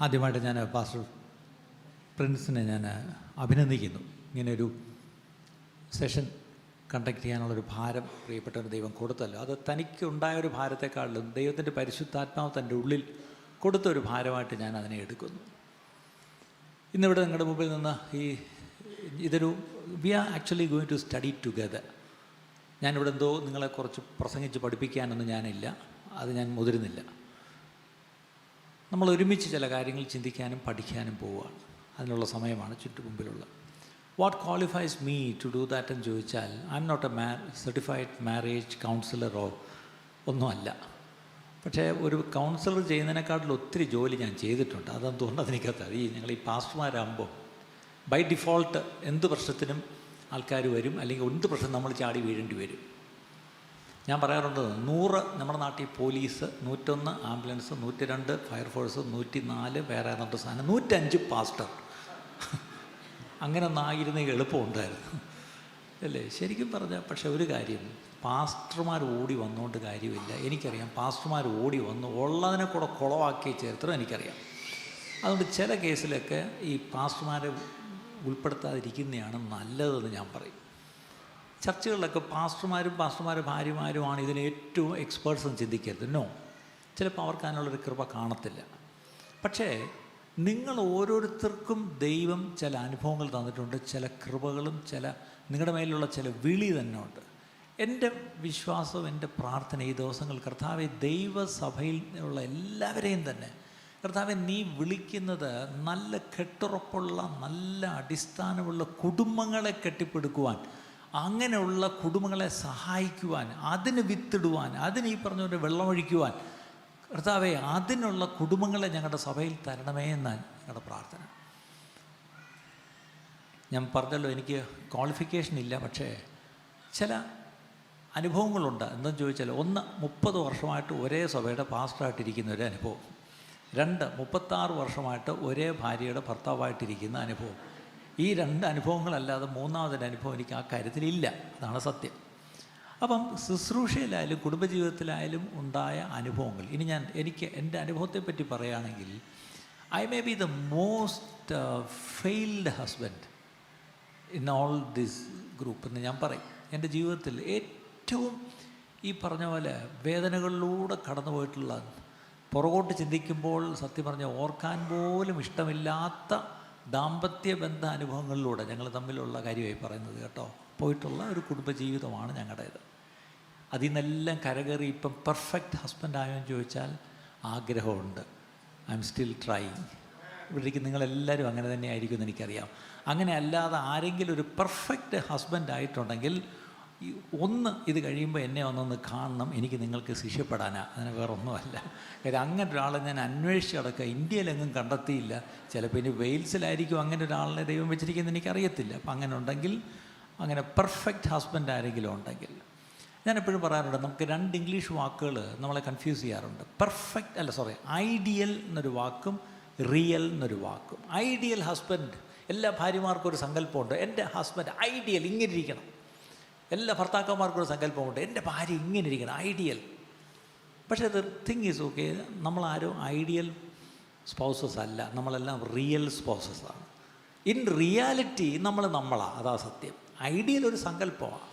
ആദ്യമായിട്ട് ഞാൻ പാസ്റ്റർ പ്രിൻസിനെ ഞാൻ അഭിനന്ദിക്കുന്നു. ഇങ്ങനെയൊരു സെഷൻ കണ്ടക്ട് ചെയ്യാനുള്ളൊരു ഭാരം പ്രിയപ്പെട്ട ദൈവം കൊടുത്തല്ലോ. അത് തനിക്കുണ്ടായൊരു ഭാരത്തെക്കാളിലും ദൈവത്തിൻ്റെ പരിശുദ്ധാത്മാവ് തൻ്റെ ഉള്ളിൽ കൊടുത്തൊരു ഭാരമായിട്ട് ഞാൻ അതിനെ എടുക്കുന്നു. ഇന്നിവിടെ നിങ്ങളുടെ മുമ്പിൽ നിന്ന് we are actually going to study together. ഞാനിവിടെ എന്തോ നിങ്ങളെ കുറച്ച് പ്രസംഗിച്ച് പഠിപ്പിക്കാനൊന്നും ഞാനില്ല, അത് ഞാൻ മുതിരുന്നില്ല. നമ്മൾ ഒരുമിച്ച് ചില കാര്യങ്ങൾ ചിന്തിക്കാനും പഠിക്കാനും പോവുകയാണ്. അതിനുള്ള സമയമാണ് ചുറ്റുമുമ്പിലുള്ള. What qualifies me to do that എന്ന് ചോദിച്ചാൽ, I'm not a certified marriage കൗൺസിലറോ ഒന്നുമല്ല. പക്ഷേ ഒരു കൗൺസിലർ ചെയ്യുന്നതിനേക്കാട്ടിലും ഒത്തിരി ജോലി ഞാൻ ചെയ്തിട്ടുണ്ട്. അതെന്തുകൊണ്ടത് എനിക്കറിയാം. ഞങ്ങൾ ഈ പാസ്റ്റർമാരാകുമ്പോൾ ബൈ ഡിഫോൾട്ട് എന്ത് പ്രശ്നത്തിനും ആൾക്കാർ വരും, അല്ലെങ്കിൽ എന്ത് പ്രശ്നം നമ്മൾ ചാടി വീഴേണ്ടി വരും. ഞാൻ പറയാറുണ്ട്, 100 നമ്മുടെ നാട്ടിൽ പോലീസ്, 101 ആംബുലൻസ്, 102 ഫയർഫോഴ്സ്, 104 വേറെ ഏതാണ്ട് സാധനം, 105 പാസ്റ്റർ. അങ്ങനെ ഒന്നായിരുന്നെങ്കിൽ എളുപ്പമുണ്ടായിരുന്നു അല്ലേ? ശരിക്കും പറഞ്ഞാൽ. പക്ഷേ ഒരു കാര്യം, പാസ്റ്റർമാർ ഓടി വന്നുകൊണ്ട് കാര്യമില്ല. എനിക്കറിയാം പാസ്റ്റർമാർ ഓടി വന്ന് ഉള്ളതിനെ കൂടെ കുളവാക്കിയ ചരിത്രം എനിക്കറിയാം. അതുകൊണ്ട് ചില കേസിലൊക്കെ ഈ പാസ്റ്റർമാരെ ഉൾപ്പെടുത്താതിരിക്കുന്നതാണ് നല്ലതെന്ന് ഞാൻ പറയും. ചർച്ചകളിലൊക്കെ പാസ്റ്റർമാരും ഭാര്യമാരുമാണ് ഇതിന് ഏറ്റവും എക്സ്പേർട്സ് എന്ന് ചിന്തിക്കരുത്. നോ, ചിലപ്പോൾ അവർക്ക് അതിനുള്ളൊരു കൃപ കാണത്തില്ല. പക്ഷേ നിങ്ങൾ ഓരോരുത്തർക്കും ദൈവം ചില അനുഭവങ്ങൾ തന്നിട്ടുണ്ട്, ചില കൃപകളും നിങ്ങളുടെ മേലുള്ള ചില വിളി തന്നെ ഉണ്ട്. എൻ്റെ വിശ്വാസവും എൻ്റെ പ്രാർത്ഥന ഈ ദിവസങ്ങൾ, കർത്താവെ, ദൈവസഭയിൽ ഉള്ള എല്ലാവരെയും തന്നെ കർത്താവെ, നീ വിളിക്കുന്നത് നല്ല കെട്ടുറപ്പുള്ള, നല്ല അടിസ്ഥാനമുള്ള കുടുംബങ്ങളെ കെട്ടിപ്പടുക്കുവാൻ, അങ്ങനെയുള്ള കുടുംബങ്ങളെ സഹായിക്കുവാൻ, അതിന് വിത്തിടുവാൻ, അതിന് ഈ പറഞ്ഞ വെള്ളമൊഴിക്കുവാൻ, കർത്താവെ, അതിനുള്ള കുടുംബങ്ങളെ ഞങ്ങളുടെ സഭയിൽ തരണമേ എന്നാണ് ഞങ്ങളുടെ പ്രാർത്ഥന. ഞാൻ പറഞ്ഞല്ലോ, എനിക്ക് ക്വാളിഫിക്കേഷൻ ഇല്ല, പക്ഷേ ചില അനുഭവങ്ങളുണ്ട്. എന്തെന്ന് ചോദിച്ചാൽ, 1 30 വർഷമായിട്ട് ഒരേ സഭയുടെ പാസ്റ്ററായിട്ടിരിക്കുന്ന ഒരു അനുഭവം. 2 36 വർഷമായിട്ട് ഒരേ ഭാര്യയുടെ ഭർത്താവായിട്ടിരിക്കുന്ന അനുഭവം. ഈ 2 അനുഭവങ്ങളല്ലാതെ മൂന്നാമതൊരു അനുഭവം എനിക്ക് ആ കാര്യത്തിലില്ല. അതാണ് സത്യം. അപ്പം ശുശ്രൂഷയിലായാലും കുടുംബജീവിതത്തിലായാലും ഉണ്ടായ അനുഭവങ്ങൾ, ഇനി എനിക്ക് എൻ്റെ അനുഭവത്തെപ്പറ്റി പറയുകയാണെങ്കിൽ, I may be the most failed husband in all this group എന്ന് ഞാൻ പറയും. എൻ്റെ ജീവിതത്തിൽ ഏറ്റവും ഈ പറഞ്ഞ പോലെ വേദനകളിലൂടെ കടന്നു പോയിട്ടുള്ള, പുറകോട്ട് ചിന്തിക്കുമ്പോൾ സത്യം പറഞ്ഞാൽ ഓർക്കാൻ പോലും ഇഷ്ടമില്ലാത്ത ദാമ്പത്യ ബന്ധ അനുഭവങ്ങളിലൂടെ ഞങ്ങൾ തമ്മിലുള്ള കാര്യമായി പറയുന്നത് കേട്ടോ, പോയിട്ടുള്ള ഒരു കുടുംബജീവിതമാണ് ഞങ്ങളുടേത്. അതിൽ നിന്നെല്ലാം കരകയറി ഇപ്പം പെർഫെക്റ്റ് ഹസ്ബൻഡ് ആയോ എന്ന് ചോദിച്ചാൽ ആഗ്രഹമുണ്ട്. I am still trying. ഇവിടേക്ക് നിങ്ങളെല്ലാവരും അങ്ങനെ തന്നെ ആയിരിക്കും എന്ന് എനിക്കറിയാം. അങ്ങനെ അല്ലാതെ ആരെങ്കിലും ഒരു പെർഫെക്റ്റ് ഹസ്ബൻഡ് ആയിട്ടുണ്ടെങ്കിൽ ഇത് കഴിയുമ്പോൾ എന്നെ ഒന്നൊന്ന് കാണണം, എനിക്ക് നിങ്ങൾക്ക് ശിഷ്യപ്പെടാനാണ്, അതിന് വേറെ ഒന്നുമല്ല. കാര്യം അങ്ങനെ ഒരാളെ ഞാൻ അന്വേഷിച്ച് കിടക്കുക, ഇന്ത്യയിലെങ്ങും കണ്ടെത്തിയില്ല. ചിലപ്പോൾ ഇനി വെയിൽസിലായിരിക്കും അങ്ങനെ ഒരാളിനെ ദൈവം വെച്ചിരിക്കുന്നത്, എനിക്കറിയത്തില്ല. അപ്പം അങ്ങനെ ഉണ്ടെങ്കിൽ, അങ്ങനെ പെർഫെക്റ്റ് ഹസ്ബൻഡ് ആരെങ്കിലും ഉണ്ടെങ്കിൽ, ഞാൻ എപ്പോഴും പറയാറുണ്ട്, നമുക്ക് 2 ഇംഗ്ലീഷ് വാക്കുകൾ നമ്മളെ കൺഫ്യൂസ് ചെയ്യാറുണ്ട്. ഐഡിയൽ എന്നൊരു വാക്കും റിയൽ എന്നൊരു വാക്കും. ഐഡിയൽ ഹസ്ബൻഡ്, എല്ലാ ഭാര്യമാർക്കും ഒരു സങ്കല്പമുണ്ട്, എൻ്റെ ഹസ്ബൻഡ് ഐഡിയൽ ഇങ്ങനെ ഇരിക്കണം. എല്ലാ ഭർത്താക്കന്മാർക്കൊരു സങ്കല്പമുണ്ട്, എൻ്റെ ഭാര്യ ഇങ്ങനെ ഇരിക്കണം, ഐഡിയൽ. പക്ഷേ ദ തിങ് ഈസ് ഓക്കെ, നമ്മളാരും ഐഡിയൽ സ്പൗസസ് അല്ല, നമ്മളെല്ലാം റിയൽ സ്പൗസസാണ്. ഇൻ റിയാലിറ്റി നമ്മളാണ്, അതാ സത്യം. ഐഡിയൽ ഒരു സങ്കല്പമാണ്.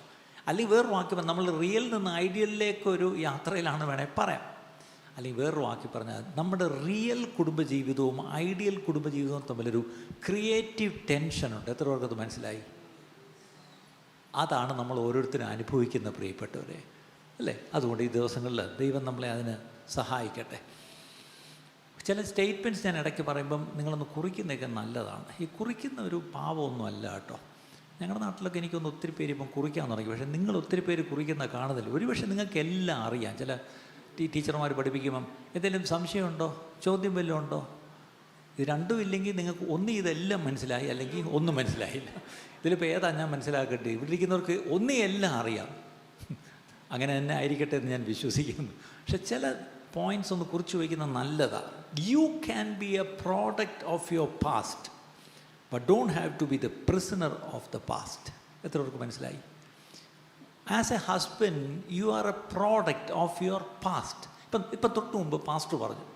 അല്ലെങ്കിൽ വേറൊരു വാക്കി നമ്മൾ റിയൽ നിന്ന് ഐഡിയലിലേക്കൊരു യാത്രയിലാണ് വേണമെങ്കിൽ പറയാം. അല്ലെങ്കിൽ വേറൊരു വാക്കി പറഞ്ഞാൽ, നമ്മുടെ റിയൽ കുടുംബജീവിതവും ഐഡിയൽ കുടുംബജീവിതവും തമ്മിലൊരു ക്രിയേറ്റീവ് ടെൻഷനുണ്ട്. എത്ര പേർക്കത് മനസ്സിലായി? അതാണ് നമ്മൾ ഓരോരുത്തരും അനുഭവിക്കുന്ന, പ്രിയപ്പെട്ടവരെ, അല്ലേ? അതുകൊണ്ട് ഈ ദിവസങ്ങളിൽ ദൈവം നമ്മളെ അതിന് സഹായിക്കട്ടെ. ചില സ്റ്റേറ്റ്മെൻറ്റ്സ് ഞാൻ ഇടയ്ക്ക് പറയുമ്പം നിങ്ങളൊന്ന് കുറിക്കുന്നതൊക്കെ നല്ലതാണ്. ഈ കുറിക്കുന്ന ഒരു പാവമൊന്നും അല്ല കേട്ടോ. ഞങ്ങളുടെ നാട്ടിലൊക്കെ എനിക്കൊന്ന് ഒത്തിരി പേര് ഇപ്പം കുറിക്കാൻ തുടങ്ങി. പക്ഷേ നിങ്ങൾ ഒത്തിരി പേര് കുറിക്കുന്ന കാണുന്നില്ല. ഒരുപക്ഷെ നിങ്ങൾക്ക് എല്ലാം അറിയാം. ചില ടീച്ചർമാർ പഠിപ്പിക്കുമ്പം എന്തെങ്കിലും സംശയമുണ്ടോ, ചോദ്യം വല്ലതും ഉണ്ടോ? ഇത് രണ്ടും ഇല്ലെങ്കിൽ നിങ്ങൾക്ക് ഒന്ന് ഇതെല്ലാം മനസ്സിലായി, അല്ലെങ്കിൽ ഒന്നും മനസ്സിലായില്ല. ഇതിലിപ്പോൾ ഏതാ ഞാൻ മനസ്സിലാക്കട്ടെ? ഇവിടെ ഇരിക്കുന്നവർക്ക് ഒന്നേ എല്ലാം അറിയാം. അങ്ങനെ തന്നെ ആയിരിക്കട്ടെ എന്ന് ഞാൻ വിശ്വസിക്കുന്നു. പക്ഷെ ചില പോയിൻറ്റ്സ് ഒന്ന് കുറിച്ച് വയ്ക്കുന്നത് നല്ലതാണ്. You can be a product of your past, but don't have to be the prisoner of the past. എത്ര പേർക്ക് മനസ്സിലായി? As a husband you are a product of your past. ഇപ്പം തൊട്ട് മുമ്പ് പാസ്റ്റർ പറഞ്ഞു,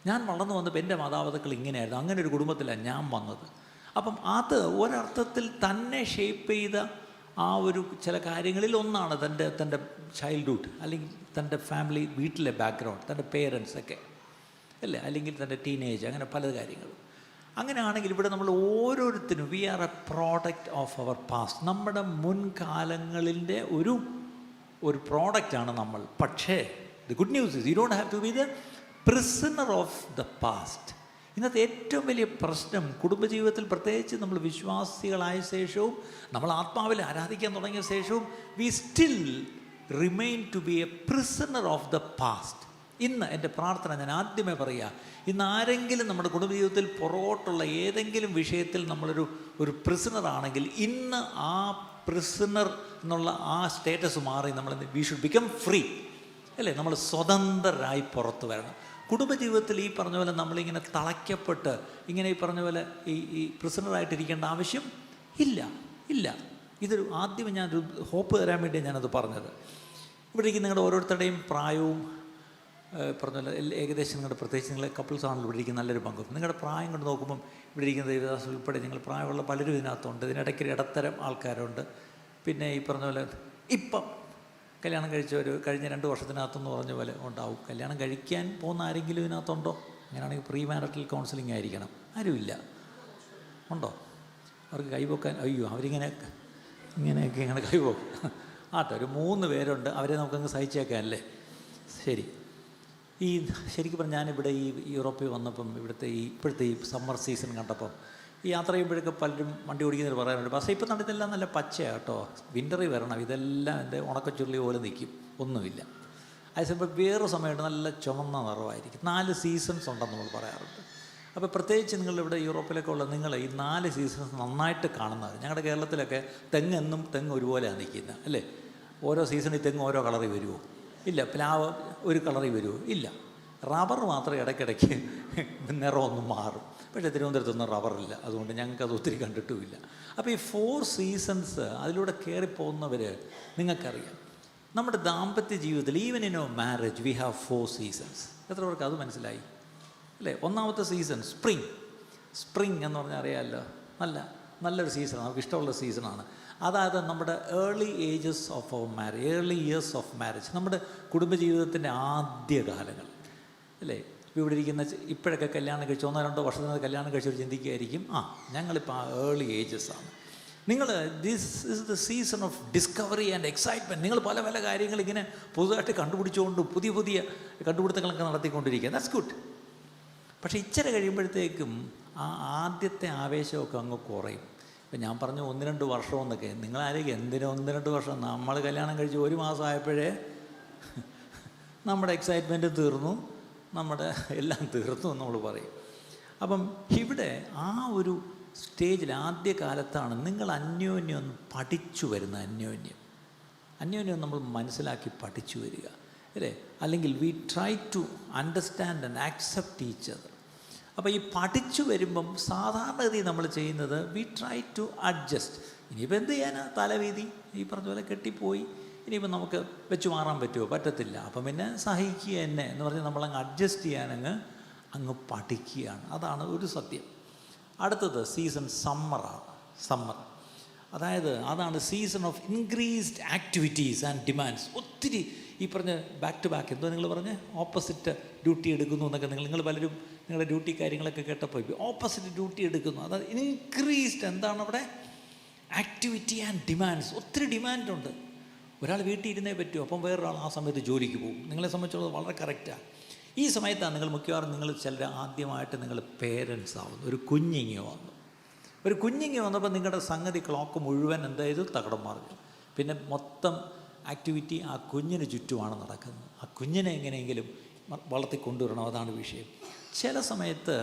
ഞാൻ വളർന്നു വന്നപ്പോൾ എൻ്റെ മാതാപിതാക്കൾ ഇങ്ങനെയായിരുന്നു, അങ്ങനെ ഒരു കുടുംബത്തിലാണ് ഞാൻ വന്നത്. അപ്പം അത് ഒരർത്ഥത്തിൽ തന്നെ ഷേപ്പ് ചെയ്ത ആ ഒരു ചില കാര്യങ്ങളിൽ ഒന്നാണ് തൻ്റെ ചൈൽഡ്ഹുഡ്, അല്ലെങ്കിൽ തൻ്റെ ഫാമിലി, വീട്ടിലെ ബാക്ക്ഗ്രൗണ്ട്, തൻ്റെ പേരൻസൊക്കെ അല്ലേ, അല്ലെങ്കിൽ തൻ്റെ ടീനേജ്, അങ്ങനെ പല കാര്യങ്ങളും. അങ്ങനെയാണെങ്കിൽ ഇവിടെ നമ്മൾ ഓരോരുത്തരും we are a product of our past. നമ്മുടെ മുൻകാലങ്ങളിൻ്റെ ഒരു പ്രോഡക്റ്റാണ് നമ്മൾ. പക്ഷേ the good news is you don't have to be the prisoner of the past. ഇന്നത്തെ ഏറ്റവും വലിയ പ്രശ്നം കുടുംബജീവിതത്തിൽ, പ്രത്യേകിച്ച് നമ്മൾ വിശ്വാസികളായ ശേഷവും നമ്മൾ ആത്മാവിൽ ആരാധിക്കാൻ തുടങ്ങിയ ശേഷവും we still remain to be a prisoner of the past. ഇന്ന് എൻ്റെ പ്രാർത്ഥന ഞാൻ ആദ്യമേ പറയുക, ഇന്ന് ആരെങ്കിലും നമ്മുടെ കുടുംബജീവിതത്തിൽ പുറകോട്ടുള്ള ഏതെങ്കിലും വിഷയത്തിൽ നമ്മളൊരു പ്രിസണർ ആണെങ്കിൽ, ഇന്ന് ആ പ്രിസണർ എന്നുള്ള ആ സ്റ്റേറ്റസ് മാറി നമ്മൾ വി ഷുഡ് ബിക്കം ഫ്രീ അല്ലേ, നമ്മൾ സ്വതന്ത്രരായി പുറത്തു വരണം. കുടുംബജീവിതത്തിൽ ഈ പറഞ്ഞ പോലെ നമ്മളിങ്ങനെ തളയ്ക്കപ്പെട്ട് ഇങ്ങനെ ഈ പറഞ്ഞ പോലെ ഈ പ്രിസണറായിട്ടിരിക്കേണ്ട ആവശ്യം ഇല്ല. ഇതൊരു ആദ്യമേ ഞാനൊരു ഹോപ്പ് തരാൻ വേണ്ടി ഞാനത് പറഞ്ഞത്. ഇവിടേക്ക് നിങ്ങളുടെ ഓരോരുത്തരുടെയും പ്രായവും പറഞ്ഞ പോലെ ഏകദേശം നിങ്ങളുടെ, പ്രത്യേകിച്ച് നിങ്ങളെ കപ്പിൾസ് ആണല്ലോ ഇവിടെ ഇരിക്കുന്ന നല്ലൊരു പങ്കും. നിങ്ങളുടെ പ്രായം കൊണ്ട് നോക്കുമ്പം ഇവിടെ ഇരിക്കുന്ന ദേവദാസ് ഉൾപ്പെടെ നിങ്ങൾ പ്രായമുള്ള പലരും ഇതിനകത്തുണ്ട്. ഇതിനിടയ്ക്ക് ഇടത്തരം ആൾക്കാരുണ്ട്. പിന്നെ ഈ പറഞ്ഞ പോലെ ഇപ്പം കല്യാണം കഴിച്ചവർ കഴിഞ്ഞ 2 വർഷത്തിനകത്തെന്ന് പറഞ്ഞ പോലെ ഉണ്ടാവും. കല്യാണം കഴിക്കാൻ പോകുന്ന ആരെങ്കിലും ഇതിനകത്തുണ്ടോ? അങ്ങനെയാണെങ്കിൽ പ്രീ മാരിറ്റൽ കൗൺസിലിംഗ് ആയിരിക്കണം. ആരുമില്ല. ഉണ്ടോ? അവർക്ക് കൈവക്കാൻ അയ്യോ അവരിങ്ങനെയൊക്കെ കൈവക്കും. ആട്ടെ, ഒരു 3 പേരുണ്ട്. അവരെ നമുക്കങ്ങ് സഹിച്ചേക്കാം അല്ലേ? ശരി. ശരിക്കും പറഞ്ഞാൽ ഞാനിവിടെ ഈ യൂറോപ്പിൽ വന്നപ്പം ഇപ്പോഴത്തെ ഈ സമ്മർ സീസൺ കണ്ടപ്പം ഈ യാത്ര ചെയ്യുമ്പോഴൊക്കെ പലരും വണ്ടി ഓടിക്കുന്നവർ പറയാറുണ്ട്, പക്ഷേ ഇപ്പം നടത്തെല്ലാം നല്ല പച്ചയാണ് കേട്ടോ, വിൻ്ററിൽ വരണം, ഇതെല്ലാം എൻ്റെ ഉണക്കച്ചുള്ളി പോലെ നിൽക്കും, ഒന്നുമില്ല. അതേസമയം വേറെ സമയത്ത് നല്ല ചുമന്ന നിറവായിരിക്കും. 4 സീസൺസ് ഉണ്ടെന്ന് നമ്മൾ പറയാറുണ്ട്. അപ്പോൾ പ്രത്യേകിച്ച് നിങ്ങളിവിടെ യൂറോപ്പിലൊക്കെ ഉള്ള നിങ്ങൾ ഈ 4 സീസൺസ് നന്നായിട്ട് കാണുന്നത്. ഞങ്ങളുടെ കേരളത്തിലൊക്കെ തെങ്ങ് ഒരുപോലെയാണ് നിൽക്കുന്നത് അല്ലേ? ഓരോ സീസണിൽ തെങ്ങ് ഓരോ കളറിൽ വരുമോ? ഇല്ല. പ്ലാവ് ഒരു കളറിൽ വരുമോ? ഇല്ല. റബ്ബർ മാത്രം ഇടയ്ക്കിടയ്ക്ക് നിറമൊന്നും മാറും. പക്ഷേ തിരുവനന്തപുരത്തൊന്നും റബ്ബറില്ല, അതുകൊണ്ട് ഞങ്ങൾക്കത് ഒത്തിരി കണ്ടിട്ടുമില്ല. അപ്പോൾ ഈ 4 സീസൺസ് അതിലൂടെ കയറിപ്പോകുന്നവർ നിങ്ങൾക്കറിയാം. നമ്മുടെ ദാമ്പത്യ ജീവിതത്തിൽ even in our marriage we have 4 seasons. എത്ര പേർക്ക് അത് മനസ്സിലായി അല്ലേ? ഒന്നാമത്തെ സീസൺ സ്പ്രിങ് എന്ന് പറഞ്ഞാൽ അറിയാമല്ലോ, നല്ലൊരു സീസണാണ്, നമുക്ക് ഇഷ്ടമുള്ള സീസണാണ്. അതായത് നമ്മുടെ ഏർലി ഇയേഴ്സ് ഓഫ് മാരേജ്, നമ്മുടെ കുടുംബജീവിതത്തിൻ്റെ ആദ്യ കാലങ്ങൾ അല്ലേ? ഇവിടെ ഇരിക്കുന്ന ഇപ്പോഴൊക്കെ കല്യാണം കഴിച്ച് 1-2 വർഷത്തിനകത്ത് കല്യാണം കഴിച്ചവർ ചിന്തിക്കുകയായിരിക്കും, ഞങ്ങളിപ്പോൾ ആ ഏർലി ഏജസാണ്. This is the season of discovery and excitement. നിങ്ങൾ പല പല കാര്യങ്ങൾ ഇങ്ങനെ പുതുതായിട്ട് കണ്ടുപിടിച്ചുകൊണ്ട് പുതിയ കണ്ടുപിടുത്തങ്ങളൊക്കെ നടത്തിക്കൊണ്ടിരിക്കുക. That's good. പക്ഷേ ഇച്ചിരി കഴിയുമ്പോഴത്തേക്കും ആ ആദ്യത്തെ ആവേശമൊക്കെ അങ്ങ് കുറയും. ഇപ്പം ഞാൻ പറഞ്ഞു 1-2 വർഷമെന്നൊക്കെ. നിങ്ങളാരെയും എന്തിനും 1-2 വർഷം? നമ്മൾ കല്യാണം കഴിച്ച് 1 മാസം ആയപ്പോഴേ നമ്മുടെ എക്സൈറ്റ്മെൻറ്റ് തീർന്നു, നമ്മുടെ എല്ലാം തീർന്നു എന്ന് നമ്മൾ പറയും. അപ്പം ഇവിടെ ആ ഒരു സ്റ്റേജിൽ ആദ്യ കാലത്താണ് നിങ്ങൾ അന്യോന്യം പഠിച്ചു വരുന്ന അന്യോന്യം നമ്മൾ മനസ്സിലാക്കി പഠിച്ചു വരിക അല്ലേ? അല്ലെങ്കിൽ we try to understand and accept each other. അപ്പോൾ ഈ പഠിച്ചു വരുമ്പം സാധാരണഗതി നമ്മൾ ചെയ്യുന്നത് വി ട്രൈ ടു അഡ്ജസ്റ്റ്. ഇനിയിപ്പോൾ എന്ത് ചെയ്യാനാ? തലവീതി ഈ പറഞ്ഞ പോലെ കെട്ടിപ്പോയി, ഇനിയിപ്പോൾ നമുക്ക് വെച്ച് മാറാൻ പറ്റുമോ? പറ്റത്തില്ല. അപ്പം പിന്നെ സഹിക്കുക തന്നെ എന്ന് പറഞ്ഞ് നമ്മളങ്ങ് അഡ്ജസ്റ്റ് ചെയ്യാനങ്ങ് പഠിക്കുകയാണ്. അതാണ് ഒരു സത്യം. അടുത്തത് സീസൺ സമ്മർ. അതാണ് season of increased activities and demands. ഒത്തിരി ഈ പറഞ്ഞ ബാക്ക് ടു ബാക്ക്, എന്തോ നിങ്ങൾ പറഞ്ഞ് ഓപ്പോസിറ്റ് ഡ്യൂട്ടി എടുക്കുന്നു എന്നൊക്കെ നിങ്ങൾ പലരും നിങ്ങളുടെ ഡ്യൂട്ടി കാര്യങ്ങളൊക്കെ കേട്ടപ്പോൾ ഓപ്പോസിറ്റ് ഡ്യൂട്ടി എടുക്കുന്നു. അതായത് ഇൻക്രീസ്ഡ് എന്താണ് അവിടെ? Activity and demands. ഒത്തിരി ഡിമാൻഡുണ്ട്. ഒരാൾ വീട്ടിൽ ഇരുന്നേ പറ്റുമോ? അപ്പം വേറൊരാൾ ആ സമയത്ത് ജോലിക്ക് പോകും. നിങ്ങളെ സംബന്ധിച്ചുള്ളത് വളരെ കറക്റ്റാണ്. ഈ സമയത്താണ് നിങ്ങൾ മിക്കവാറും ചിലർ ആദ്യമായിട്ട് നിങ്ങൾ പേരൻസ് ആവുന്നു. ഒരു കുഞ്ഞിങ്ങി വന്നപ്പോൾ നിങ്ങളുടെ സംഗതി ക്ലോക്ക് മുഴുവൻ എന്തായത് തകടം മറിഞ്ഞു. പിന്നെ മൊത്തം ആക്ടിവിറ്റി ആ കുഞ്ഞിന് ചുറ്റുമാണ് നടക്കുന്നത്. ആ കുഞ്ഞിനെ എങ്ങനെയെങ്കിലും വളർത്തിക്കൊണ്ടുവരണം, അതാണ് വിഷയം. ചില സമയത്ത്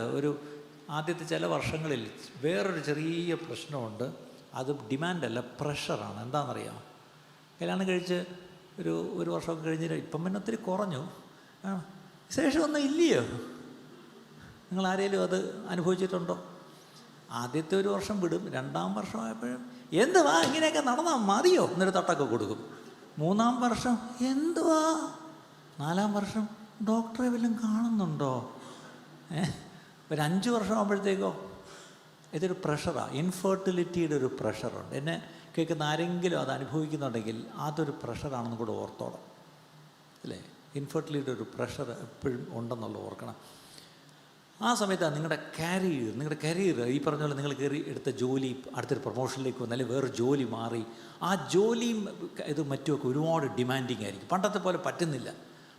ആദ്യത്തെ ചില വർഷങ്ങളിൽ വേറൊരു ചെറിയ പ്രശ്നമുണ്ട്. അത് ഡിമാൻഡല്ല, പ്രഷറാണ്. എന്താണെന്നറിയാം? കല്യാണം കഴിച്ച് ഒരു വർഷമൊക്കെ കഴിഞ്ഞ് ഇപ്പം പിന്നെ ഒത്തിരി കുറഞ്ഞു, ശേഷമൊന്നും ഇല്ലയോ? നിങ്ങൾ ആരെങ്കിലും അത് അനുഭവിച്ചിട്ടുണ്ടോ? ആദ്യത്തെ 1 വർഷം വിടും, 2-ാം വർഷമായപ്പോഴും എന്തുവാ ഇങ്ങനെയൊക്കെ നടന്നാൽ മതിയോ എന്നൊരു തട്ടൊക്കെ കൊടുക്കും. 3-ാം വർഷം എന്തുവാ, 4-ാം വർഷം ഡോക്ടറെ വല്ലതും കാണുന്നുണ്ടോ? ഒരു 5 വർഷമാകുമ്പോഴത്തേക്കോ ഇതൊരു പ്രഷറാണ്, ഇൻഫെർട്ടിലിറ്റിയുടെ ഒരു പ്രഷറുണ്ട്. എന്നെ കേൾക്കുന്ന ആരെങ്കിലും അത് അനുഭവിക്കുന്നുണ്ടെങ്കിൽ അതൊരു പ്രഷറാണെന്ന് കൂടെ ഓർത്തോണം, അല്ലേ? ഇൻഫെർട്ടിലിറ്റിയുടെ ഒരു പ്രഷർ എപ്പോഴും ഉണ്ടെന്നുള്ള ഓർക്കണം. ആ സമയത്താണ് നിങ്ങളുടെ കരിയർ ഈ പറഞ്ഞ പോലെ നിങ്ങൾ കയറി എടുത്ത ജോലി അടുത്തൊരു പ്രൊമോഷനിലേക്ക് വന്ന് അല്ലെങ്കിൽ വേറെ ജോലി മാറി, ആ ജോലിയും ഇത് മറ്റുമൊക്കെ ഒരുപാട് ഡിമാൻഡിങ് ആയിരിക്കും. പണ്ടത്തെ പോലെ പറ്റുന്നില്ല.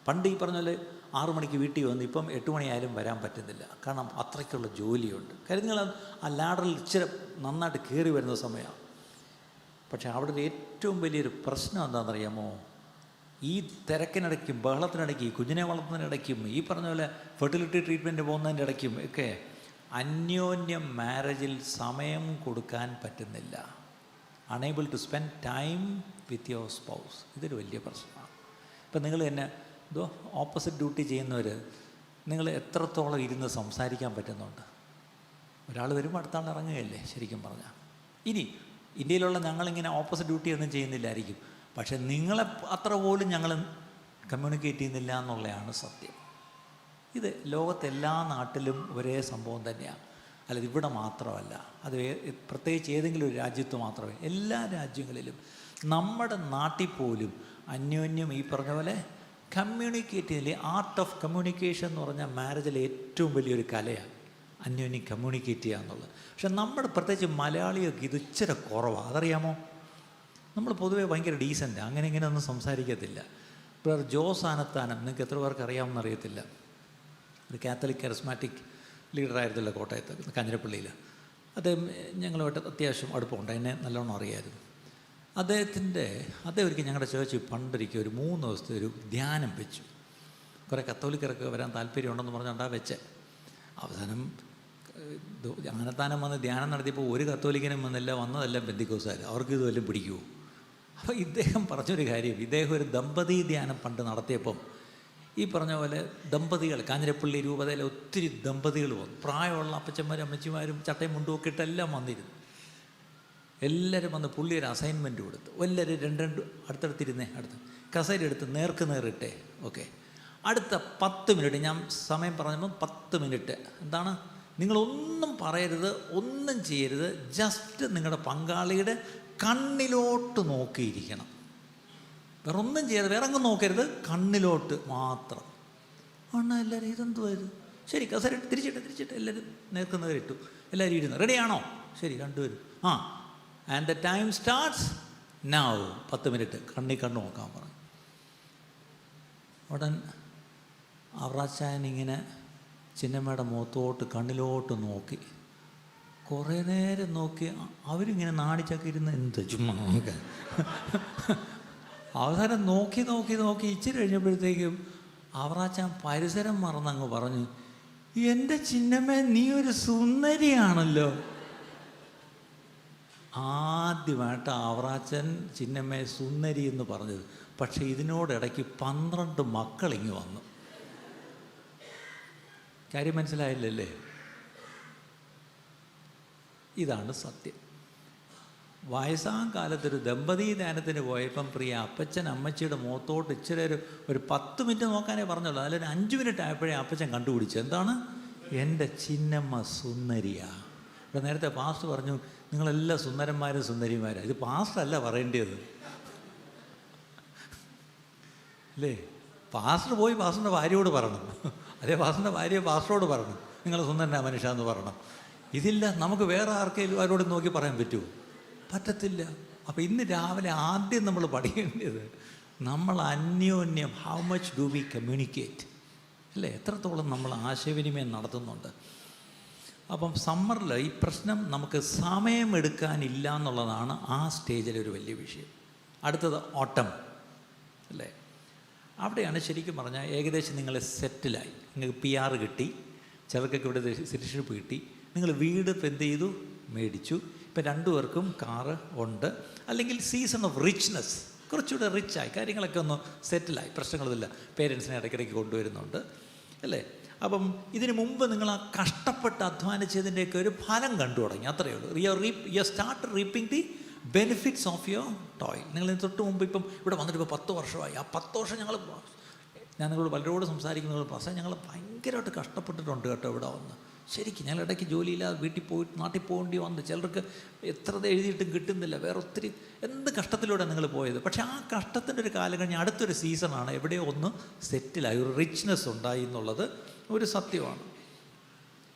പണ്ട് ഈ പറഞ്ഞ പോലെ 6 മണിക്ക് വീട്ടിൽ വന്ന് ഇപ്പം 8 മണിയായാലും വരാൻ പറ്റുന്നില്ല. കാരണം അത്രയ്ക്കുള്ള ജോലിയുണ്ട്. കാര്യം നിങ്ങൾ ആ ലാഡറിൽ ഇച്ചിരി നന്നായിട്ട് കയറി വരുന്ന സമയമാണ്. പക്ഷേ അവിടെ ഒരു ഏറ്റവും വലിയൊരു പ്രശ്നം എന്താണെന്നറിയാമോ? ഈ തിരക്കിനിടയ്ക്കും ബഹളത്തിനിടയ്ക്കും ഈ കുഞ്ഞിനെ വളർത്തുന്നതിനിടയ്ക്കും ഈ പറഞ്ഞ പോലെ ഫെർട്ടിലിറ്റി ട്രീറ്റ്മെൻറ്റ് പോകുന്നതിൻ്റെ ഇടയ്ക്കും ഒക്കെ അന്യോന്യം മാരേജിൽ സമയം കൊടുക്കാൻ പറ്റുന്നില്ല. Unable to spend time with your spouse. ഇതൊരു വലിയ പ്രശ്നമാണ്. ഇപ്പം നിങ്ങൾ തന്നെ ഓപ്പോസിറ്റ് ഡ്യൂട്ടി ചെയ്യുന്നവർ നിങ്ങൾ എത്രത്തോളം ഇരുന്ന് സംസാരിക്കാൻ പറ്റുന്നുണ്ട്? ഒരാൾ വരുമ്പോൾ അടുത്ത ആൾ ഇറങ്ങുകയല്ലേ ശരിക്കും പറഞ്ഞാൽ. ഇനി ഇന്ത്യയിലുള്ള ഞങ്ങളിങ്ങനെ ഓപ്പോസിറ്റ് ഡ്യൂട്ടി ഒന്നും ചെയ്യുന്നില്ലായിരിക്കും, പക്ഷെ നിങ്ങളെ അത്ര പോലും ഞങ്ങൾ കമ്മ്യൂണിക്കേറ്റ് ചെയ്യുന്നില്ല എന്നുള്ളതാണ് സത്യം. ഇത് ലോകത്തെല്ലാ നാട്ടിലും ഒരേ സംഭവം തന്നെയാണ്. അല്ലാതെ ഇവിടെ മാത്രമല്ല, അത് പ്രത്യേകിച്ച് ഏതെങ്കിലും ഒരു രാജ്യത്ത് മാത്രമേ, എല്ലാ രാജ്യങ്ങളിലും നമ്മുടെ നാട്ടിൽ പോലും അന്യോന്യം ഈ പറഞ്ഞ പോലെ കമ്മ്യൂണിക്കേറ്റ് ചെയ്യില്ലേ. ആർട്ട് ഓഫ് കമ്മ്യൂണിക്കേഷൻ എന്ന് പറഞ്ഞാൽ മാരേജിലെ ഏറ്റവും വലിയൊരു കലയാണ്, അന്യോന്യം കമ്മ്യൂണിക്കേറ്റ് ചെയ്യുക എന്നുള്ളത്. പക്ഷെ നമ്മുടെ പ്രത്യേകിച്ച് മലയാളിയൊക്കെ ഇത് ഇച്ചിരി കുറവാണ്. അതറിയാമോ? നമ്മൾ പൊതുവേ ഭയങ്കര ഡീസൻ്റ്, അങ്ങനെ ഇങ്ങനെ ഒന്നും സംസാരിക്കത്തില്ല. ഇപ്പോൾ ജോസ് ആനത്താനം നിങ്ങൾക്ക് എത്ര പേർക്ക് അറിയാമെന്ന് അറിയത്തില്ല. ഒരു കാത്തലിക് കറിസ്മാറ്റിക് ലീഡറായിരുന്നല്ലോ കോട്ടയത്ത് കാഞ്ഞിരപ്പള്ളിയിൽ. അദ്ദേഹം ഞങ്ങളുമായിട്ട് അത്യാവശ്യം അടുപ്പമുണ്ട്, എന്നെ നല്ലോണം അറിയാമായിരുന്നു. അദ്ദേഹം ഒരിക്കൽ ഞങ്ങളുടെ ചേർച്ചിൽ പണ്ടൊരിക്കൽ ഒരു 3 ദിവസത്തെ ഒരു ധ്യാനം വെച്ചു. കുറേ കത്തോലിക്കരൊക്കെ വരാൻ താല്പര്യമുണ്ടെന്ന് പറഞ്ഞുകൊണ്ടാ വെച്ചേ. അവസാനം ആനത്താനം വന്ന് ധ്യാനം നടത്തിയപ്പോൾ ഒരു കത്തോലിക്കനും വന്നില്ല, വന്നതെല്ലാം പെന്തിക്കോസുകാർ. അവർക്ക് ഇത് വല്ലതും പിടിക്കുമോ? അപ്പോൾ ഇദ്ദേഹം പറഞ്ഞൊരു കാര്യം, ഇദ്ദേഹം ഒരു ദമ്പതി ധ്യാനം പണ്ട് നടത്തിയപ്പം ഈ പറഞ്ഞ പോലെ ദമ്പതികൾ കാഞ്ഞിരപ്പള്ളി രൂപതയിലെ ഒത്തിരി ദമ്പതികൾ വന്നു. പ്രായമുള്ള അപ്പച്ചന്മാരും അമ്മച്ചിമാരും ചട്ടയും മുണ്ടും ഒക്കെ ഇട്ടെല്ലാം വന്നിരുന്നു. എല്ലാവരും വന്ന് പുള്ളി ഒരു അസൈൻമെൻറ്റ് കൊടുത്തു. എല്ലാവരും 2 അടുത്തടുത്തിരുന്നേ, കസേര എടുത്ത് നേർക്ക് നേറിട്ടേ. ഓക്കെ, അടുത്ത 10 മിനിറ്റ്, ഞാൻ സമയം പറഞ്ഞപ്പോൾ 10 മിനിറ്റ് എന്താണ്, നിങ്ങളൊന്നും പറയരുത്, ഒന്നും ചെയ്യരുത്, ജസ്റ്റ് നിങ്ങളുടെ പങ്കാളിയുടെ കണ്ണിലോട്ട് നോക്കിയിരിക്കണം. വേറെ ഒന്നും ചെയ്യരുത്, വേറെ അങ്ങ് നോക്കരുത്, കണ്ണിലോട്ട് മാത്രം. ആണ് എല്ലാവരും ഇതെന്തുവായത്? ശരി, കസേര തിരിച്ചിട്ട് എല്ലാവരും നേർക്ക് നേരിട്ടു. എല്ലാവരും ഇരുന്നു. റെഡിയാണോ? ശരി, 2 പേരും. And the time starts now. 10 minute കണ്ണ് നോക്കാൻ പറഞ്ഞു. ഉടൻ അവറാച്ചായൻ ഇങ്ങനെ ചിന്നമ്മയുടെ മുഖത്തോട്ട് കണ്ണിലോട്ട് നോക്കി. കുറേ നേരം നോക്കി. അവരിങ്ങനെ നാണിച്ചൊക്കെ ഇരുന്ന് എന്ത് ചുമ്മാ നോക്കാൻ. അവസാനം നോക്കി ഇച്ചിരി കഴിഞ്ഞപ്പോഴത്തേക്കും അവറാച്ചാൻ പരിസരം മറന്നങ്ങ് പറഞ്ഞു, എൻ്റെ ചിന്നമ്മ നീ ഒരു സുന്ദരിയാണല്ലോ. ആദ്യമായിട്ട് അവറാച്ചൻ ചിന്നമ്മയെ സുന്ദരി എന്ന് പറഞ്ഞത്. പക്ഷെ ഇതിനോടിടയ്ക്ക് 12 മക്കളിങ്ങ് വന്നു. കാര്യം മനസ്സിലായില്ലല്ലേ? ഇതാണ് സത്യം. വയസ്സാം കാലത്തൊരു ദമ്പതി ധ്യാനത്തിന് പോയപ്പം പ്രിയ അപ്പച്ചൻ അമ്മച്ചിയുടെ മുഖത്തോട്ട് ഇച്ചിരി ഒരു 10 മിനിറ്റ് നോക്കാനേ പറഞ്ഞുള്ളൂ. അതിലൊരു 5 മിനിറ്റ് ആയപ്പോഴേ അപ്പച്ചൻ കണ്ടുപിടിച്ചു എന്താണ്, എൻ്റെ ചിന്നമ്മ സുന്ദരിയാ. ഇവിടെ നേരത്തെ പാസ്റ്റർ പറഞ്ഞു നിങ്ങളെല്ലാം സുന്ദരന്മാരും സുന്ദരിമാരാണ്. ഇത് പാസ്റ്റർ അല്ല പറയേണ്ടത്, അല്ലേ? പാസ്റ്റർ പോയി പാസ്റ്ററിൻ്റെ ഭാര്യയോട് പറയണം, അതേ പാസ്റ്ററിൻ്റെ ഭാര്യ പാസ്റ്ററോട് പറയണം നിങ്ങൾ സുന്ദരനാ മനുഷ്യ എന്ന് പറയണം. ഇതില്ല, നമുക്ക് വേറെ ആർക്കെങ്കിലും അവരോട് നോക്കി പറയാൻ പറ്റുമോ? പറ്റത്തില്ല. അപ്പോൾ ഇന്ന് രാവിലെ ആദ്യം നമ്മൾ പഠിക്കേണ്ടത് നമ്മൾ അന്യോന്യം how much do V communicate, അല്ലേ? എത്രത്തോളം നമ്മൾ ആശയവിനിമയം നടത്തുന്നുണ്ട്. അപ്പം സമ്മറിൽ ഈ പ്രശ്നം നമുക്ക് സമയമെടുക്കാനില്ല എന്നുള്ളതാണ് ആ സ്റ്റേജിലൊരു വലിയ വിഷയം. അടുത്തത് ഓട്ടം, അല്ലേ? അവിടെയാണ് ശരിക്കും പറഞ്ഞാൽ ഏകദേശം നിങ്ങൾ സെറ്റിലായി. നിങ്ങൾക്ക് PR കിട്ടി, ചിലർക്കൊക്കെ ഇവിടെ സിറ്റിസൺഷിപ്പ് കിട്ടി, നിങ്ങൾ വീട് ഇപ്പം എന്ത് ചെയ്തു, മേടിച്ചു. ഇപ്പം 2 പേർക്കും കാറ് ഉണ്ട്, അല്ലെങ്കിൽ സീസൺ ഓഫ് റിച്ച്നെസ്, കുറച്ചുകൂടെ റിച്ചായി, കാര്യങ്ങളൊക്കെ ഒന്ന് സെറ്റിലായി, പ്രശ്നങ്ങളൊന്നുമില്ല. പേരൻസിനെ ഇടയ്ക്കിടയ്ക്ക് കൊണ്ടുവരുന്നുണ്ട്, അല്ലേ? അപ്പം ഇതിനു മുമ്പ് നിങ്ങൾ ആ കഷ്ടപ്പെട്ട് അധ്വാനിച്ചതിൻ്റെയൊക്കെ ഒരു ഫലം കണ്ടു തുടങ്ങി, അത്രയേ ഉള്ളൂ. You start reaping the benefits of your toil. നിങ്ങൾ തൊട്ട് മുമ്പ് ഇപ്പം ഇവിടെ വന്നിട്ട് ഇപ്പോൾ 10 വർഷമായി. ആ 10 വർഷം ഞങ്ങൾ ഞാൻ നിങ്ങളോട് പലരോട് സംസാരിക്കുന്നത് പക്ഷേ ഞങ്ങൾ ഭയങ്കരമായിട്ട് കഷ്ടപ്പെട്ടിട്ടുണ്ട് കേട്ടോ ഇവിടെ വന്ന്. ശരിക്കും ഞങ്ങൾ ഇടയ്ക്ക് ജോലിയില്ലാതെ വീട്ടിൽ പോയിട്ട് നാട്ടിൽ പോകേണ്ടി വന്ന്, ചിലർക്ക് എത്ര എഴുതിയിട്ടും കിട്ടുന്നില്ല, വേറെ ഒത്തിരി എന്ത് കഷ്ടത്തിലൂടെ നിങ്ങൾ പോയത്. പക്ഷേ ആ കഷ്ടത്തിൻ്റെ ഒരു കാലം കഴിഞ്ഞ് അടുത്തൊരു സീസണാണ്, എവിടെയോ ഒന്ന് സെറ്റിലായി, ഒരു റിച്ച്നെസ് ഉണ്ടായി എന്നുള്ളത് ഒരു സത്യമാണ്.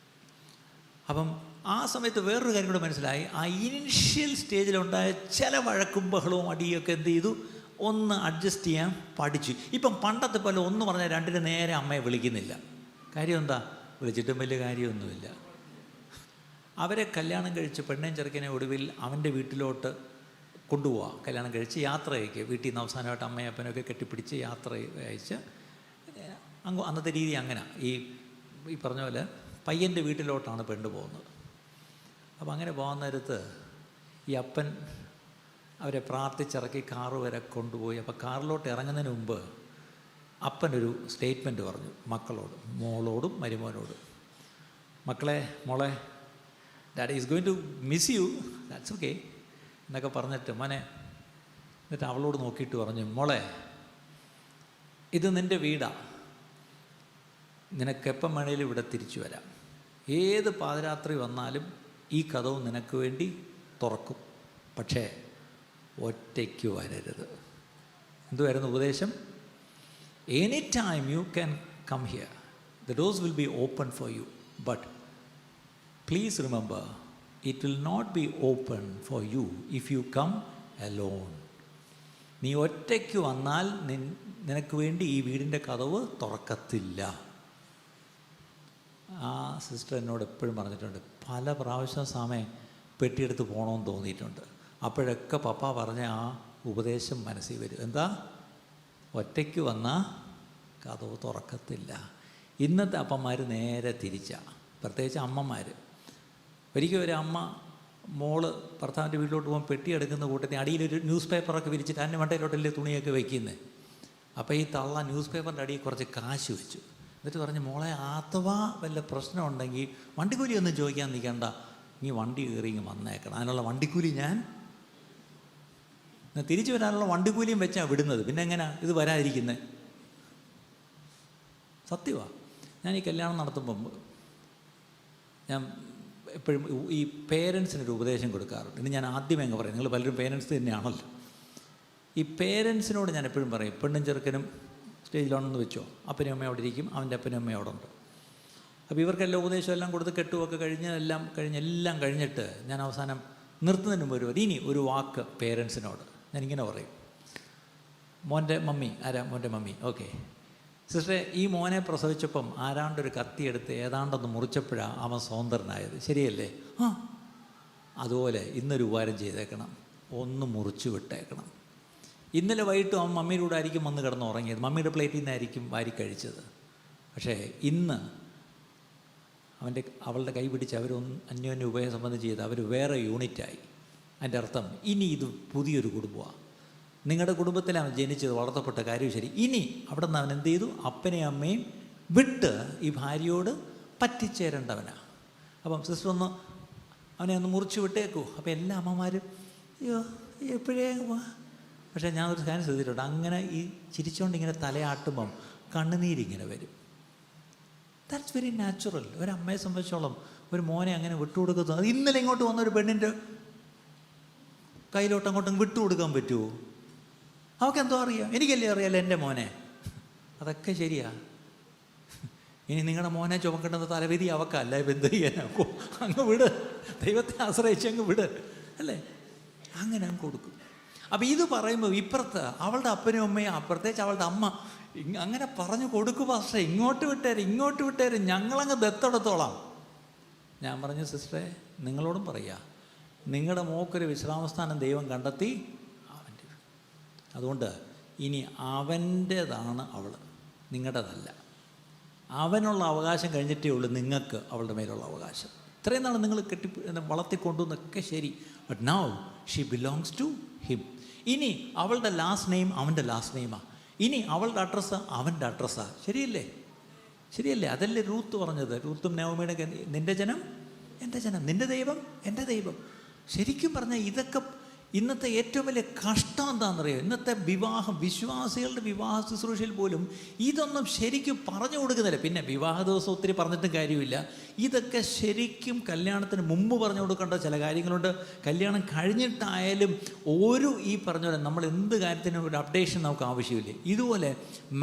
അപ്പം ആ സമയത്ത് വേറൊരു കാര്യം കൂടെ മനസ്സിലായി. ആ ഇനിഷ്യൽ സ്റ്റേജിലുണ്ടായ ചില വഴക്കും ബഹളവും അടിയൊക്കെ എന്ത് ചെയ്തു, ഒന്ന് അഡ്ജസ്റ്റ് ചെയ്യാൻ പഠിച്ചു. ഇപ്പം പണ്ടത്തെ പോലെ ഒന്ന് പറഞ്ഞാൽ രണ്ടിന് നേരെ അമ്മയെ വിളിക്കുന്നില്ല. കാര്യം എന്താ, വിളിച്ചിട്ടും വലിയ കാര്യമൊന്നുമില്ല. അവരെ കല്യാണം കഴിച്ച് പെണ്ണേം ചെറുക്കനെ ഒടുവിൽ അവൻ്റെ വീട്ടിലോട്ട് കൊണ്ടുപോവുക, കല്യാണം കഴിച്ച് യാത്ര അയക്കുക. വീട്ടിൽ നിന്ന് അവസാനമായിട്ട് അമ്മയും അപ്പനൊക്കെ കെട്ടിപ്പിടിച്ച് യാത്ര അയച്ച് അന്നത്തെ രീതി അങ്ങനെ. ഈ പറഞ്ഞ പോലെ പയ്യൻ്റെ വീട്ടിലോട്ടാണ് പെണ്ണ് പോകുന്നത്. അപ്പം അങ്ങനെ പോകുന്ന നേരത്ത് ഈ അപ്പൻ അവരെ പ്രാർത്ഥിച്ചിറക്കി കാറ് വരെ കൊണ്ടുപോയി. അപ്പോൾ കാറിലോട്ട് ഇറങ്ങുന്നതിന് മുമ്പ് അപ്പനൊരു സ്റ്റേറ്റ്മെൻറ്റ് പറഞ്ഞു മക്കളോട്, മോളോടും മരുമോനോടും. മക്കളെ, മോളെ, daddy is going to miss you, that's okay എന്നൊക്കെ പറഞ്ഞിട്ട് മോനെ. എന്നിട്ട് അവളോട് നോക്കിയിട്ട് പറഞ്ഞു, മോളെ, ഇത് നിൻ്റെ വീടാണ്, നിനക്കെപ്പം വേണേലും ഇവിടെ തിരിച്ചു വരാം. ഏത് പാതിരാത്രി വന്നാലും ഈ കതവ് നിനക്ക് വേണ്ടി തുറക്കും. പക്ഷേ ഒറ്റയ്ക്ക് വരരുത്. എന്തുവായിരുന്നു ഉപദേശം? Any time you can come here, the doors will be open for you, but please remember it will not be open for you if you come alone. നീ ഒറ്റയ്ക്ക് വന്നാൽ നിനക്ക് വേണ്ടി ഈ വീടിൻ്റെ കതവ് തുറക്കത്തില്ല. ആ സിസ്റ്റർ എന്നോട് എപ്പോഴും പറഞ്ഞിട്ടുണ്ട്, പല പ്രാവശ്യം സമയം പെട്ടിയെടുത്ത് പോകണമെന്ന് തോന്നിയിട്ടുണ്ട്. അപ്പോഴൊക്കെ പപ്പ പറഞ്ഞ ആ ഉപദേശം മനസ്സിൽ വരും. എന്താ? ഒറ്റയ്ക്ക് വന്നാൽ കതവ് തുറക്കത്തില്ല. ഇന്നത്തെ അപ്പന്മാർ നേരെ തിരിച്ചാണ്, പ്രത്യേകിച്ച് അമ്മമാർ. ഒരിക്കൽ ഒരു അമ്മ മോള് ഭർത്താവിൻ്റെ വീട്ടിലോട്ട് പോകുമ്പോൾ പെട്ടി എടുക്കുന്ന കൂട്ടത്തിൽ അടിയിലൊരു ന്യൂസ് പേപ്പറൊക്കെ വിരിച്ചിട്ട് അതിൻ്റെ മണ്ടയിലോട്ടല്ലേ തുണിയൊക്കെ വയ്ക്കുന്നത്. അപ്പോൾ ഈ തള്ള ന്യൂസ് പേപ്പറിൻ്റെ അടിയിൽ കുറച്ച് കാശ് വെച്ചു. എന്നിട്ട് പറഞ്ഞ്, മോളെ, അഥവാ വല്ല പ്രശ്നമുണ്ടെങ്കിൽ വണ്ടിക്കൂലി ഒന്നും ചോദിക്കാൻ നിൽക്കണ്ട, നീ വണ്ടി കയറി ഇങ്ങ് വന്നേക്കണം, അതിനുള്ള വണ്ടിക്കൂലി ഞാൻ തിരിച്ചു വരാനുള്ള വണ്ടിക്കൂലിയും വെച്ചാണ് വിടുന്നത്. പിന്നെ എങ്ങനെയാണ് ഇത് വരാതിരിക്കുന്നത്? സത്യമാണ്. ഞാൻ ഈ കല്യാണം നടത്തുമ്പം ഞാൻ എപ്പോഴും ഈ പേരൻസിനൊരു ഉപദേശം കൊടുക്കാറുണ്ട്. ഇനി ഞാൻ ആദ്യമേ അങ്ങ് പറയും, നിങ്ങൾ പലരും പേരൻസ് തന്നെയാണല്ലോ. ഈ പേരൻസിനോട് ഞാൻ എപ്പോഴും പറയും, പെണ്ണും ചെറുക്കനും സ്റ്റേജിലാണെന്ന് വെച്ചോ, അപ്പനും അമ്മയും അവിടെ ഇരിക്കും, അവൻ്റെ അപ്പനും അമ്മയും അവിടെ ഉണ്ട്. അപ്പോൾ ഇവർക്കെല്ലാം ഉപദേശം എല്ലാം കൊടുത്ത് കെട്ടുമൊക്കെ എല്ലാം കഴിഞ്ഞിട്ട് ഞാൻ അവസാനം നിർത്തുന്നതിന് മുമ്പ് ഇനി ഒരു വാക്ക് പേരൻസിനോട് ഞാനിങ്ങനെ പറയും. മോൻ്റെ മമ്മി ആരാ? മോൻ്റെ മമ്മി. ഓക്കെ സിസ്റ്ററെ, ഈ മോനെ പ്രസവിച്ചപ്പം ആരാണ്ടൊരു കത്തിയെടുത്ത് ഏതാണ്ടൊന്ന് മുറിച്ചപ്പോഴാണ് അവൻ സ്വതന്ത്രനായത്, ശരിയല്ലേ? ആ, അതുപോലെ ഇന്നൊരു ഉപകാരം ചെയ്തേക്കണം, ഒന്ന് മുറിച്ചു വിട്ടേക്കണം. ഇന്നലെ വൈകിട്ടും അവൻ മമ്മിയുടെ കൂടെ ആയിരിക്കും വന്ന് കിടന്ന് ഉറങ്ങിയത്, മമ്മിയുടെ പ്ലേറ്റിൽ നിന്നായിരിക്കും വാരി കഴിച്ചത്. പക്ഷേ ഇന്ന് അവളുടെ കൈ പിടിച്ച് അന്യോന്യ ഉഭയം സംബന്ധിച്ച് ചെയ്ത് അവർ വേറെ യൂണിറ്റായി. അതിൻ്റെ അർത്ഥം ഇനി ഇത് പുതിയൊരു കുടുംബമാണ്. നിങ്ങളുടെ കുടുംബത്തിലാണ് ജനിച്ചത്, വളർത്തപ്പെട്ട കാര്യം ശരി. ഇനി അവിടെ നിന്ന് അവൻ എന്ത് ചെയ്തു? അപ്പനെയും അമ്മയും വിട്ട് ഈ ഭാര്യയോട് പറ്റിച്ചേരേണ്ടവനാണ്. അപ്പം സിസ്റ്റർ അവനെ ഒന്ന് മുറിച്ച് വിട്ടേക്കൂ. അപ്പോൾ എല്ലാ അമ്മമാരും അയ്യോ എപ്പോഴേ. പക്ഷേ ഞാൻ ഒരു കാര്യം ശ്രദ്ധിച്ചിട്ടുണ്ട്, അങ്ങനെ ഈ ചിരിച്ചുകൊണ്ട് ഇങ്ങനെ തലയാട്ടുമ്പം കണ്ണുനീരിങ്ങനെ വരും. That's very natural. ഒരമ്മയെ സംബന്ധിച്ചോളം ഒരു മോനെ അങ്ങനെ വിട്ടുകൊടുക്കുന്നത്, അത് ഇന്നലെ ഇങ്ങോട്ട് വന്ന ഒരു പെണ്ണിൻ്റെ കയ്യിലോട്ട് അങ്ങോട്ടും വിട്ടുകൊടുക്കാൻ പറ്റുമോ? അവൾക്ക് എന്തോ അറിയാം, എനിക്കല്ലേ അറിയാമല്ലോ എൻ്റെ മോനെ. അതൊക്കെ ശരിയാ. ഇനി നിങ്ങളുടെ മോനെ ചുമക്കേണ്ടത് തലവിധി അവക്കല്ല, ഇപ്പം എന്ത് ചെയ്യാനാക്കോ? അങ്ങ് വിട്, ദൈവത്തെ ആശ്രയിച്ച് അങ്ങ് വിട്, അല്ലേ? അങ്ങനെ അങ്ങ് കൊടുക്കും. അപ്പം ഇത് പറയുമ്പോൾ ഇപ്പുറത്ത് അവളുടെ അപ്പനും അമ്മയും, പ്രത്യേകിച്ച് അവളുടെ അമ്മ അങ്ങനെ പറഞ്ഞു കൊടുക്കും, പക്ഷേ ഇങ്ങോട്ട് വിട്ടേര്, ഞങ്ങളങ്ങ് ദത്തെടുത്തോളാം. ഞാൻ പറഞ്ഞു, സിസ്റ്ററെ നിങ്ങളോടും പറയുക, നിങ്ങളുടെ മോക്കൊരു വിശ്രാമസ്ഥാനം ദൈവം കണ്ടെത്തി അവൻ്റെ. അതുകൊണ്ട് ഇനി അവൻ്റേതാണ് അവൾ, നിങ്ങളുടേതല്ല. അവനുള്ള അവകാശം കഴിഞ്ഞിട്ടേ ഉള്ളൂ നിങ്ങൾക്ക് അവളുടെ മേലുള്ള അവകാശം. ഇത്രയും നാൾ നിങ്ങൾ വളർത്തിക്കൊണ്ടുവന്നൊക്കെ ശരി, but now she belongs to him. ഇനി അവളുടെ ലാസ്റ്റ് നെയിം അവൻ്റെ ലാസ്റ്റ് നെയിമാണ്. ഇനി അവളുടെ അഡ്രസ്സ് അവൻ്റെ അഡ്രസ്സാണ്. ശരിയല്ലേ? അതല്ലേ റൂത്ത് പറഞ്ഞത്. റൂത്തും നവോമിയുടെ, നിൻ്റെ ജനം എൻ്റെ ജനം, നിൻ്റെ ദൈവം എൻ്റെ ദൈവം. ശരിക്കും പറഞ്ഞാൽ ഇതൊക്കെ ഇന്നത്തെ ഏറ്റവും വലിയ കഷ്ടം എന്താണെന്നറിയോ? ഇന്നത്തെ വിവാഹം, വിശ്വാസികളുടെ വിവാഹ ശുശ്രൂഷയിൽ പോലും ഇതൊന്നും ശരിക്കും പറഞ്ഞു കൊടുക്കുന്നില്ല. പിന്നെ വിവാഹ ദിവസം ഒത്തിരി പറഞ്ഞിട്ടും കാര്യമില്ല. ഇതൊക്കെ ശരിക്കും കല്യാണത്തിന് മുമ്പ് പറഞ്ഞു കൊടുക്കേണ്ട ചില കാര്യങ്ങളുണ്ട്. കല്യാണം കഴിഞ്ഞിട്ടായാലും ഈ പറഞ്ഞ പോലെ നമ്മൾ എന്ത് കാര്യത്തിനും ഒരു അപ്ഡേഷൻ നമുക്ക് ആവശ്യമില്ലേ? ഇതുപോലെ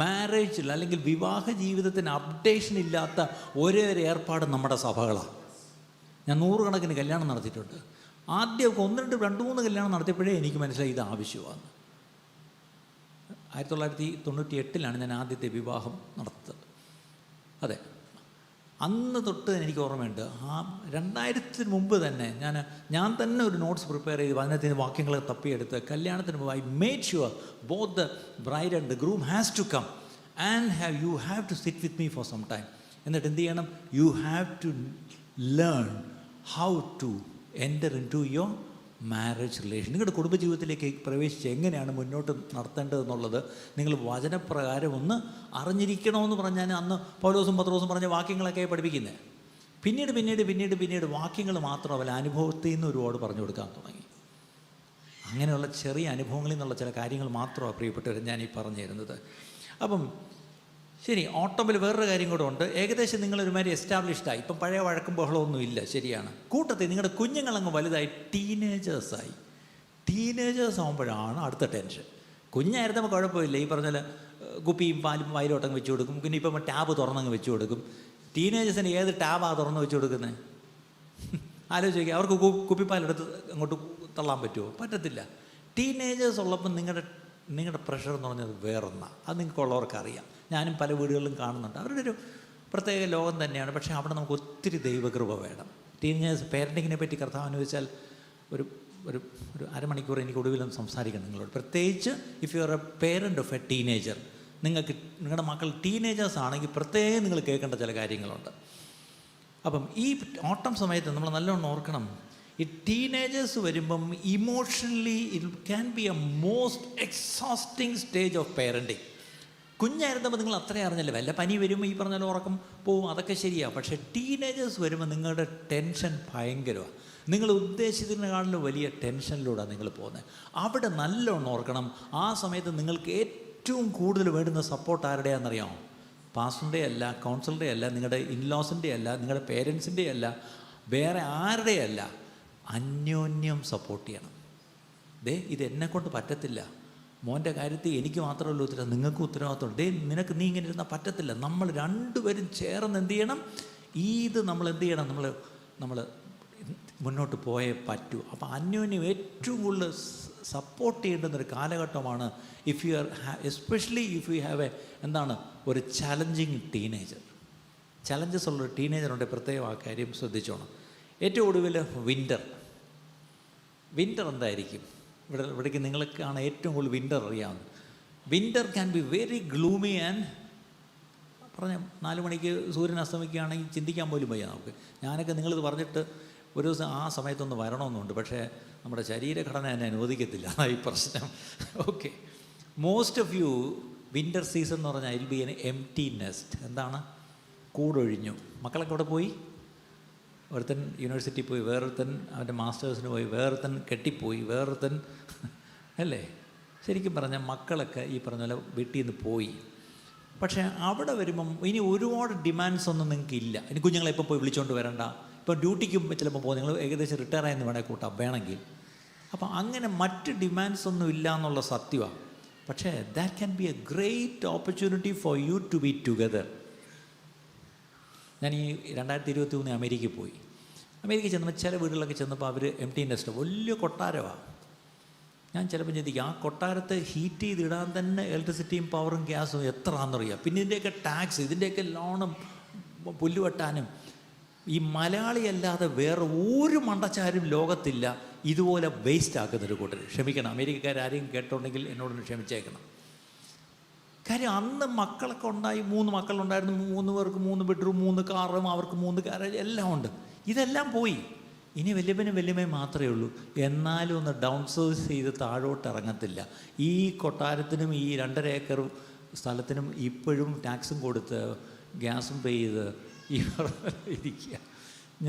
മാരേജിൽ അല്ലെങ്കിൽ വിവാഹ ജീവിതത്തിന് അപ്ഡേഷൻ ഇല്ലാത്ത ഒരേ ഒരു ഏർപ്പാട് നമ്മുടെ സഭകളാണ്. ഞാൻ 100 കണക്കിന് കല്യാണം നടത്തിയിട്ടുണ്ട്. ആദ്യമൊക്കെ 1, 2, 3 കല്യാണം നടത്തിയപ്പോഴേ എനിക്ക് മനസ്സിലായി ഇത് ആവശ്യമാണ്. 1998 ഞാൻ ആദ്യത്തെ വിവാഹം നടത്തുന്നത്. അതെ, അന്ന് തൊട്ട് എനിക്ക് ഓർമ്മയുണ്ട്. 2000 മുമ്പ് തന്നെ ഞാൻ തന്നെ ഒരു നോട്ട്സ് പ്രിപ്പയർ ചെയ്ത് അതിനകത്ത് വാക്യങ്ങൾ തപ്പിയെടുത്ത് കല്യാണത്തിന് മുമ്പ് I made sure both the bride and the groom has to come and you have to sit with me for some time. എന്നിട്ട് എന്ത് ചെയ്യണം? You have to learn how to enter in to your marriage relation. നിങ്ങളുടെ കുടുംബജീവിതത്തിലേക്ക് പ്രവേശിച്ച് എങ്ങനെയാണ് മുന്നോട്ട് നടത്തേണ്ടതെന്നുള്ളത് നിങ്ങൾ വചനപ്രകാരം ഒന്ന് അറിഞ്ഞിരിക്കണമെന്ന് പറഞ്ഞാൽ അന്ന് പൗലോസും പത്രോസും പറഞ്ഞ വാക്യങ്ങളൊക്കെ പഠിപ്പിക്കുന്നത്. പിന്നീട് വാക്യങ്ങൾ മാത്രമല്ല, അനുഭവത്തിൽ നിന്ന് ഒരുപാട് പറഞ്ഞു കൊടുക്കാൻ തുടങ്ങി. അങ്ങനെയുള്ള ചെറിയ അനുഭവങ്ങളിൽ നിന്നുള്ള ചില കാര്യങ്ങൾ മാത്രമാണ് പ്രിയപ്പെട്ടവർ ഞാൻ ഈ പറഞ്ഞു തരുന്നത്. അപ്പം ശരി, ഓട്ടോമിൽ വേറൊരു കാര്യം കൂടെ ഉണ്ട്. ഏകദേശം നിങ്ങളൊരുമാതിരി എസ്റ്റാബ്ലിഷ്ഡായി, ഇപ്പം പഴയ വഴക്കും ബഹളമൊന്നും ഇല്ല, ശരിയാണ്. കൂട്ടത്തിൽ നിങ്ങളുടെ കുഞ്ഞുങ്ങളങ്ങ് വലുതായി ടീനേജേഴ്സായി. ടീനേജേഴ്സ് ആകുമ്പോഴാണ് അടുത്ത ടെൻഷൻ. കുഞ്ഞായിരുന്നപ്പോൾ കുഴപ്പമില്ല, ഈ പറഞ്ഞാൽ കുപ്പിയും പാലും വയലോട്ടങ്ങ് വെച്ച് കൊടുക്കും. പിന്നെ ഇപ്പം ടാബ് തുറന്നങ്ങ് വെച്ച് കൊടുക്കും. ടീനേജേഴ്സിന് ഏത് ടാബാണ് തുറന്ന് വെച്ച് കൊടുക്കുന്നത്? ആലോചിച്ച് നോക്കി, അവർക്ക് കുപ്പിപ്പാലെടുത്ത് അങ്ങോട്ട് തള്ളാൻ പറ്റുമോ? പറ്റത്തില്ല. ടീനേജേഴ്സ് ഉള്ളപ്പം നിങ്ങളുടെ പ്രഷർ എന്ന് പറഞ്ഞത് വേറൊന്നാണ്. അത് നിങ്ങൾക്കുള്ളവർക്ക് അറിയാം. ഞാനും പല വീടുകളിലും കാണുന്നുണ്ട്. അവരുടെ ഒരു പ്രത്യേക ലോകം തന്നെയാണ്. പക്ഷേ അവിടെ നമുക്ക് ഒത്തിരി ദൈവകൃപ വേണം. ടീനേജേഴ്സ് പേരൻറ്റിങ്ങിനെ പറ്റി കർത്താവ് അനുവദിച്ചാൽ ഒരു ഒരു ഒരു അരമണിക്കൂർ എനിക്ക് ഒടുവിലും സംസാരിക്കണം നിങ്ങളോട്. പ്രത്യേകിച്ച് if you are A parent of A teenager, നിങ്ങളുടെ മക്കൾ ടീനേജേഴ്സ് ആണെങ്കിൽ പ്രത്യേകം നിങ്ങൾ കേൾക്കേണ്ട ചില കാര്യങ്ങളുണ്ട്. അപ്പം ഈ ഓട്ടം സമയത്ത് നമ്മൾ നല്ലോണം ഓർക്കണം, ഈ ടീനേജേഴ്സ് വരുമ്പം emotionally it can be a most exhausting stage of parenting. കുഞ്ഞായിരുന്നപ്പോൾ നിങ്ങൾ അത്രയും അറിഞ്ഞില്ല, വല്ല പനി വരുമ്പോൾ ഈ പറഞ്ഞാൽ ഉറക്കം പോവും, അതൊക്കെ ശരിയാണ്. പക്ഷേ ടീനേജേഴ്സ് വരുമ്പോൾ നിങ്ങളുടെ ടെൻഷൻ ഭയങ്കരമാണ്. നിങ്ങൾ ഉദ്ദേശിക്കുന്നതിനേക്കാളും വലിയ ടെൻഷനിലൂടെയാണ് നിങ്ങൾ പോകുന്നത്. അവിടെ നല്ലോണം ഓർക്കണം, ആ സമയത്ത് നിങ്ങൾക്ക് ഏറ്റവും കൂടുതൽ വേണ്ടുന്ന സപ്പോർട്ട് ആരുടെയാണെന്നറിയാമോ? പാസ്റ്ററിൻ്റെ അല്ല, കൗൺസിലറുടെ അല്ല, നിങ്ങളുടെ ഇൻലോസിൻ്റെ അല്ല, നിങ്ങളുടെ പേരൻസിൻ്റെ അല്ല, വേറെ ആരുടെയല്ല, അന്യോന്യം സപ്പോർട്ട് ചെയ്യണം. ഇത് എന്നെക്കൊണ്ട് പറ്റത്തില്ല, മോൻ്റെ കാര്യത്തിൽ എനിക്ക് മാത്രമല്ല ഉത്തരവാദിത്വം, നിങ്ങൾക്ക് ഉത്തരവാദിത്വമുണ്ട്. നീ ഇങ്ങനെ ഇരുന്നാൽ പറ്റത്തില്ല. നമ്മൾ രണ്ടുപേരും ചേർന്ന് എന്ത് ചെയ്യണം? നമ്മൾ എന്ത് ചെയ്യണം? നമ്മൾ മുന്നോട്ട് പോയേ പറ്റൂ. അപ്പോൾ അന്യോന്യം ഏറ്റവും കൂടുതൽ സപ്പോർട്ട് ചെയ്യേണ്ടുന്നൊരു കാലഘട്ടമാണ്. എസ്പെഷ്യലി ഇഫ് യു ഹാവ് ഒരു ചലഞ്ചിങ് ടീനേജർ. ചലഞ്ചസ് ഉള്ളൊരു ടീനേജറുണ്ട്, പ്രത്യേകം ആ കാര്യം ശ്രദ്ധിച്ചോണം. ഏറ്റവും ഒടുവിൽ വിൻ്റർ എന്തായിരിക്കും? ഇവിടേക്ക് നിങ്ങൾക്കാണ് ഏറ്റവും കൂടുതൽ വിൻ്റർ അറിയാവുന്നത്. Winter can be very gloomy and 4 മണിക്ക് സൂര്യൻ അസ്തമിക്കുകയാണെങ്കിൽ ചിന്തിക്കാൻ പോലും വയ്യ നമുക്ക്. ഞാനൊക്കെ നിങ്ങളിത് പറഞ്ഞിട്ട് ഒരു ദിവസം ആ സമയത്തൊന്ന് വരണമെന്നുണ്ട്, പക്ഷേ നമ്മുടെ ശരീരഘടന എന്നെ അനുവദിക്കത്തില്ല, അതാണ് ഈ പ്രശ്നം. Okay, most of you winter season എന്ന് പറഞ്ഞാൽ will be an empty nest. എന്താണ്? കൂടൊഴിഞ്ഞു. മക്കളൊക്കെ അവിടെ പോയി, ഒരുത്തൻ യൂണിവേഴ്സിറ്റി പോയി, വേറൊരുത്തൻ അവൻ്റെ മാസ്റ്റേഴ്സിന് പോയി, വേറൊരുത്തൻ കെട്ടിപ്പോയി, വേറൊരുത്തൻ അല്ലേ? ശരിക്കും പറഞ്ഞാൽ മക്കളൊക്കെ ഈ പറഞ്ഞ പോലെ വീട്ടിൽ നിന്ന് പോയി. പക്ഷേ അവിടെ വരുമ്പം ഇനി ഒരുപാട് ഡിമാൻഡ്സ് ഒന്നും നിങ്ങൾക്ക് ഇല്ല. ഇനി കുഞ്ഞുങ്ങളെ ഇപ്പം പോയി വിളിച്ചുകൊണ്ട് വരണ്ട, ഇപ്പം ഡ്യൂട്ടിക്കും ചിലപ്പോൾ പോകും, നിങ്ങൾ ഏകദേശം റിട്ടയർ ആയെന്ന് വേണേൽ കൂട്ടാം വേണമെങ്കിൽ. അപ്പം അങ്ങനെ മറ്റ് ഡിമാൻഡ്സ് ഒന്നും ഇല്ല എന്നുള്ള സത്യമാണ്. പക്ഷേ that can be a great opportunity for you to be together. ഞാൻ ഈ 2023 അമേരിക്കയിൽ പോയി. അമേരിക്കയിൽ ചെന്നപ്പോൾ ചില വീടുകളിലൊക്കെ ചെന്നപ്പോൾ അവർ എംപ്റ്റി നെസ്റ്റ്, വലിയ കൊട്ടാരമാണ്. ഞാൻ ചിലപ്പോൾ ചിന്തിക്കും, ആ കൊട്ടാരത്തെ ഹീറ്റ് ചെയ്തിടാൻ തന്നെ ഇലക്ട്രിസിറ്റിയും പവറും ഗ്യാസും എത്ര ആണെന്നറിയാം. പിന്നെ ഇതിൻ്റെയൊക്കെ ടാക്സ്, ഇതിൻ്റെയൊക്കെ ലോണും പുല്ലുവെട്ടാനും. ഈ മലയാളിയല്ലാതെ വേറെ ഒരു മണ്ടച്ചാരും ലോകത്തില്ല ഇതുപോലെ വേസ്റ്റ് ആക്കുന്നൊരു കൂട്ടർ. ക്ഷമിക്കണം, അമേരിക്കക്കാരും കേട്ടോണ്ടെങ്കിൽ എന്നോടൊന്ന് ക്ഷമിച്ചേക്കണം. കാര്യം അന്ന് മക്കളൊക്കെ ഉണ്ടായി, 3 മക്കളുണ്ടായിരുന്നു, 3 പേർക്ക് 3 ബെഡ്റൂം, 3 കാറും, അവർക്ക് 3 ഗാരേജ് എല്ലാം ഉണ്ട്. ഇതെല്ലാം പോയി. ഇനി വല്യമ്മയും മാത്രമേ ഉള്ളൂ. എന്നാലും ഒന്ന് ഡൗൺ സൈസ് ചെയ്ത് താഴോട്ട് ഇറങ്ങത്തില്ല. ഈ കൊട്ടാരത്തിനും ഈ 2.5 ഏക്കർ സ്ഥലത്തിനും ഇപ്പോഴും ടാക്സും കൊടുത്ത് ഗ്യാസും പേ ചെയ്ത് ഇരിക്കുക.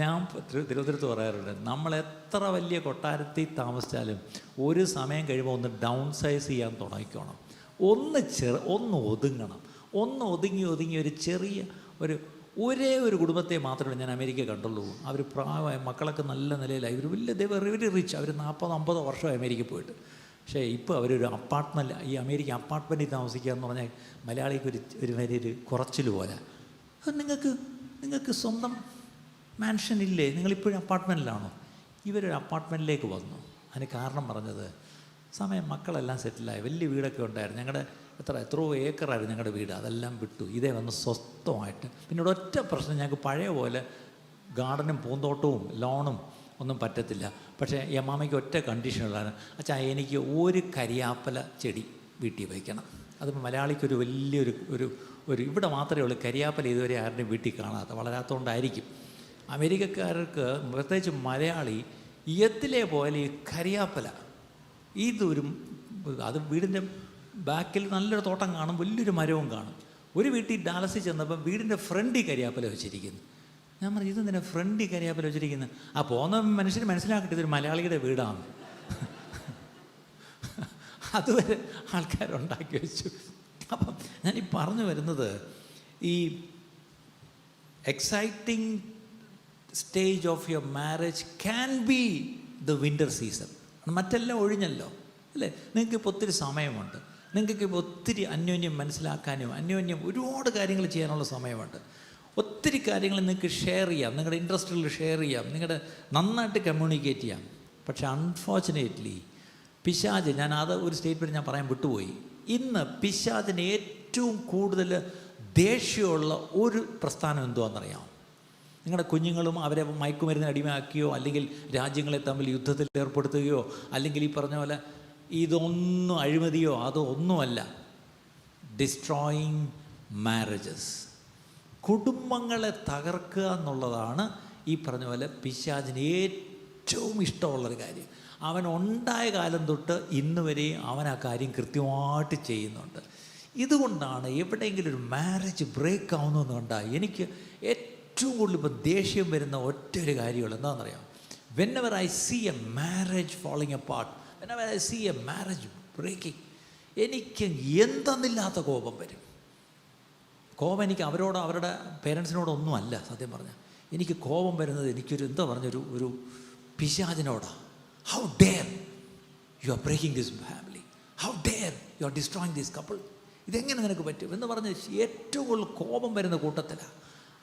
ഞാൻ തിരുവനന്തപുരത്ത് പറയാറുണ്ട്, നമ്മൾ എത്ര വലിയ കൊട്ടാരത്തിൽ താമസിച്ചാലും ഒരു സമയം കഴിയുമ്പോൾ ഒന്ന് ഡൗൺ സൈസ് ചെയ്യാൻ തുടങ്ങിക്കോണം. ഒന്ന് ഒതുങ്ങണം. ഒതുങ്ങി ഒരു ചെറിയ ഒരേ ഒരു കുടുംബത്തെ മാത്രമേ ഞാൻ അമേരിക്ക കണ്ടുള്ളൂ. അവർ പ്രായമായ മക്കളൊക്കെ നല്ല നിലയിലായി. ഇവർ വലിയ വെരി റിച്ച്. അവർ 40-50 വർഷമായി അമേരിക്കയിൽ പോയിട്ട്. പക്ഷേ ഇപ്പോൾ അവരൊരു അപ്പാർട്ട്മെൻറ്റ്, ഈ അമേരിക്ക അപ്പാർട്ട്മെൻറ്റിൽ താമസിക്കുക എന്ന് പറഞ്ഞാൽ മലയാളിക്ക് ഒരു വലിയൊരു കുറച്ചിൽ പോലെ. നിങ്ങൾക്ക് സ്വന്തം മാൻഷൻ ഇല്ലേ? നിങ്ങളിപ്പോഴും അപ്പാർട്ട്മെൻറ്റിലാണോ? ഇവരൊരു അപ്പാർട്ട്മെൻറ്റിലേക്ക് വന്നു. അതിന് കാരണം പറഞ്ഞത്, സമയം മക്കളെല്ലാം സെറ്റിലായി, വലിയ വീടൊക്കെ ഉണ്ടായിരുന്നു. ഞങ്ങളുടെ എത്രയോ ഏക്കറായിരുന്നു ഞങ്ങളുടെ വീട്. അതെല്ലാം വിട്ടു. ഇതേ വന്ന് സ്വസ്ഥമായിട്ട്. പിന്നെ ഇവിടെ ഒറ്റ പ്രശ്നം, ഞങ്ങൾക്ക് പഴയ പോലെ ഗാർഡനും പൂന്തോട്ടവും ലോണും ഒന്നും പറ്റത്തില്ല. പക്ഷേ ഈ അമ്മാമ്മയ്ക്ക് ഒറ്റ കണ്ടീഷനുള്ളതാണ്, അച്ഛാ എനിക്ക് ഒരു കരിയാപ്പല ചെടി വീട്ടിൽ വയ്ക്കണം. അത് മലയാളിക്കൊരു വലിയൊരു ഇവിടെ മാത്രമേ ഉള്ളൂ കരിയാപ്പല ഇതുവരെ ആരുടെയും വീട്ടിൽ കാണാത്ത, വളരാത്തതുകൊണ്ടായിരിക്കും. അമേരിക്കക്കാർക്ക്, പ്രത്യേകിച്ച് മലയാളി, എത്തിലേ പോലെ ഈ കരിയാപ്പല അത് വീടിൻ്റെ ബാക്കിൽ നല്ലൊരു തോട്ടം കാണും, വലിയൊരു മരവും കാണും. ഒരു വീട്ടിൽ ഡാലസിൽ ചെന്നപ്പം വീടിൻ്റെ ഫ്രണ്ടിൽ കരിയാപ്പല വെച്ചിരിക്കുന്നു. ഞാൻ പറഞ്ഞു, ഇതെന്തിനാ ഫ്രണ്ടിൽ കരിയാപ്പല വെച്ചിരിക്കുന്നത്? ആ പോകുന്ന മനുഷ്യർ മനസ്സിലാക്കിയിട്ട് ഇതൊരു മലയാളിയുടെ വീടാണ്. അതുവരെ ആൾക്കാരുണ്ടാക്കി വെച്ചു. അപ്പം ഞാനീ പറഞ്ഞു വരുന്നത്, ഈ exciting stage of your marriage can be the winter season. മറ്റെല്ലാം ഒഴിഞ്ഞല്ലോ അല്ലേ? നിങ്ങൾക്കിപ്പോൾ ഒത്തിരി സമയമുണ്ട്. നിങ്ങൾക്കിപ്പോൾ ഒത്തിരി അന്യോന്യം മനസ്സിലാക്കാനും അന്യോന്യം ഒരുപാട് കാര്യങ്ങൾ ചെയ്യാനുള്ള സമയമുണ്ട്. ഒത്തിരി കാര്യങ്ങൾ നിങ്ങൾക്ക് ഷെയർ ചെയ്യാം, നിങ്ങളുടെ ഇൻട്രസ്റ്റുകൾ ഷെയർ ചെയ്യാം, നിങ്ങളുടെ നന്നായിട്ട് കമ്മ്യൂണിക്കേറ്റ് ചെയ്യാം. പക്ഷേ അൺഫോർച്ചുനേറ്റ്ലി പിശാച്, അത് ഒരു സ്റ്റേറ്റ്മെൻറ്റ് ഞാൻ പറയാൻ വിട്ടുപോയി. ഇന്ന് പിശാചിന് ഏറ്റവും കൂടുതൽ ദേഷ്യമുള്ള ഒരു പ്രസ്ഥാനം എന്തുവാണെന്നറിയാം? നിങ്ങളുടെ കുഞ്ഞുങ്ങളും അവരെ മയക്കുമരുന്നിന് അടിമയാക്കിയോ, അല്ലെങ്കിൽ രാജ്യങ്ങളെ തമ്മിൽ യുദ്ധത്തിൽ ഏർപ്പെടുത്തുകയോ, അല്ലെങ്കിൽ ഈ പറഞ്ഞ പോലെ ഇതൊന്നും അഴിമതിയോ അതോ ഒന്നുമല്ല. Destroying marriages. കുടുംബങ്ങളെ തകർക്കുക എന്നുള്ളതാണ് ഈ പറഞ്ഞ പോലെ പിശാചിന് ഏറ്റവും ഇഷ്ടമുള്ളൊരു കാര്യം. അവൻ ഉണ്ടായ കാലം തൊട്ട് ഇന്ന് വരെയും അവൻ ആ കാര്യം കൃത്യമായിട്ട് ചെയ്യുന്നുണ്ട്. ഇതുകൊണ്ടാണ് എവിടെയെങ്കിലും ഒരു മാരേജ് ബ്രേക്ക് ആവുന്നതെന്ന് കണ്ടാൽ എനിക്ക് ഏറ്റവും കൂടുതൽ ഇപ്പം ദേഷ്യം വരുന്ന ഒറ്റൊരു കാര്യമുള്ളൂ. എന്താണെന്നറിയാം? whenever I see a marriage falling apart, whenever I see a marriage breaking, എനിക്ക് എന്തെന്നില്ലാത്ത കോപം വരും. കോപം എനിക്ക് അവരുടെ പേരൻസിനോടൊന്നും അല്ല. സത്യം പറഞ്ഞാൽ എനിക്ക് കോപം വരുന്നത് എന്താ പറഞ്ഞൊരു പിശാചിനോടാണ്. How dare you are breaking this family, how dare you are destroying this couple, ഇതെങ്ങനെ നിനക്ക് പറ്റും എന്ന് പറഞ്ഞ് ഏറ്റവും കൂടുതൽ കോപം വരുന്ന കൂട്ടത്തിലാണ്.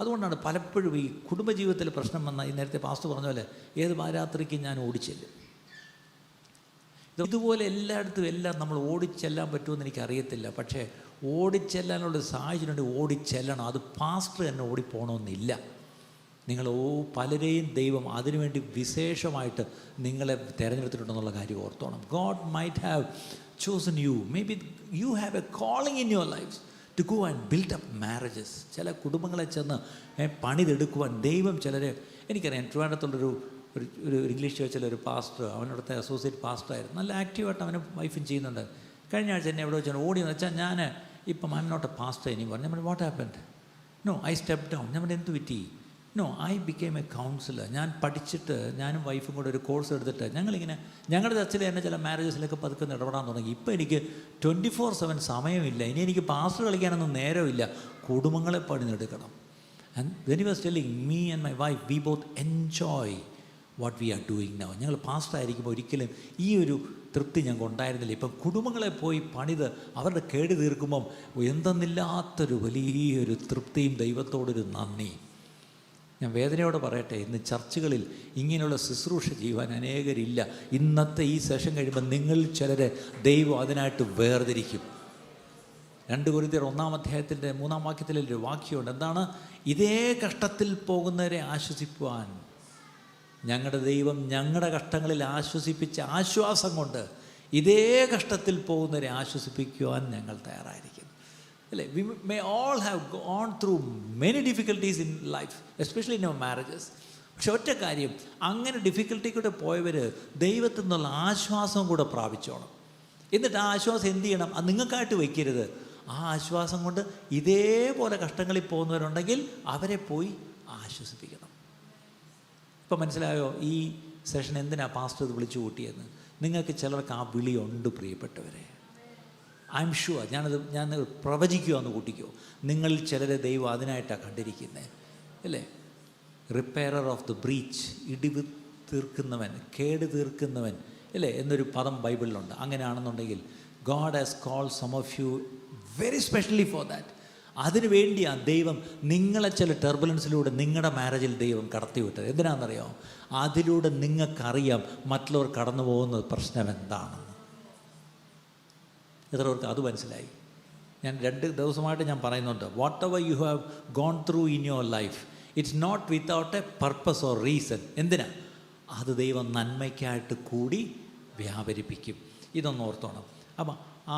അതുകൊണ്ടാണ് പലപ്പോഴും ഈ കുടുംബജീവിതത്തിൽ പ്രശ്നം വന്ന, ഈ നേരത്തെ പാസ്റ്റർ പറഞ്ഞ പോലെ, ഏത് പാരാത്രിക്കും ഞാൻ ഓടിച്ചെല്ലും. ഇതുപോലെ എല്ലായിടത്തും എല്ലാം നമ്മൾ ഓടിച്ചെല്ലാൻ പറ്റുമെന്ന് എനിക്കറിയത്തില്ല. പക്ഷേ ഓടിച്ചെല്ലാനുള്ള സാഹചര്യം ഓടിച്ചെല്ലണം. അത് പാസ്റ്റർ തന്നെ ഓടിപ്പോണമെന്നില്ല. നിങ്ങൾ പലരെയും ദൈവം അതിനുവേണ്ടി വിശേഷമായിട്ട് നിങ്ങളെ തിരഞ്ഞെടുത്തിട്ടുണ്ടെന്നുള്ള കാര്യം ഓർത്തോണം. God might have chosen you. May be you have a calling in your life to go and build up marriages. ചില കുടുംബങ്ങളെ ചെന്ന് പണിതെടുക്കുവാൻ ദൈവം ചിലരെ, എനിക്കറിയാം, ട്രിവാൻഡ്രത്തുള്ളൊരു ഇംഗ്ലീഷ് ചേർച്ചിലൊരു പാസ്റ്റർ, അവനവിടുത്തെ അസോസിയേറ്റ് പാസ്റ്ററായിരുന്നു. നല്ല ആക്റ്റീവായിട്ട് അവനും വൈഫും ചെയ്യുന്നുണ്ട്. കഴിഞ്ഞ ആഴ്ച എന്നെ എവിടെ വെച്ചാൽ ഓടി എന്ന് വെച്ചാൽ, ഞാൻ ഇപ്പം I'm not a pastor ഇനി പറഞ്ഞു. നമ്മൾ what happened? No, I step down. നമ്മൾ എന്ത് പറ്റി? No, I became a counsellor. ഞാൻ പഠിച്ചിട്ട് ഞാനും വൈഫും കൂടെ ഒരു കോഴ്സ് എടുത്തിട്ട് ഞങ്ങളിങ്ങനെ ഞങ്ങളുടെ ചർച്ചിൽ തന്നെ ചില മാരേജസിലൊക്കെ പതുക്കെ ഇടപെടാൻ തുടങ്ങി. ഇപ്പം എനിക്ക് 24/7 സമയമില്ല. ഇനി എനിക്ക് പാസ്റ്റർ കളിക്കാനൊന്നും നേരമില്ല. കുടുംബങ്ങളെ പണിതെടുക്കണം. And when he was telling, me and my wife, we both enjoy what we are doing now. ഞങ്ങൾ പാസ്റ്റർ ആയിരിക്കുമ്പോൾ ഒരിക്കലും ഈ ഒരു തൃപ്തി ഞങ്ങൾക്ക് ഉണ്ടായിരുന്നില്ല. ഇപ്പം കുടുംബങ്ങളെ പോയി പണിത് അവരുടെ കേട് തീർക്കുമ്പം എന്തെന്നില്ലാത്തൊരു വലിയൊരു തൃപ്തിയും ദൈവത്തോടൊരു നന്ദി. ഞാൻ വേദനയോടെ പറയട്ടെ, ഇന്ന് ചർച്ചുകളിൽ ഇങ്ങനെയുള്ള ശുശ്രൂഷ ചെയ്യുവാൻ അനേകരില്ല. ഇന്നത്തെ ഈ സെഷൻ കഴിയുമ്പോൾ നിങ്ങൾ ചിലരെ ദൈവം അതിനായിട്ട് വേർതിരിക്കും. 2 കൊരിന്ത്യർ 1-ാം അധ്യായത്തിൻ്റെ 3-ാം വാക്യത്തിലൊരു വാക്യമുണ്ട്. എന്താണ്? ഇതേ കഷ്ടത്തിൽ പോകുന്നവരെ ആശ്വസിക്കുവാൻ ഞങ്ങളുടെ ദൈവം ഞങ്ങളുടെ കഷ്ടങ്ങളിൽ ആശ്വസിപ്പിച്ച ആശ്വാസം കൊണ്ട് ഇതേ കഷ്ടത്തിൽ പോകുന്നവരെ ആശ്വസിപ്പിക്കുവാൻ ഞങ്ങൾ തയ്യാറായിരിക്കും. അല്ലേ? We may all have gone through many difficulties in life, especially in our marriages. പക്ഷെ ഒറ്റ കാര്യം, അങ്ങനെ ഡിഫിക്കൽട്ടി കൂടെ പോയവർ ദൈവത്തിൽ നിന്നുള്ള ആശ്വാസം കൂടെ പ്രാപിച്ചോണം. എന്നിട്ട് ആ ആശ്വാസം എന്ത് ചെയ്യണം? അത് നിങ്ങൾക്കായിട്ട് വയ്ക്കരുത്. ആ ആശ്വാസം കൊണ്ട് ഇതേപോലെ കഷ്ടങ്ങളിൽ പോകുന്നവരുണ്ടെങ്കിൽ അവരെ പോയി ആശ്വസിപ്പിക്കണം. ഇപ്പം മനസ്സിലായോ ഈ സെഷൻ എന്തിനാ പാസ്റ്റർ ഇത് വിളിച്ചു കൂട്ടിയെന്ന്? നിങ്ങൾക്ക് ചിലർക്ക് ആ വിളിയുണ്ട് പ്രിയപ്പെട്ടവരെ. I am sure. ഞാൻ പ്രവചിക്കുക എന്ന് കൂട്ടിക്കോ, നിങ്ങളിൽ ചിലരെ ദൈവം അതിനായിട്ടാണ് കണ്ടിരിക്കുന്നത്, അല്ലേ? റിപ്പയറർ ഓഫ് ദ ബ്രീച്ച്, ഇടിവ് തീർക്കുന്നവൻ, കേട് തീർക്കുന്നവൻ, അല്ലേ എന്നൊരു പദം ബൈബിളിലുണ്ട്. അങ്ങനെയാണെന്നുണ്ടെങ്കിൽ God has called some of you very specially for that. അതിനു വേണ്ടിയാണ് ദൈവം നിങ്ങളെ ചില ടെർബുലൻസിലൂടെ നിങ്ങളുടെ മാരേജിൽ ദൈവം കടത്തിവിട്ടത്. എന്തിനാണെന്നറിയാമോ? അതിലൂടെ നിങ്ങൾക്കറിയാം മറ്റുള്ളവർ കടന്നു പോകുന്ന പ്രശ്നം എന്താണെന്ന്. എത്ര പേർക്ക് അത് മനസ്സിലായി? ഞാൻ 2 ദിവസമായിട്ട് ഞാൻ പറയുന്നുണ്ട്, whatever you have gone through in your life, it's not without a purpose or reason. എന്തിനാ? അത് ദൈവം നന്മയ്ക്കായിട്ട് കൂടി വ്യാപരിപ്പിക്കും. ഇതൊന്ന് ഓർത്തോണം.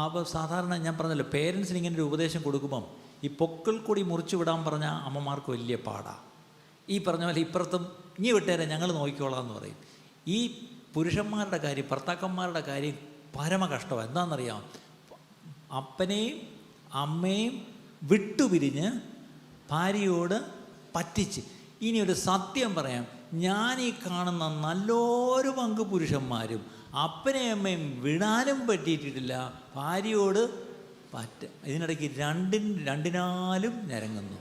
അപ്പോൾ സാധാരണ ഞാൻ പറഞ്ഞല്ലോ, പേരൻസിന് ഇങ്ങനെ ഒരു ഉപദേശം കൊടുക്കുമ്പം ഈ പൊക്കിൾ കൂടി മുറിച്ചു വിടാൻ പറഞ്ഞാൽ അമ്മമാർക്ക് വലിയ പാടാണ്. ഈ പറഞ്ഞ പോലെ ഇപ്പുറത്തും ഇനി വിട്ടേരെ ഞങ്ങൾ നോക്കിക്കോളാം എന്ന് പറയും. ഈ പുരുഷന്മാരുടെ കാര്യം, ഭർത്താക്കന്മാരുടെ കാര്യം പരമ കഷ്ടമാണ്. എന്താണെന്നറിയാം? അപ്പനെയും അമ്മയും വിട്ടുപിരിഞ്ഞ് ഭാര്യയോട് പറ്റിച്ച്. ഇനി ഒരു സത്യം പറയാം, ഞാൻ ഈ കാണുന്ന നല്ലൊരു പങ്ക് പുരുഷന്മാരും അപ്പനെയും അമ്മയും വിടാനും പറ്റിയിട്ടില്ല, ഭാര്യയോട് ഇതിനിടയ്ക്ക് രണ്ടിനാലും ഞരങ്ങുന്നു.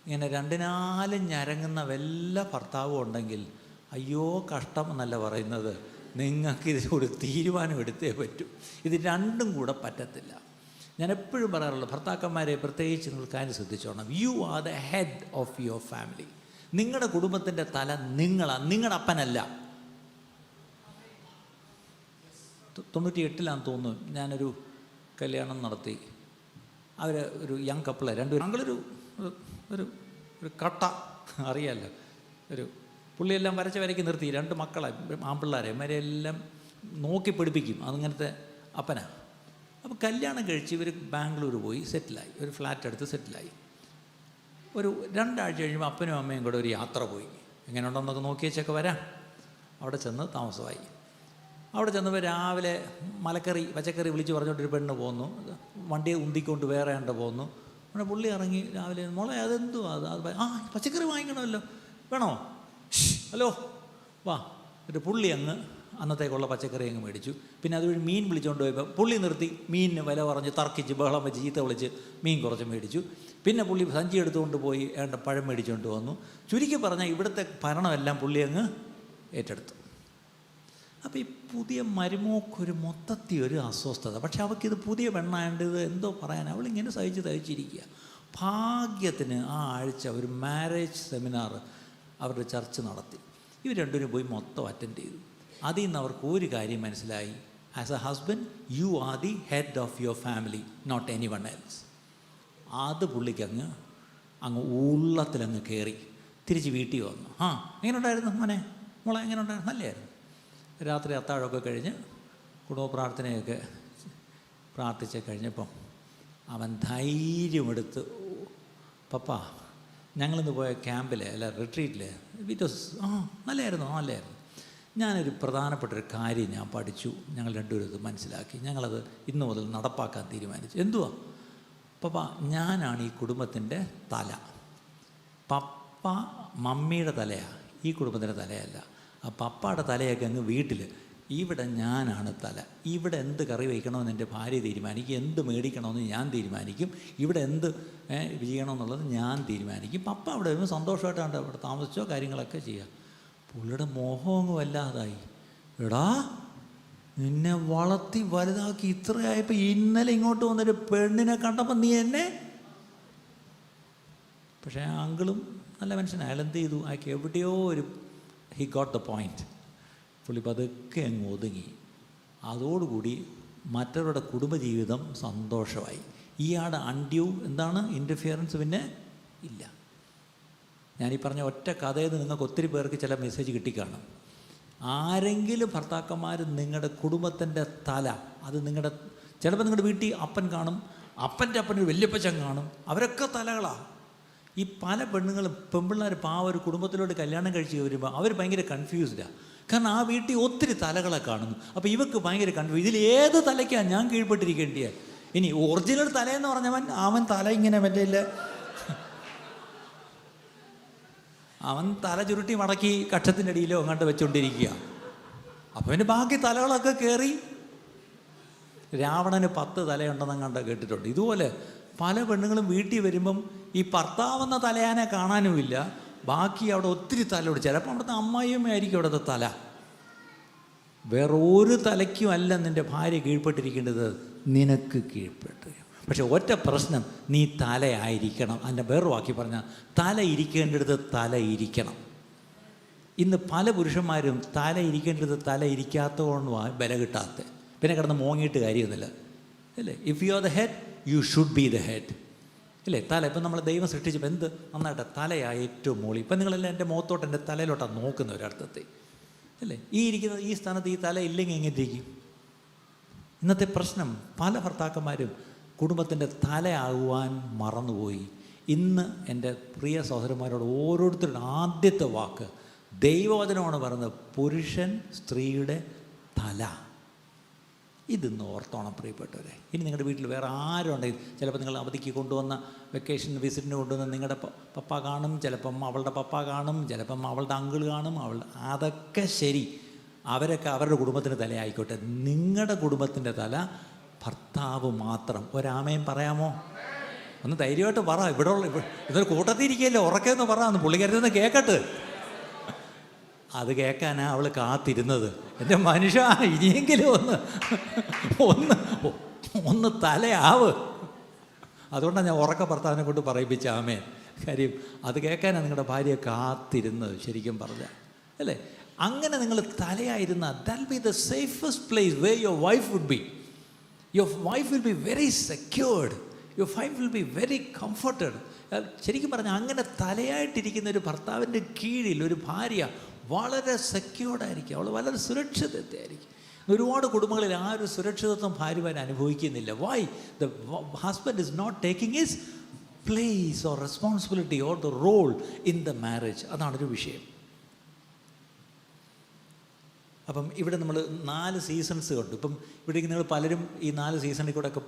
ഇങ്ങനെ രണ്ടിനാലും ഞരങ്ങുന്ന വല്ല ഭർത്താവും ഉണ്ടെങ്കിൽ അയ്യോ കഷ്ടം എന്നല്ല പറയുന്നത്, നിങ്ങൾക്ക് ഇതിനൊരു തീരുമാനം എടുത്തേ പറ്റൂ. ഇത് രണ്ടും കൂടെ പറ്റത്തില്ല. ഞാൻ എപ്പോഴും പറയാറുള്ളൂ, ഭർത്താക്കന്മാരെ പ്രത്യേകിച്ച് നിങ്ങൾ കാര്യം ശ്രദ്ധിച്ചോണം. You are the head of your family. നിങ്ങളുടെ കുടുംബത്തിൻ്റെ തല നിങ്ങളാണ്, നിങ്ങളുടെ അപ്പനല്ല. 98 തോന്നുന്നു ഞാനൊരു കല്യാണം നടത്തി. അവർ ഒരു യങ് കപ്പിളെ, രണ്ടുപേരും ഞങ്ങളൊരു ഒരു കട്ട അറിയാമല്ലോ, ഒരു പുള്ളിയെല്ലാം വരയ്ക്ക് നിർത്തി 2 മക്കളെ ആൺപിള്ളേരെ ഇവരെല്ലാം നോക്കി പഠിപ്പിക്കും. അതങ്ങനത്തെ അപ്പനാണ്. അപ്പോൾ കല്യാണം കഴിച്ച് ഇവർ ബാംഗ്ലൂർ പോയി സെറ്റിലായി, ഒരു ഫ്ലാറ്റ് എടുത്ത് സെറ്റിലായി. ഒരു 2 ആഴ്ച കഴിയുമ്പോൾ അപ്പനും അമ്മയും കൂടെ ഒരു യാത്ര പോയി. എങ്ങനെയുണ്ടെന്നൊക്കെ നോക്കി വെച്ചൊക്കെ വരാം. അവിടെ ചെന്ന് താമസമായി. അവിടെ ചെന്നപ്പോൾ രാവിലെ പച്ചക്കറി വിളിച്ച് പറഞ്ഞുകൊണ്ടൊരു പെണ്ണ് പോന്നു, വണ്ടിയെ ഉന്തിക്കൊണ്ട് വേറെ കണ്ട് പോന്നു. അവിടെ പുള്ളി ഇറങ്ങി രാവിലെ, മോളെ അതെന്തുവാ അത് പച്ചക്കറി വാങ്ങിക്കണമല്ലോ, വേണോ? ഹലോ വാ. ഒരു പുള്ളി അങ്ങ് അന്നത്തേക്കുള്ള പച്ചക്കറി അങ്ങ് മേടിച്ചു. പിന്നെ അതുവഴി മീൻ വിളിച്ചുകൊണ്ട് പോയപ്പോൾ പുള്ളി നിർത്തി മീനിന് വില പറഞ്ഞ് തർക്കിച്ച് ബഹളം വെച്ച് ചീത്ത വിളിച്ച് മീൻ കുറച്ച് മേടിച്ചു. പിന്നെ പുള്ളി സഞ്ചി എടുത്തുകൊണ്ട് പോയി പഴം മേടിച്ചുകൊണ്ട് വന്നു. ചുരുക്കി പറഞ്ഞാൽ ഇവിടുത്തെ ഭരണമെല്ലാം പുള്ളി അങ്ങ് ഏറ്റെടുത്തു. അപ്പോൾ ഈ പുതിയ മരുമോക്കൊരു മൊത്തത്തിൽ ഒരു അസ്വസ്ഥത. പക്ഷെ അവൾക്കിത് പുതിയ പെണ്ണായതുകൊണ്ട് ഇത് എന്തോ പറയാൻ അവളിങ്ങനെ സഹിച്ചിരിക്കുക. ഭാഗ്യത്തിന് ആ ആഴ്ച ഒരു മാരേജ് സെമിനാർ അവരുടെ ചർച്ച നടത്തി. ഇവർ രണ്ടുപേരും പോയി മൊത്തം അറ്റൻഡ് ചെയ്തു. അതിൽ നിന്ന് അവർക്ക് ഒരു കാര്യം മനസ്സിലായി, as a husband you are the head of your family, not anyone else. അത് പുള്ളിക്ക് അങ്ങ് ഉള്ളത്തിലങ്ങ് കയറി തിരിച്ച് വീട്ടിൽ വന്നു. എങ്ങനെ ഉണ്ടായിരുന്നു മോളെ എങ്ങനെ ഉണ്ടായിരുന്നു? നല്ലതായിരുന്നു. രാത്രി അത്താഴമൊക്കെ കഴിഞ്ഞ് കുടുംബ പ്രാർത്ഥനയൊക്കെ പ്രാർത്ഥിച്ച് കഴിഞ്ഞപ്പം അവൻ ധൈര്യമെടുത്ത്, പപ്പാ ഞങ്ങളിന്ന് പോയ ക്യാമ്പിൽ റിട്രീറ്റിൽ ഇറ്റ് വാസ് നല്ലതായിരുന്നു. ഞാനൊരു പ്രധാനപ്പെട്ടൊരു കാര്യം ഞാൻ പഠിച്ചു, ഞങ്ങൾ രണ്ടുപേരും ഇത് മനസ്സിലാക്കി, ഞങ്ങളത് ഇന്നു മുതൽ നടപ്പാക്കാൻ തീരുമാനിച്ചു. എന്തുവാ? പപ്പ ഞാനാണ് ഈ കുടുംബത്തിൻ്റെ തല. പപ്പ മമ്മിയുടെ തലയാണ്, ഈ കുടുംബത്തിൻ്റെ തലയല്ല. ആ പപ്പയുടെ തലയൊക്കെ അങ്ങ് വീട്ടിൽ, ഇവിടെ ഞാനാണ് തല. ഇവിടെ എന്ത് കറി വയ്ക്കണമെന്ന് എൻ്റെ ഭാര്യ തീരുമാനിക്കും, എന്ത് മേടിക്കണമെന്ന് ഞാൻ തീരുമാനിക്കും, ഇവിടെ എന്ത് ചെയ്യണമെന്നുള്ളത് ഞാൻ തീരുമാനിക്കും. പപ്പ അവിടെ വരുമ്പോൾ സന്തോഷമായിട്ടാണ് അവിടെ താമസിച്ചോ കാര്യങ്ങളൊക്കെ ചെയ്യുക. പുള്ളിയുടെ മോഹം അങ്ങ് വല്ലാതായി. എടാ നിന്നെ വളർത്തി വലുതാക്കി ഇത്രയായപ്പോൾ ഇന്നലെ ഇങ്ങോട്ട് വന്നൊരു പെണ്ണിനെ കണ്ടപ്പോൾ നീ എന്നെ. പക്ഷേ ആ അങ്കിളും നല്ല മനുഷ്യനാണ്. അയാൾ എന്ത് ചെയ്തു? അയാൾക്ക് എവിടെയോ ഹി ഗോട്ട് ദ പോയിൻറ്റ്. പുള്ളി പതുക്കെ അങ്ങ് ഒതുങ്ങി. അതോടുകൂടി മറ്റവരുടെ കുടുംബജീവിതം സന്തോഷമായി. ഇയാളുടെ അൺഡ്യൂ ഇൻ്റർഫിയറൻസ് പിന്നെ ഇല്ല. ഞാനീ പറഞ്ഞ ഒറ്റ കഥയിൽ നിന്ന് നിങ്ങൾക്ക് ഒത്തിരി പേർക്ക് ചില മെസ്സേജ് കിട്ടിക്കാണും. ആരെങ്കിലും ഭർത്താക്കന്മാർ നിങ്ങളുടെ കുടുംബത്തിൻ്റെ തല, അത് ചിലപ്പോൾ നിങ്ങളുടെ വീട്ടിൽ അപ്പൻ കാണും, അപ്പൻ്റെ അപ്പനൊരു വല്യപ്പച്ചൻ കാണും, അവരൊക്കെ തലകളാണ്. ഈ പല പെൺപിള്ളേർ ഒരു കുടുംബത്തിലോട്ട് കല്യാണം കഴിച്ച് വരുമ്പോൾ അവർ ഭയങ്കര കൺഫ്യൂസ്ഡാണ്. കാരണം ആ വീട്ടിൽ ഒത്തിരി തലകളെ കാണുന്നു. അപ്പോൾ ഇവർക്ക് ഭയങ്കര കൺഫ്യൂസ്, ഇതിൽ ഏത് തലയ്ക്കാണ് ഞാൻ കീഴ്പ്പെട്ടിരിക്കേണ്ടിയ? ഇനി ഒറിജിനൽ തലയെന്ന് പറഞ്ഞവൻ അവൻ തല ഇങ്ങനെ മറ്റേ അവൻ തല ചുരുട്ടി മടക്കി കക്ഷത്തിൻ്റെ അടിയിലോ അങ്ങോട്ട് വെച്ചുകൊണ്ടിരിക്കുക. അപ്പം പിന്നെ ബാക്കി തലകളൊക്കെ കയറി. രാവണന് 10 തലയുണ്ടെന്ന് അങ്ങോട്ട് കേട്ടിട്ടുണ്ട്. ഇതുപോലെ പല പെണ്ണുങ്ങളും വീട്ടിൽ വരുമ്പം ഈ ഭർത്താവെന്ന തലയാനെ കാണാനുമില്ല, ബാക്കി അവിടെ ഒത്തിരി തലയോട്. ചിലപ്പോൾ അവിടുത്തെ അമ്മായിയമ്മയായിരിക്കും അവിടുത്തെ തല. വേറെ ഒരു തലയ്ക്കും അല്ല നിൻ്റെ ഭാര്യ കീഴ്പ്പെട്ടിരിക്കേണ്ടത്, നിനക്ക് കീഴ്പ്പെട്ട്. പക്ഷെ ഒറ്റ പ്രശ്നം, നീ തലയായിരിക്കണം. അതിൻ്റെ വേറെ വാക്കി പറഞ്ഞാൽ തല ഇരിക്കേണ്ടടുത്ത് തല ഇരിക്കണം. ഇന്ന് പല പുരുഷന്മാരും തല ഇരിക്കേണ്ടടുത്ത് തല ഇരിക്കാത്തതുകൊണ്ടാണ് ബല കിട്ടാത്ത. പിന്നെ കിടന്ന് മോങ്ങിയിട്ട് കാര്യമൊന്നുമില്ല അല്ലേ. If you are the head you should be the head അല്ലേ. തല ഇപ്പം നമ്മൾ ദൈവം സൃഷ്ടിച്ചപ്പോൾ എന്ത് നന്നായിട്ട് തലയാണ് ഏറ്റവും മോളി. ഇപ്പം നിങ്ങളെല്ലാം എൻ്റെ മുഖത്തോട്ട് എൻ്റെ തലയിലോട്ടാണ് നോക്കുന്ന ഒരർത്ഥത്തിൽ അല്ലേ. ഈ ഇരിക്കുന്ന ഈ സ്ഥാനത്ത് ഈ തല ഇല്ലെങ്കിൽ എങ്ങനെ ഇരിക്കും? ഇന്നത്തെ പ്രശ്നം പല ഭർത്താക്കന്മാരും കുടുംബത്തിൻ്റെ തലയാകുവാൻ മറന്നുപോയി. ഇന്ന് എൻ്റെ പ്രിയ സഹോദരന്മാരോട് ഓരോരുത്തരുടെ ആദ്യത്തെ വാക്ക് ദൈവവചനമാണ് പറയുന്നത്, പുരുഷൻ സ്ത്രീയുടെ തല. ഇതൊന്ന് ഓർത്തോണം പ്രിയപ്പെട്ടവരെ. ഇനി നിങ്ങളുടെ വീട്ടിൽ വേറെ ആരും ഉണ്ടെങ്കിൽ, ചിലപ്പോൾ നിങ്ങൾ അവധിക്ക് കൊണ്ടുവന്ന വെക്കേഷൻ വിസിറ്റിന് കൊണ്ടുവന്ന നിങ്ങളുടെ പപ്പ കാണും, ചിലപ്പം അവളുടെ പപ്പ കാണും, ചിലപ്പം അവളുടെ അങ്കിൾ കാണും, അതൊക്കെ ശരി, അവരൊക്കെ അവരുടെ കുടുംബത്തിൻ്റെ തലയായിക്കോട്ടെ. നിങ്ങളുടെ കുടുംബത്തിൻ്റെ തല ഭർത്താവ് മാത്രം. ഒരാമയും പറയാമോ? ഒന്ന് ധൈര്യമായിട്ട് പറ. ഇതൊരു കൂട്ടത്തിരിക്കുകയല്ലേ, ഉറക്കെന്ന് പറ, ഒന്ന് പുള്ളിക്കാരത്തൊന്ന് കേൾക്കട്ടെ. അത് കേൾക്കാനാണ് അവൾ കാത്തിരുന്നത്. എൻ്റെ മനുഷ്യ, ഇനിയെങ്കിലും ഒന്ന് തലയാവ്. അതുകൊണ്ടാണ് ഞാൻ ഉറക്ക ഭർത്താവിനെ കൊണ്ട് പറയിപ്പിച്ച ആമേൻ. കാര്യം അത് കേൾക്കാനാണ് നിങ്ങളുടെ ഭാര്യ കാത്തിരുന്നത് ശരിക്കും പറഞ്ഞാൽ അല്ലേ. അങ്ങനെ നിങ്ങൾ തലയായിരുന്ന, that be the safest place where your wife would be. Your wife will be very secured, your wife will be very comforted. ശരിക്കും പറഞ്ഞാൽ അങ്ങനെ തലയായിട്ടിരിക്കുന്ന ഒരു ഭർത്താവിൻ്റെ കീഴിൽ ഒരു ഭാര്യ വളരെ സെക്യൂർഡായിരിക്കും, അവൾ വളരെ സുരക്ഷിതത്വമായിരിക്കും. ഒരുപാട് കുടുംബങ്ങളിൽ ആ ഒരു സുരക്ഷിതത്വം ഭാര്യമാർ അനുഭവിക്കുന്നില്ല. Why? The husband is not taking his place or responsibility or the role in the marriage. അതാണൊരു വിഷയം. അപ്പം ഇവിടെ നമ്മൾ 4 സീസൺസ് കണ്ടു. ഇപ്പം ഇവിടെ നിങ്ങൾ പലരും ഈ 4 സീസണിൽ കൂടെ ഒക്കെ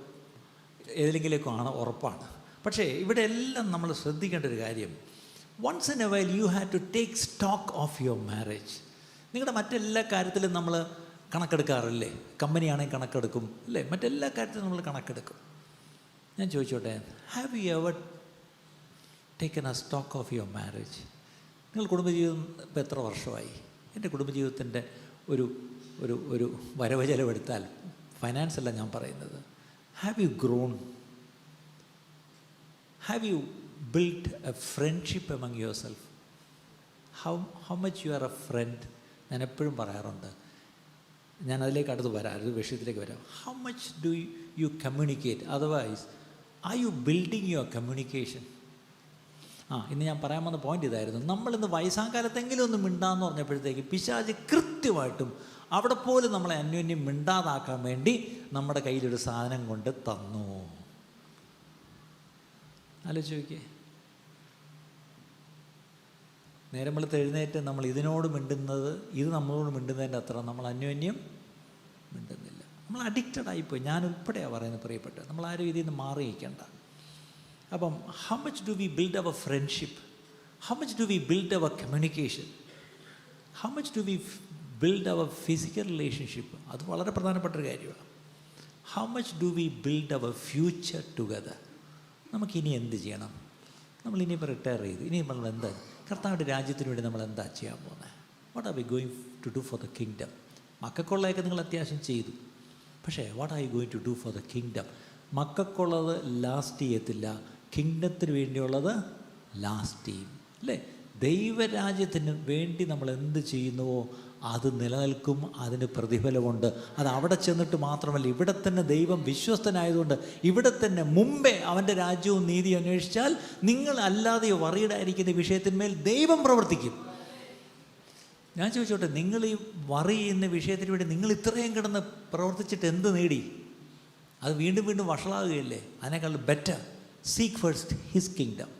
ഏതെങ്കിലേക്കാണ് ഉറപ്പാണ്. പക്ഷേ ഇവിടെ എല്ലാം നമ്മൾ ശ്രദ്ധിക്കേണ്ട ഒരു കാര്യം, once in a while you had to take stock of your marriage. നിങ്ങളുടെ മറ്റെല്ലാ കാര്യത്തിലും നമ്മൾ കണക്കെടുക്കാറില്ലേ? കമ്പനിയാണെങ്കിൽ കണക്കെടുക്കും അല്ലേ, മറ്റെല്ലാ കാര്യത്തിലും നമ്മൾ കണക്കെടുക്കും. ഞാൻ ചോദിച്ചോട്ടെ, have you ever taken A stock of your marriage? നിങ്ങൾ കുടുംബജീവിതം ഇപ്പോൾ എത്ര വർഷമായി? എൻ്റെ കുടുംബജീവിതത്തിൻ്റെ ഒരു ഒരു ഒരു വരവ് ചെലവെടുത്താൽ, ഫൈനാൻസ് അല്ല ഞാൻ പറയുന്നത്, have you grown? Have you built a friendship among yourself? How much you are a friend? ഞാൻ എപ്പോഴും പറയാറുണ്ട്, ഞാൻ അതിലേക്ക് അടുത്ത് വരാം, ഒരു വിഷയത്തിലേക്ക് വരാം. How much do you communicate? Otherwise, are you building your communication? ഇന്ന് ഞാൻ പറയാൻ വന്ന പോയിന്റ് ഇതായിരുന്നു. നമ്മളിന്ന് വയസ്സാകാലത്തെങ്കിലും ഒന്ന് മിണ്ടാന്ന് പറഞ്ഞപ്പോഴത്തേക്ക് പിശാച് കൃത്യമായിട്ടും അവിടെ പോലും നമ്മളെ അന്യോന്യം മിണ്ടാതാക്കാൻ വേണ്ടി നമ്മുടെ കയ്യിലൊരു സാധനം കൊണ്ട് തന്നു. ആലോചിച്ച് നോക്കിയേ. നേരം വെളുത്ത് എഴുന്നേറ്റ് നമ്മൾ ഇതിനോട് മിണ്ടുന്നത്, ഇത് നമ്മളോട് മിണ്ടുന്നതിൻ്റെ അത്ര നമ്മൾ അന്യോന്യം മിണ്ടുന്നില്ല. നമ്മൾ അഡിക്റ്റഡ് ആയിപ്പോയി. ഞാൻ ഉൾപ്പെടെയാണ് പറയുന്നത് പ്രിയപ്പെട്ട. നമ്മളാരും ഇതിൽ നിന്ന് മാറിയിരിക്കേണ്ട. അപ്പം how much do we build our friendship? How much do we build our communication? How much do we build our physical relationship? അത് വളരെ പ്രധാനപ്പെട്ട ഒരു കാര്യമാണ്. How much do we build our future together? നമുക്കിനി എന്ത് ചെയ്യണം? നമ്മളിനിയിപ്പോൾ റിട്ടയർ ചെയ്തു, ഇനി നമ്മൾ എന്താ കർത്താവിൻ്റെ രാജ്യത്തിന് വേണ്ടി നമ്മൾ എന്താ ചെയ്യാൻ പോകുന്നത്? What are we going to do for the kingdom? മക്കൾക്കുള്ളതൊക്കെ നിങ്ങൾ അത്യാവശ്യം ചെയ്തു, പക്ഷേ what are you going to do for the kingdom? മക്കൾക്കുള്ളത് ലാസ്റ്റ് ചെയ്യത്തില്ല, കിങ്ഡത്തിന് വേണ്ടിയുള്ളത് ലാസ്റ്റ് ചെയ്യും അല്ലേ. ദൈവരാജ്യത്തിന് വേണ്ടി നമ്മൾ എന്ത് ചെയ്യുന്നുവോ അത് നിലനിൽക്കും, അതിന് പ്രതിഫലമുണ്ട്. അത് അവിടെ ചെന്നിട്ട് മാത്രമല്ല, ഇവിടെ തന്നെ ദൈവം വിശ്വസ്തനായതുകൊണ്ട് ഇവിടെ തന്നെ മുമ്പേ അവൻ്റെ രാജ്യവും നീതി അന്വേഷിച്ചാൽ നിങ്ങൾ അല്ലാതെ വറിയിടായിരിക്കുന്ന വിഷയത്തിന്മേൽ ദൈവം പ്രവർത്തിക്കും. ഞാൻ ചോദിച്ചോട്ടെ, നിങ്ങൾ ഈ വറി ചെയ്യുന്ന വിഷയത്തിന് വേണ്ടി നിങ്ങൾ ഇത്രയും കിടന്ന് പ്രവർത്തിച്ചിട്ട് എന്ത് നേടി? അത് വീണ്ടും വീണ്ടും വഷളാകുകയല്ലേ? അതിനേക്കാൾ better seek first his kingdom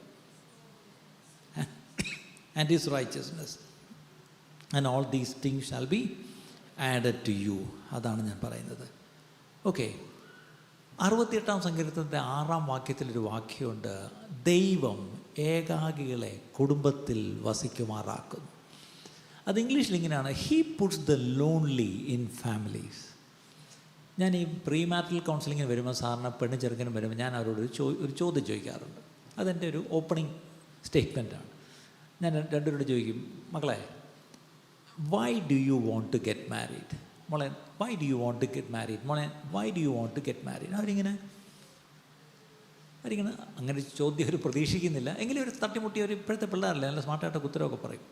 and his righteousness and all these things shall be added to you. അതാണ് ഞാൻ പറയുന്നത്. ഓക്കെ, 68-ാം സങ്കീർത്തനത്തിൻ്റെ 6-ാം വാക്യത്തിലൊരു വാക്യമുണ്ട്, ദൈവം ഏകാകികളെ കുടുംബത്തിൽ വസിക്കുമാറാക്കുന്നു. അത് ഇംഗ്ലീഷിൽ ഇങ്ങനെയാണ്, he puts the lonely in families. ഞാൻ ഈ പ്രീ മാരിറ്റൽ കൗൺസിലിങ്ങിന് വരുമ്പോൾ സാറിന് പെണ്ണ് ചെറുക്കനും വരുമ്പോൾ ഞാൻ അവരോട് ഒരു ചോദ്യം ചോദിക്കാറുണ്ട്. അതെൻ്റെ ഒരു ഓപ്പണിംഗ് സ്റ്റേറ്റ്മെൻറ്റാണ്. ഞാൻ രണ്ടുപേരോട് ചോദിക്കും, മക്കളെ, why do you want to get married? മോളെ, why do you want to get married? മോളെ, why do you want to get married? അവരിങ്ങനെ അങ്ങനെ ചോദ്യം ഒരു പ്രതീക്ഷിക്കുന്നില്ല. എങ്കിലും ഒരു തട്ടിമുട്ടി ഒരു ഇപ്പോഴത്തെ പിള്ളേരല്ലേ നല്ല സ്മാർട്ടായിട്ടൊക്കെ ഉത്തരവൊക്കെ പറയും.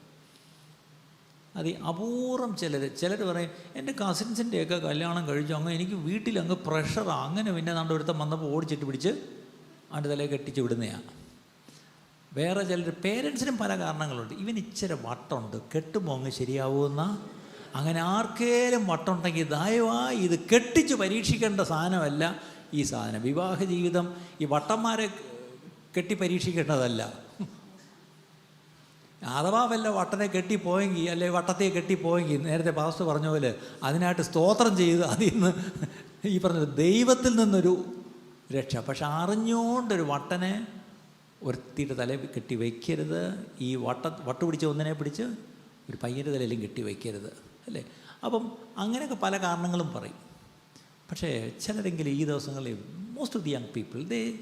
അത് അപൂർവം ചിലർ പറയും, എൻ്റെ കസിൻസിൻ്റെയൊക്കെ കല്യാണം കഴിച്ചു, അങ്ങ് എനിക്ക് വീട്ടിലങ്ങ് പ്രഷറാണ്, അങ്ങനെ പിന്നെ നാണ്ട് ഒരുത്തം വന്നപ്പോൾ ഓടിച്ചിട്ട് പിടിച്ച് അവൻ്റെ തലയെ കെട്ടിച്ച് വിടുന്നതാണ്. വേറെ ചിലർ പേരൻസിനും പല കാരണങ്ങളുണ്ട്. ഇവൻ ഇച്ചിരി വട്ടമുണ്ട്, കെട്ടുമ്പോൾ അങ്ങ് ശരിയാവുമെന്ന. അങ്ങനെ ആർക്കേലും വട്ടമുണ്ടെങ്കിൽ ദയവായി ഇത് കെട്ടിച്ച് പരീക്ഷിക്കേണ്ട സാധനമല്ല ഈ സാധനം. വിവാഹ ജീവിതം ഈ വട്ടന്മാരെ കെട്ടി പരീക്ഷിക്കേണ്ടതല്ല. അഥവാ വല്ല വട്ടനെ കെട്ടിപ്പോയെങ്കിൽ, അല്ലെ വട്ടത്തെ കെട്ടിപ്പോയെങ്കിൽ, നേരത്തെ പാസ്റ്റർ പറഞ്ഞ പോലെ അതിനായിട്ട് സ്തോത്രം ചെയ്ത് അതിൽ നിന്ന് ഈ പറഞ്ഞ ദൈവത്തിൽ നിന്നൊരു രക്ഷ. പക്ഷെ അറിഞ്ഞുകൊണ്ടൊരു വട്ടനെ ഒരുത്തിയുടെ തലയിൽ കെട്ടി വയ്ക്കരുത്. ഈ വട്ട് പിടിച്ച് ഒന്നിനെ പിടിച്ച് ഒരു പയ്യൻ്റെ തലയിലും കെട്ടി വയ്ക്കരുത്, അല്ലേ? അപ്പം അങ്ങനെയൊക്കെ പല കാരണങ്ങളും പറയും. പക്ഷേ ചിലരെങ്കിലും ഈ ദിവസങ്ങളിൽ most of the young people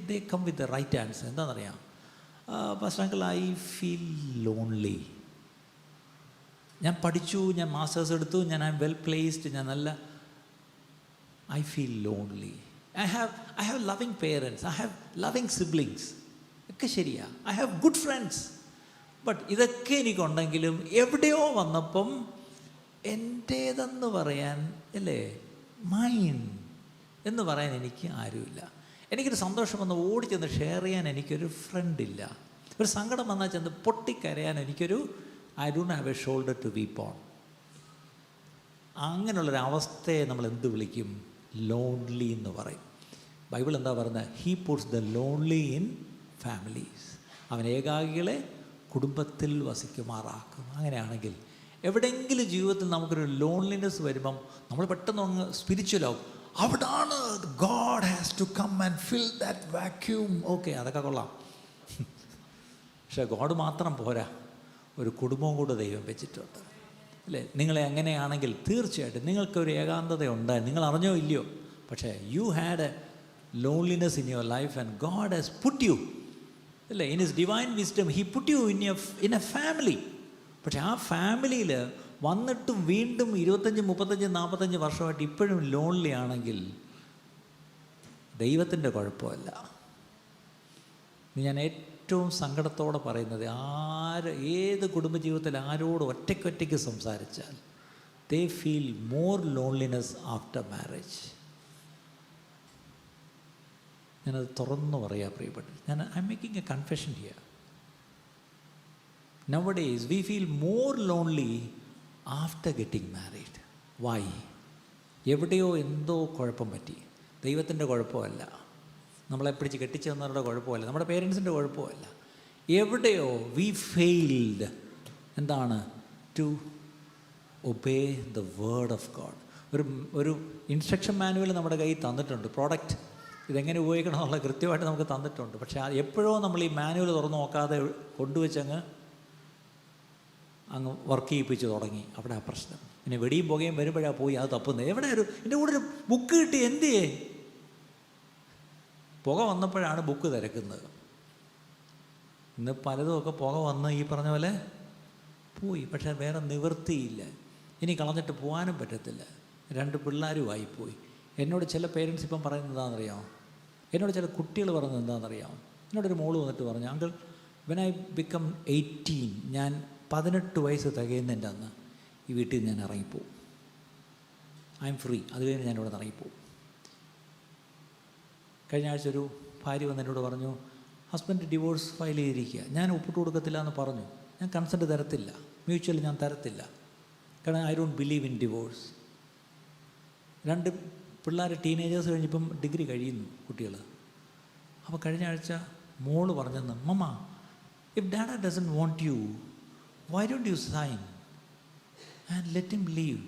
they come with the right answer. എന്താണെന്നറിയാം? Pastor uncle, I feel lonely. ഞാൻ പഠിച്ചു, ഞാൻ മാസ്റ്റേഴ്സ് എടുത്തു, ഞാൻ ഐ എം വെൽ പ്ലേസ്ഡ്, ഞാൻ നല്ല I feel lonely. I have loving parents, I have loving siblings, ഒക്കെ ശരിയാ. I have good friends. But ഇതൊക്കെ എനിക്കുണ്ടെങ്കിലും എവിടെയോ വന്നപ്പം എൻ്റേതെന്ന് പറയാൻ, അല്ലേ, മൈൻ എന്ന് പറയാൻ എനിക്ക് ആരുമില്ല. എനിക്കൊരു സന്തോഷം വന്ന് ഓടിച്ചെന്ന് ഷെയർ ചെയ്യാൻ എനിക്കൊരു ഫ്രണ്ടില്ല. ഒരു സങ്കടം വന്നാൽ ചെന്ന് പൊട്ടിക്കരയാൻ എനിക്കൊരു I don't have a shoulder to weep on. അങ്ങനെയുള്ളൊരവസ്ഥയെ നമ്മൾ എന്ത് വിളിക്കും? ലോൺലി എന്ന് പറയും. ബൈബിൾ എന്താ പറയുന്നത്? He puts the lonely in families. അവൻ ഏകാകികളെ കുടുംബത്തിൽ വസിക്കുമാറാക്കും. അങ്ങനെയാണെങ്കിൽ എവിടെയെങ്കിലും ജീവിതത്തിൽ നമുക്കൊരു ലോൺലിനെസ് വരുമ്പം നമ്മൾ പെട്ടെന്ന് അങ്ങ് സ്പിരിച്വലാവും. അവിടാണ് God has to come and fill that vacuum. Okay, അതൊക്കെ കൊള്ളാം. പക്ഷേ ഗോഡ് മാത്രം പോരാ, ഒരു കുടുംബവും കൂടെ ദൈവം വെച്ചിട്ടുണ്ട്, അല്ലേ? നിങ്ങളെ അങ്ങനെയാണെങ്കിൽ തീർച്ചയായിട്ടും നിങ്ങൾക്കൊരു ഏകാന്തത ഉണ്ടായി, നിങ്ങൾ അറിഞ്ഞോ ഇല്ലയോ, പക്ഷേ you had a loneliness in your life and God has put you, അല്ലേ, in his divine wisdom he put you in a family. പക്ഷെ ആ ഫാമിലിയിൽ വന്നിട്ടും വീണ്ടും 25, 35, 45 വർഷമായിട്ട് ഇപ്പോഴും ലോൺലി ആണെങ്കിൽ ദൈവത്തിൻ്റെ കുഴപ്പമല്ല. ഞാൻ ഏറ്റവും സങ്കടത്തോടെ പറയുന്നത്, ഏത് കുടുംബജീവിതത്തിൽ ആരോട് ഒറ്റയ്ക്കൊറ്റയ്ക്ക് സംസാരിച്ചാൽ they feel more loneliness after marriage. ഞാനത് തുറന്നു പറയാം പ്രിയപ്പെട്ടു. I'm making a confession here. Nowadays we feel more lonely after getting married. Why? എവിടെയോ എന്തോ കുഴപ്പം പറ്റി. ദൈവത്തിൻ്റെ കുഴപ്പമല്ല, നമ്മളെ പിടിച്ച് കെട്ടിച്ചെന്നവരുടെ കുഴപ്പമല്ല, നമ്മുടെ പേരൻസിൻ്റെ കുഴപ്പമല്ല. എവിടെയോ വി ഫെയിൽഡ്. എന്താണ്? To obey the word of God. ഒരു ഇൻസ്ട്രക്ഷൻ മാനുവൽ നമ്മുടെ കയ്യിൽ തന്നിട്ടുണ്ട്. പ്രോഡക്റ്റ് ഇതെങ്ങനെ ഉപയോഗിക്കണം എന്നുള്ള കൃത്യമായിട്ട് നമുക്ക് തന്നിട്ടുണ്ട്. പക്ഷേ എപ്പോഴോ നമ്മൾ ഈ മാനുവൽ തുറന്നു നോക്കാതെ കൊണ്ടുവച്ചങ്ങ് വർക്ക് ചെയ്യിപ്പിച്ച് തുടങ്ങി. അവിടെ ആ പ്രശ്നം. പിന്നെ വെടിയും പുകയും വരുമ്പോഴാണ് പോയി അത് തപ്പുന്നത്. എവിടെ എൻ്റെ കൂടെ ഒരു ബുക്ക് കിട്ടി, എന്ത് ചെയ്യേ? പുക വന്നപ്പോഴാണ് ബുക്ക് തിരക്കുന്നത്. ഇന്ന് പലതുമൊക്കെ പുക വന്ന് ഈ പറഞ്ഞ പോലെ പോയി. പക്ഷേ വേറെ നിവൃത്തിയില്ല. ഇനി കളഞ്ഞിട്ട് പോകാനും പറ്റത്തില്ല. 2 പിള്ളേരുമായിപ്പോയി. എന്നോട് ചില പേരൻസ് ഇപ്പം പറയുന്നത് എന്താണെന്നറിയാമോ? എന്നോട് ചില കുട്ടികൾ പറയുന്നത് എന്താണെന്നറിയാമോ? എന്നോടൊരു മോള് വന്നിട്ട് പറഞ്ഞു, അങ്കിൾ, വെൻ ഐ ബിക്കം 18, ഞാൻ 18 വയസ്സ് തികയുന്നതിൻ്റെ അന്ന് ഈ വീട്ടിൽ നിന്ന് ഞാൻ ഇറങ്ങിപ്പോവും. I M free. അത് കഴിഞ്ഞ് ഞാൻ ഇവിടെ നിന്ന് ഇറങ്ങിപ്പോവും. കഴിഞ്ഞ ആഴ്ച ഒരു ഭാര്യ വന്ന് എന്നോട് പറഞ്ഞു, ഹസ്ബൻഡ് ഡിവോഴ്സ് ഫയൽ ചെയ്തിരിക്കുക, ഞാൻ ഒപ്പിട്ട് കൊടുക്കത്തില്ല എന്ന് പറഞ്ഞു. ഞാൻ കൺസെൻറ്റ് തരത്തില്ല, മ്യൂച്വൽ ഞാൻ തരത്തില്ല, കാരണം I don't believe in divorce. 2 പിള്ളേർ ടീനേജേഴ്സ് കഴിഞ്ഞിപ്പം ഡിഗ്രി കഴിയുന്നു കുട്ടികൾ. അപ്പോൾ കഴിഞ്ഞ ആഴ്ച മോള് പറഞ്ഞെന്ന്, mamma, if dada doesn't want you, why don't you sign and let him leave?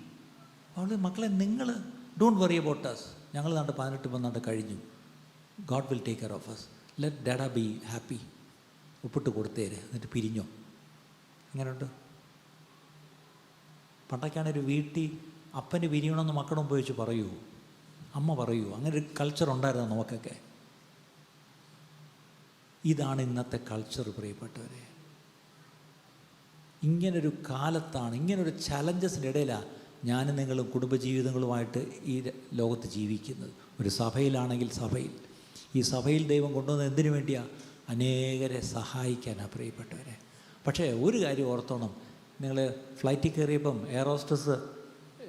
അവള്, മക്കളെ, നിങ്ങൾ ഡോണ്ട് വറി അബൌട്ട് us. ഞങ്ങൾ 18 കഴിഞ്ഞു. God will take care of us. Let dada be happy. ഒപ്പിട്ട് കൊടുത്തേര്, എന്നിട്ട് പിരിഞ്ഞോ. എങ്ങനെയുണ്ട്? പണ്ടൊക്കെയാണൊരു വീട്ടിൽ അപ്പന് പിരിയണമെന്ന് മക്കളുടെ മുമ്പ് വെച്ച് പറയൂ, അമ്മ പറയൂ. അങ്ങനെ ഒരു കൾച്ചർ ഉണ്ടായിരുന്നു നമുക്കൊക്കെ. ഇതാണ് ഇന്നത്തെ കൾച്ചർ പ്രിയപ്പെട്ടവരെ. ഇങ്ങനൊരു കാലത്താണ്, ഇങ്ങനൊരു ചലഞ്ചസിൻ്റെ ഇടയിലാണ് ഞാനും നിങ്ങളും കുടുംബജീവിതങ്ങളുമായിട്ട് ഈ ലോകത്ത് ജീവിക്കുന്നത്. ഒരു സഭയിലാണെങ്കിൽ സഭയിൽ, ഈ സഭയിൽ ദൈവം കൊണ്ടുവന്നത് എന്തിനു വേണ്ടിയാണ്? അനേകരെ സഹായിക്കാനാണ് പ്രിയപ്പെട്ടവരെ. പക്ഷേ ഒരു കാര്യം ഓർത്തോണം, നിങ്ങൾ ഫ്ലൈറ്റിൽ കയറിയപ്പം എയർ ഹോസ്റ്റസ്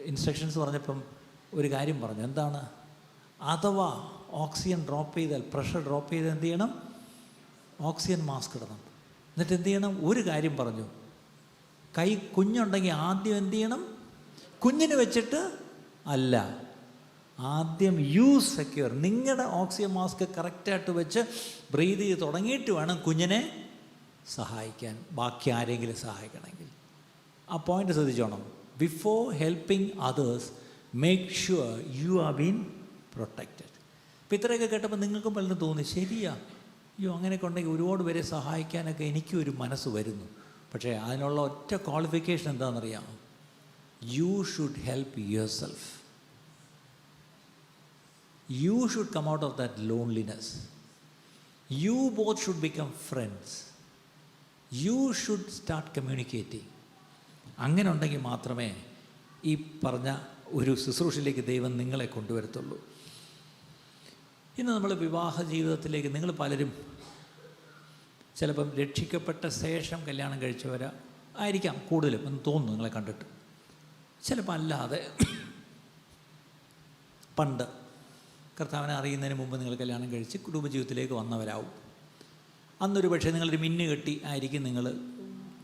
ഇൻസ്ട്രക്ഷൻസ് പറഞ്ഞപ്പം ഒരു കാര്യം പറഞ്ഞു. എന്താണ്? അഥവാ ഓക്സിജൻ ഡ്രോപ്പ് ചെയ്താൽ, പ്രഷർ ഡ്രോപ്പ് ചെയ്താൽ എന്ത് ചെയ്യണം? ഓക്സിജൻ മാസ്ക് ഇടണം. എന്നിട്ട് എന്ത് ചെയ്യണം? ഒരു കാര്യം പറഞ്ഞു, കൈ കുഞ്ഞുണ്ടെങ്കിൽ ആദ്യം എന്ത് ചെയ്യണം? കുഞ്ഞിന് വെച്ചിട്ട് അല്ല, ആദ്യം യു സെക്യൂർ, നിങ്ങളുടെ ഓക്സിജൻ മാസ്ക് കറക്റ്റായിട്ട് വെച്ച് ബ്രീത് ചെയ്ത് തുടങ്ങിയിട്ട് വേണം കുഞ്ഞിനെ സഹായിക്കാൻ, ബാക്കി ആരെങ്കിലും സഹായിക്കണമെങ്കിൽ. ആ പോയിന്റ് ശ്രദ്ധിച്ചോണം. Before helping others make sure you are been protected. അപ്പോൾ ഇത്രയൊക്കെ കേട്ടപ്പോൾ നിങ്ങൾക്കും പലരും തോന്നി, ശരിയാ, അയ്യോ അങ്ങനെയൊക്കെ ഉണ്ടെങ്കിൽ ഒരുപാട് പേരെ സഹായിക്കാനൊക്കെ എനിക്കും ഒരു മനസ്സ് വരുന്നു. പക്ഷേ അതിനുള്ള ഒറ്റ ക്വാളിഫിക്കേഷൻ എന്താണെന്നറിയാമോ? You should help yourself. You should come out of that loneliness. You both should become friends. You should start communicating. അങ്ങനെ ഉണ്ടെങ്കിൽ മാത്രമേ ഈ പറഞ്ഞ ഒരു ശുശ്രൂഷയിലേക്ക് ദൈവം നിങ്ങളെ കൊണ്ടുവരത്തുള്ളൂ. ഇന്ന് നമ്മൾ വിവാഹ ജീവിതത്തിലേക്ക്, നിങ്ങൾ പലരും ചിലപ്പം രക്ഷിക്കപ്പെട്ട ശേഷം കല്യാണം കഴിച്ചവരാ ആയിരിക്കാം കൂടുതലും എന്ന് തോന്നുന്നു നിങ്ങളെ കണ്ടിട്ട്. ചിലപ്പോൾ അല്ലാതെ പണ്ട് കർത്താവിനെ അറിയുന്നതിന് മുമ്പ് നിങ്ങൾ കല്യാണം കഴിച്ച് കുടുംബജീവിതത്തിലേക്ക് വന്നവരാവും. അന്നൊരു പക്ഷേ നിങ്ങളൊരു മിന്നു കെട്ടി ആയിരിക്കും നിങ്ങൾ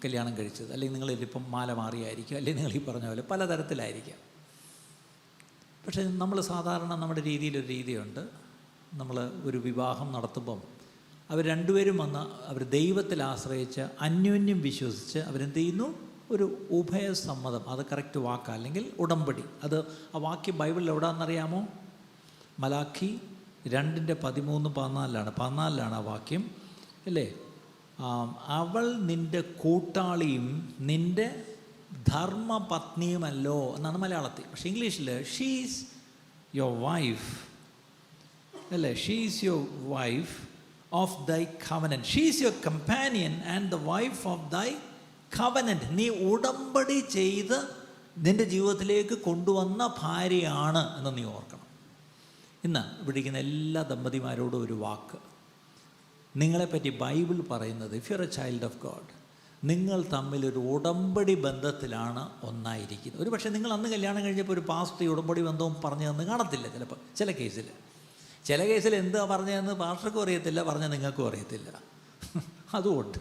കല്യാണം കഴിച്ചത്, അല്ലെങ്കിൽ നിങ്ങളിപ്പം മാല മാറിയായിരിക്കും, അല്ലെങ്കിൽ നിങ്ങൾ ഈ പറഞ്ഞ പോലെ പലതരത്തിലായിരിക്കാം. പക്ഷേ നമ്മൾ സാധാരണ നമ്മുടെ രീതിയിലൊരു രീതിയുണ്ട്. നമ്മൾ ഒരു വിവാഹം നടത്തുമ്പം അവർ രണ്ടുപേരും വന്ന് അവർ ദൈവത്തിൽ ആശ്രയിച്ച് അന്യോന്യം വിശ്വസിച്ച് അവരെന്ത് ചെയ്യുന്നു? ഒരു ഉഭയസമ്മതം, അത് കറക്റ്റ് വാക്കാണ്, അല്ലെങ്കിൽ ഉടമ്പടി. അത് ആ വാക്യം ബൈബിളിൽ എവിടെയാണെന്നറിയാമോ? മലാഖി 2:13-14 ആ വാക്യം അല്ലേ? അവൾ നിൻ്റെ കൂട്ടാളിയും നിൻ്റെ ധർമ്മപത്നിയുമല്ലോ എന്നാണ് മലയാളത്തിൽ. പക്ഷേ ഇംഗ്ലീഷിൽ ഷീസ് യുവർ വൈഫ് അല്ലേ? ഷീസ് യുവർ വൈഫ് ഓഫ് ദൈ covenant. She's your companion and the wife of ദൈ കവനൻറ്റ്. നീ ഉടമ്പടി ചെയ്ത് നിൻ്റെ ജീവിതത്തിലേക്ക് കൊണ്ടുവന്ന ഭാര്യയാണ് എന്ന് നീ ഓർക്കണം. ഇന്ന് ഇവിടിരിക്കുന്ന എല്ലാ ദമ്പതിമാരോടും ഒരു വാക്ക്, നിങ്ങളെപ്പറ്റി ബൈബിൾ പറയുന്നത്, if you are A child of God, നിങ്ങൾ തമ്മിലൊരു ഉടമ്പടി ബന്ധത്തിലാണ് ഒന്നായിരിക്കുന്നത്. ഒരു പക്ഷേ നിങ്ങൾ അന്ന് കല്യാണം കഴിഞ്ഞപ്പോൾ ഒരു പാസ്റ്റ് ഉടമ്പടി ബന്ധവും പറഞ്ഞു തന്ന് കാണത്തില്ല. ചിലപ്പോൾ ചില കേസിൽ എന്താ പറഞ്ഞതെന്ന് പാസ്റ്റർക്കും അറിയത്തില്ല, പറഞ്ഞ നിങ്ങൾക്കും അറിയത്തില്ല. അതുകൊണ്ട്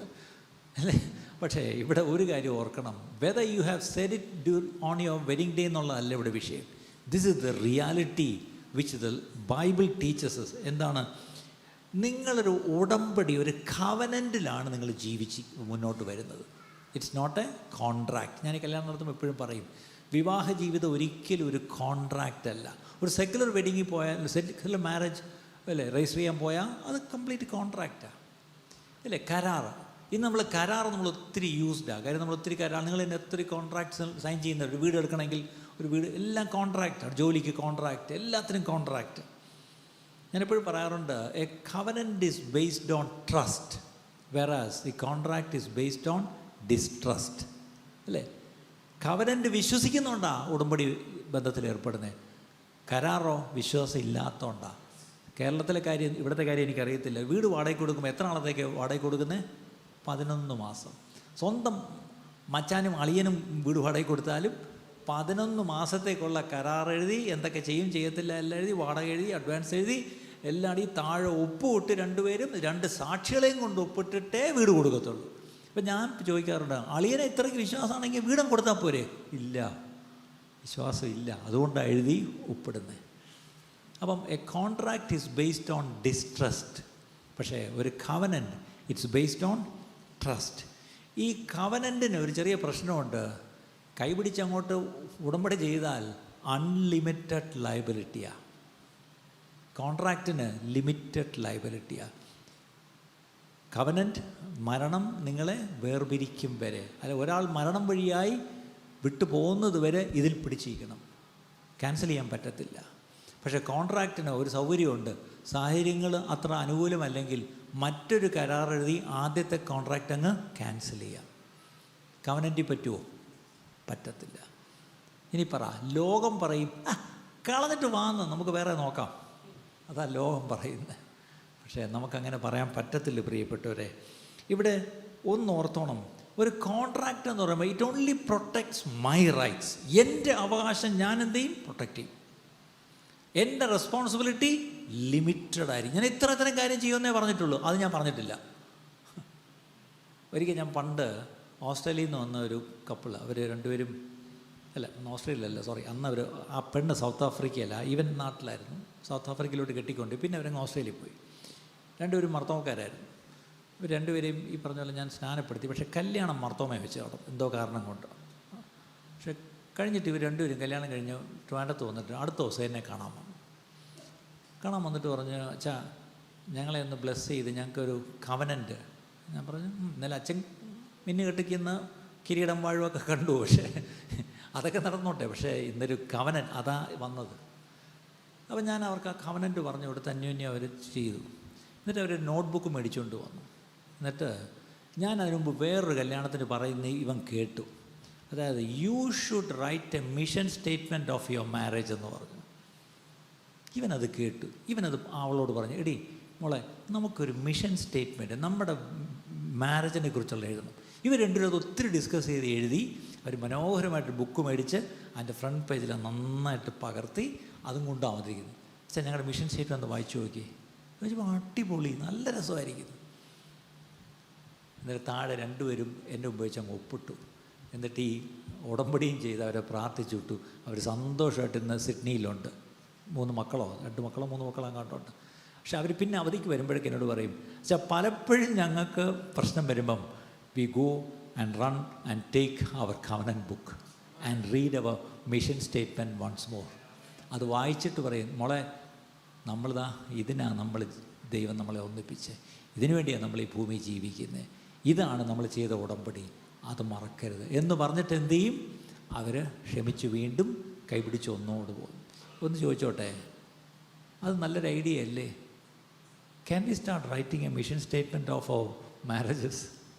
അല്ലേ? പക്ഷേ ഇവിടെ ഒരു കാര്യം ഓർക്കണം, whether you have said it on your wedding day എന്നുള്ളതല്ല ഇവിടെ വിഷയം. This is the reality which the Bible teachers. എന്താണ്? നിങ്ങളൊരു ഉടമ്പടി, ഒരു കവനൻറ്റിലാണ് നിങ്ങൾ ജീവിച്ച് മുന്നോട്ട് വരുന്നത്. It's not a contract. ഞാൻ ഈ കല്യാണം നടത്തുമ്പോൾ എപ്പോഴും പറയും, വിവാഹ ജീവിതം ഒരിക്കലും ഒരു കോൺട്രാക്റ്റ് അല്ല. ഒരു സെക്കുലർ വെഡിങ്ങിൽ പോയാൽ, സെക്കുലർ മാരേജ് അല്ലേ രജിസ്റ്റർ ചെയ്യാൻ പോയാൽ അത് കംപ്ലീറ്റ് കോൺട്രാക്റ്റാണ് അല്ലേ? കരാർ. ഇന്ന് നമ്മൾ കരാർ ഒത്തിരി യൂസ്ഡാണ്. കാര്യം നമ്മൾ ഒത്തിരി കരാർ, നിങ്ങൾ തന്നെ ഒത്തിരി കോൺട്രാക്ട്സ് സൈൻ ചെയ്യുന്നത്. ഒരു വീട് എടുക്കണമെങ്കിൽ ഒരു വീട് എല്ലാം കോൺട്രാക്റ്റാണ്. ജോലിക്ക് കോൺട്രാക്റ്റ്, എല്ലാത്തിനും കോൺട്രാക്റ്റ്. ഞാനെപ്പോഴും പറയാറുണ്ട്, A covenant is based on trust, വെറാസ് the contract is based on distrust അല്ലേ? കവനൻറ്റ് വിശ്വസിക്കുന്നുകൊണ്ടാണ് ഉടമ്പടി ബന്ധത്തിൽ ഏർപ്പെടുന്നത്. കരാറോ വിശ്വാസം ഇല്ലാത്തതുകൊണ്ടാണ്. കേരളത്തിലെ കാര്യം, ഇവിടുത്തെ കാര്യം എനിക്കറിയത്തില്ല. വീട് വാടകയ്ക്ക് കൊടുക്കുമ്പോൾ എത്ര നാളത്തേക്ക് വാടകയ്ക്ക് കൊടുക്കുന്നത്? 11 മാസം. സ്വന്തം മച്ചാനും അളിയനും വീട് വാടകയ്ക്ക് കൊടുത്താലും 11 മാസത്തേക്കുള്ള കരാർ എഴുതി, എന്തൊക്കെ ചെയ്യത്തില്ല എല്ലാം എഴുതി, വാടക എഴുതി, അഡ്വാൻസ് എഴുതി, എല്ലാം ഈ താഴെ ഒപ്പിട്ട് രണ്ടുപേരും 2 സാക്ഷികളെയും കൊണ്ട് ഒപ്പിട്ടിട്ടേ വീട് കൊടുക്കത്തുള്ളൂ. ഇപ്പം ഞാൻ ചോദിക്കാറുണ്ട്, അളിയനെ ഇത്രയ്ക്ക് വിശ്വാസമാണെങ്കിൽ വീടും കൊടുത്താൽ പോരെ? ഇല്ല, വിശ്വാസം ഇല്ല, അതുകൊണ്ടാണ് എഴുതി ഒപ്പിടുന്നത്. അപ്പം A contract is based on distrust. പക്ഷേ ഒരു covenant it's based on trust. ഈ കവനൻറ്റിന് ഒരു ചെറിയ പ്രശ്നമുണ്ട്. കൈപിടിച്ചങ്ങോട്ട് ഉടമ്പടി ചെയ്താൽ അൺലിമിറ്റഡ് ലയബിലിറ്റിയാണ്. കോൺട്രാക്റ്റിന് ലിമിറ്റഡ് ലയബിലിറ്റിയാണ്. കവനൻ്റ് മരണം നിങ്ങളെ വേർപിരിക്കും വരെ, അല്ല ഒരാൾ മരണം വഴിയായി വിട്ടു പോകുന്നത് വരെ ഇതിൽ പിടിച്ചിരിക്കണം, ക്യാൻസൽ ചെയ്യാൻ പറ്റത്തില്ല. പക്ഷേ കോൺട്രാക്റ്റിന് ഒരു സൗകര്യമുണ്ട്. സാഹചര്യങ്ങൾ അത്ര അനുകൂലമല്ലെങ്കിൽ മറ്റൊരു കരാർ എഴുതി ആദ്യത്തെ കോൺട്രാക്റ്റ് അങ്ങ് ക്യാൻസൽ ചെയ്യാം. കവനൻ്റിൽ പറ്റുമോ? പറ്റത്തില്ല. ഇനി പറ, ലോകം പറയും കളഞ്ഞിട്ട് വാന്ന് നമുക്ക് വേറെ നോക്കാം, അതാ ലോകം പറയുന്നത്. പക്ഷേ നമുക്കങ്ങനെ പറയാൻ പറ്റത്തില്ല പ്രിയപ്പെട്ടവരെ. ഇവിടെ ഒന്ന് ഓർത്തോണം, ഒരു കോൺട്രാക്റ്റ് എന്ന് പറയുമ്പോൾ it only protects my rights. എൻ്റെ അവകാശം ഞാൻ എന്ത് ചെയ്യും? പ്രൊട്ടക്റ്റ് ചെയ്യും. എൻ്റെ റെസ്പോൺസിബിലിറ്റി ലിമിറ്റഡ് ആയിരിക്കും. ഞാൻ ഇത്തരം കാര്യം ചെയ്യുമെന്നേ പറഞ്ഞിട്ടുള്ളൂ, അത് ഞാൻ പറഞ്ഞിട്ടില്ല. ഒരിക്കൽ ഞാൻ പണ്ട് ഓസ്ട്രേലിയയിൽ നിന്ന് വന്ന ഒരു കപ്പിൾ, അവർ രണ്ടുപേരും ഓസ്ട്രേലിയയിലല്ല, സോറി, അന്ന് അവർ, ആ പെണ്ണ് സൗത്ത് ആഫ്രിക്കയല്ല, ഈവൻ നാട്ടിലായിരുന്നു, സൗത്ത് ആഫ്രിക്കയിലോട്ട് കെട്ടിക്കൊണ്ട് പിന്നെ അവരങ്ങ് ഓസ്ട്രേലിയയിൽ പോയി. രണ്ടുപേരും മർത്തോമക്കാരായിരുന്നു. ഇവർ രണ്ടുപേരെയും ഈ പറഞ്ഞ പോലെ ഞാൻ സ്നാനപ്പെടുത്തി. പക്ഷേ കല്യാണം മർത്തോമയെ വെച്ച് അവിടെ എന്തോ കാരണം കൊണ്ട്. പക്ഷെ കഴിഞ്ഞിട്ട് ഇവർ രണ്ടുപേരും കല്യാണം കഴിഞ്ഞ് ട്രിവാൻഡ്രത്ത് വന്നിട്ട് അടുത്ത ദിവസം എന്നെ കാണാൻ വന്നിട്ട് പറഞ്ഞു, അച്ഛാ ഞങ്ങളെ ഒന്ന് ബ്ലെസ് ചെയ്ത് ഞങ്ങൾക്കൊരു കവനൻ്റ്. ഞാൻ പറഞ്ഞു, ഇന്നലെ അച്ഛൻ മിന്നു കെട്ടിക്കുന്ന കിരീടം വാഴുവൊക്കെ കണ്ടു, പക്ഷേ അതൊക്കെ നടന്നോട്ടെ, പക്ഷേ ഇന്നൊരു കവനൻ അതാ വന്നത്. അപ്പം ഞാൻ അവർക്ക് ആ കവനൻ്റ് പറഞ്ഞു കൊടുത്ത് അന്യോന്യം അവർ ചെയ്തു. എന്നിട്ട് അവർ നോട്ട്ബുക്ക് മേടിച്ചുകൊണ്ട് വന്നു. എന്നിട്ട് ഞാൻ അതിനു മുമ്പ് വേറൊരു കല്യാണത്തിന് പറയുന്ന ഇവൻ കേട്ടു. അതായത് you should write a mission statement of your marriage എന്ന് പറഞ്ഞു. ഇവനത് കേട്ടു. ഇവനത് അവളോട് പറഞ്ഞു, എടി മോളെ നമുക്കൊരു മിഷൻ സ്റ്റേറ്റ്മെൻറ്റ് നമ്മുടെ മാരേജിനെ കുറിച്ചുള്ള എഴുതണം. ഇവർ രണ്ടുപേരും അത് ഒത്തിരി ഡിസ്കസ് ചെയ്ത് എഴുതി. അവർ മനോഹരമായിട്ട് ബുക്ക് മേടിച്ച് അതിൻ്റെ ഫ്രണ്ട് പേജിൽ നന്നായിട്ട് പകർത്തി അതും കൊണ്ടാണ് വന്നിരിക്കുന്നത്. പക്ഷേ ഞങ്ങളുടെ മിഷൻ സ്റ്റേറ്റ്മെൻറ്റ് ഒന്ന് വായിച്ചു നോക്കി. ചോദിച്ചപ്പോൾ അടിപൊളി, നല്ല രസമായിരിക്കുന്നു. എന്നിട്ട് താഴെ രണ്ടുപേരും എൻ്റെ മുമ്പ് വെച്ച് അങ്ങ് ഒപ്പിട്ടു. എന്നിട്ട് ഈ ഉടമ്പടിയും ചെയ്ത് അവരെ പ്രാർത്ഥിച്ചു വിട്ടു. അവർ സന്തോഷമായിട്ട് ഇന്ന് സിഡ്നിയിലുണ്ട്. 3 മക്കളോ 2 മക്കളോ 3 മക്കളോ അങ്ങോട്ടുണ്ട്. പക്ഷെ അവർ പിന്നെ അവധിക്ക് വരുമ്പോഴേക്കും എന്നോട് പറയും, പക്ഷേ പലപ്പോഴും ഞങ്ങൾക്ക് പ്രശ്നം വരുമ്പം we go and run and take our covenant book and read our mission statement once more. അത് വായിച്ചിട്ട് പറയും, മോളെ നമ്മളിതാ ഇതിനാണ് ദൈവം നമ്മളെ ഒന്നിപ്പിച്ച്, ഇതിനു വേണ്ടിയാണ് നമ്മൾ ഈ ഭൂമി ജീവിക്കുന്നത്, ഇതാണ് നമ്മൾ ചെയ്ത ഉടമ്പടി, അത് മറക്കരുത് എന്ന് പറഞ്ഞിട്ട് എന്തു ചെയ്യും? അവർ ക്ഷമിച്ച് വീണ്ടും കൈപിടിച്ച് ഒന്നോട് പോകും. ഒന്ന് ചോദിച്ചോട്ടെ, അത് നല്ലൊരു ഐഡിയ അല്ലേ? Can we start writing a mission statement of our marriages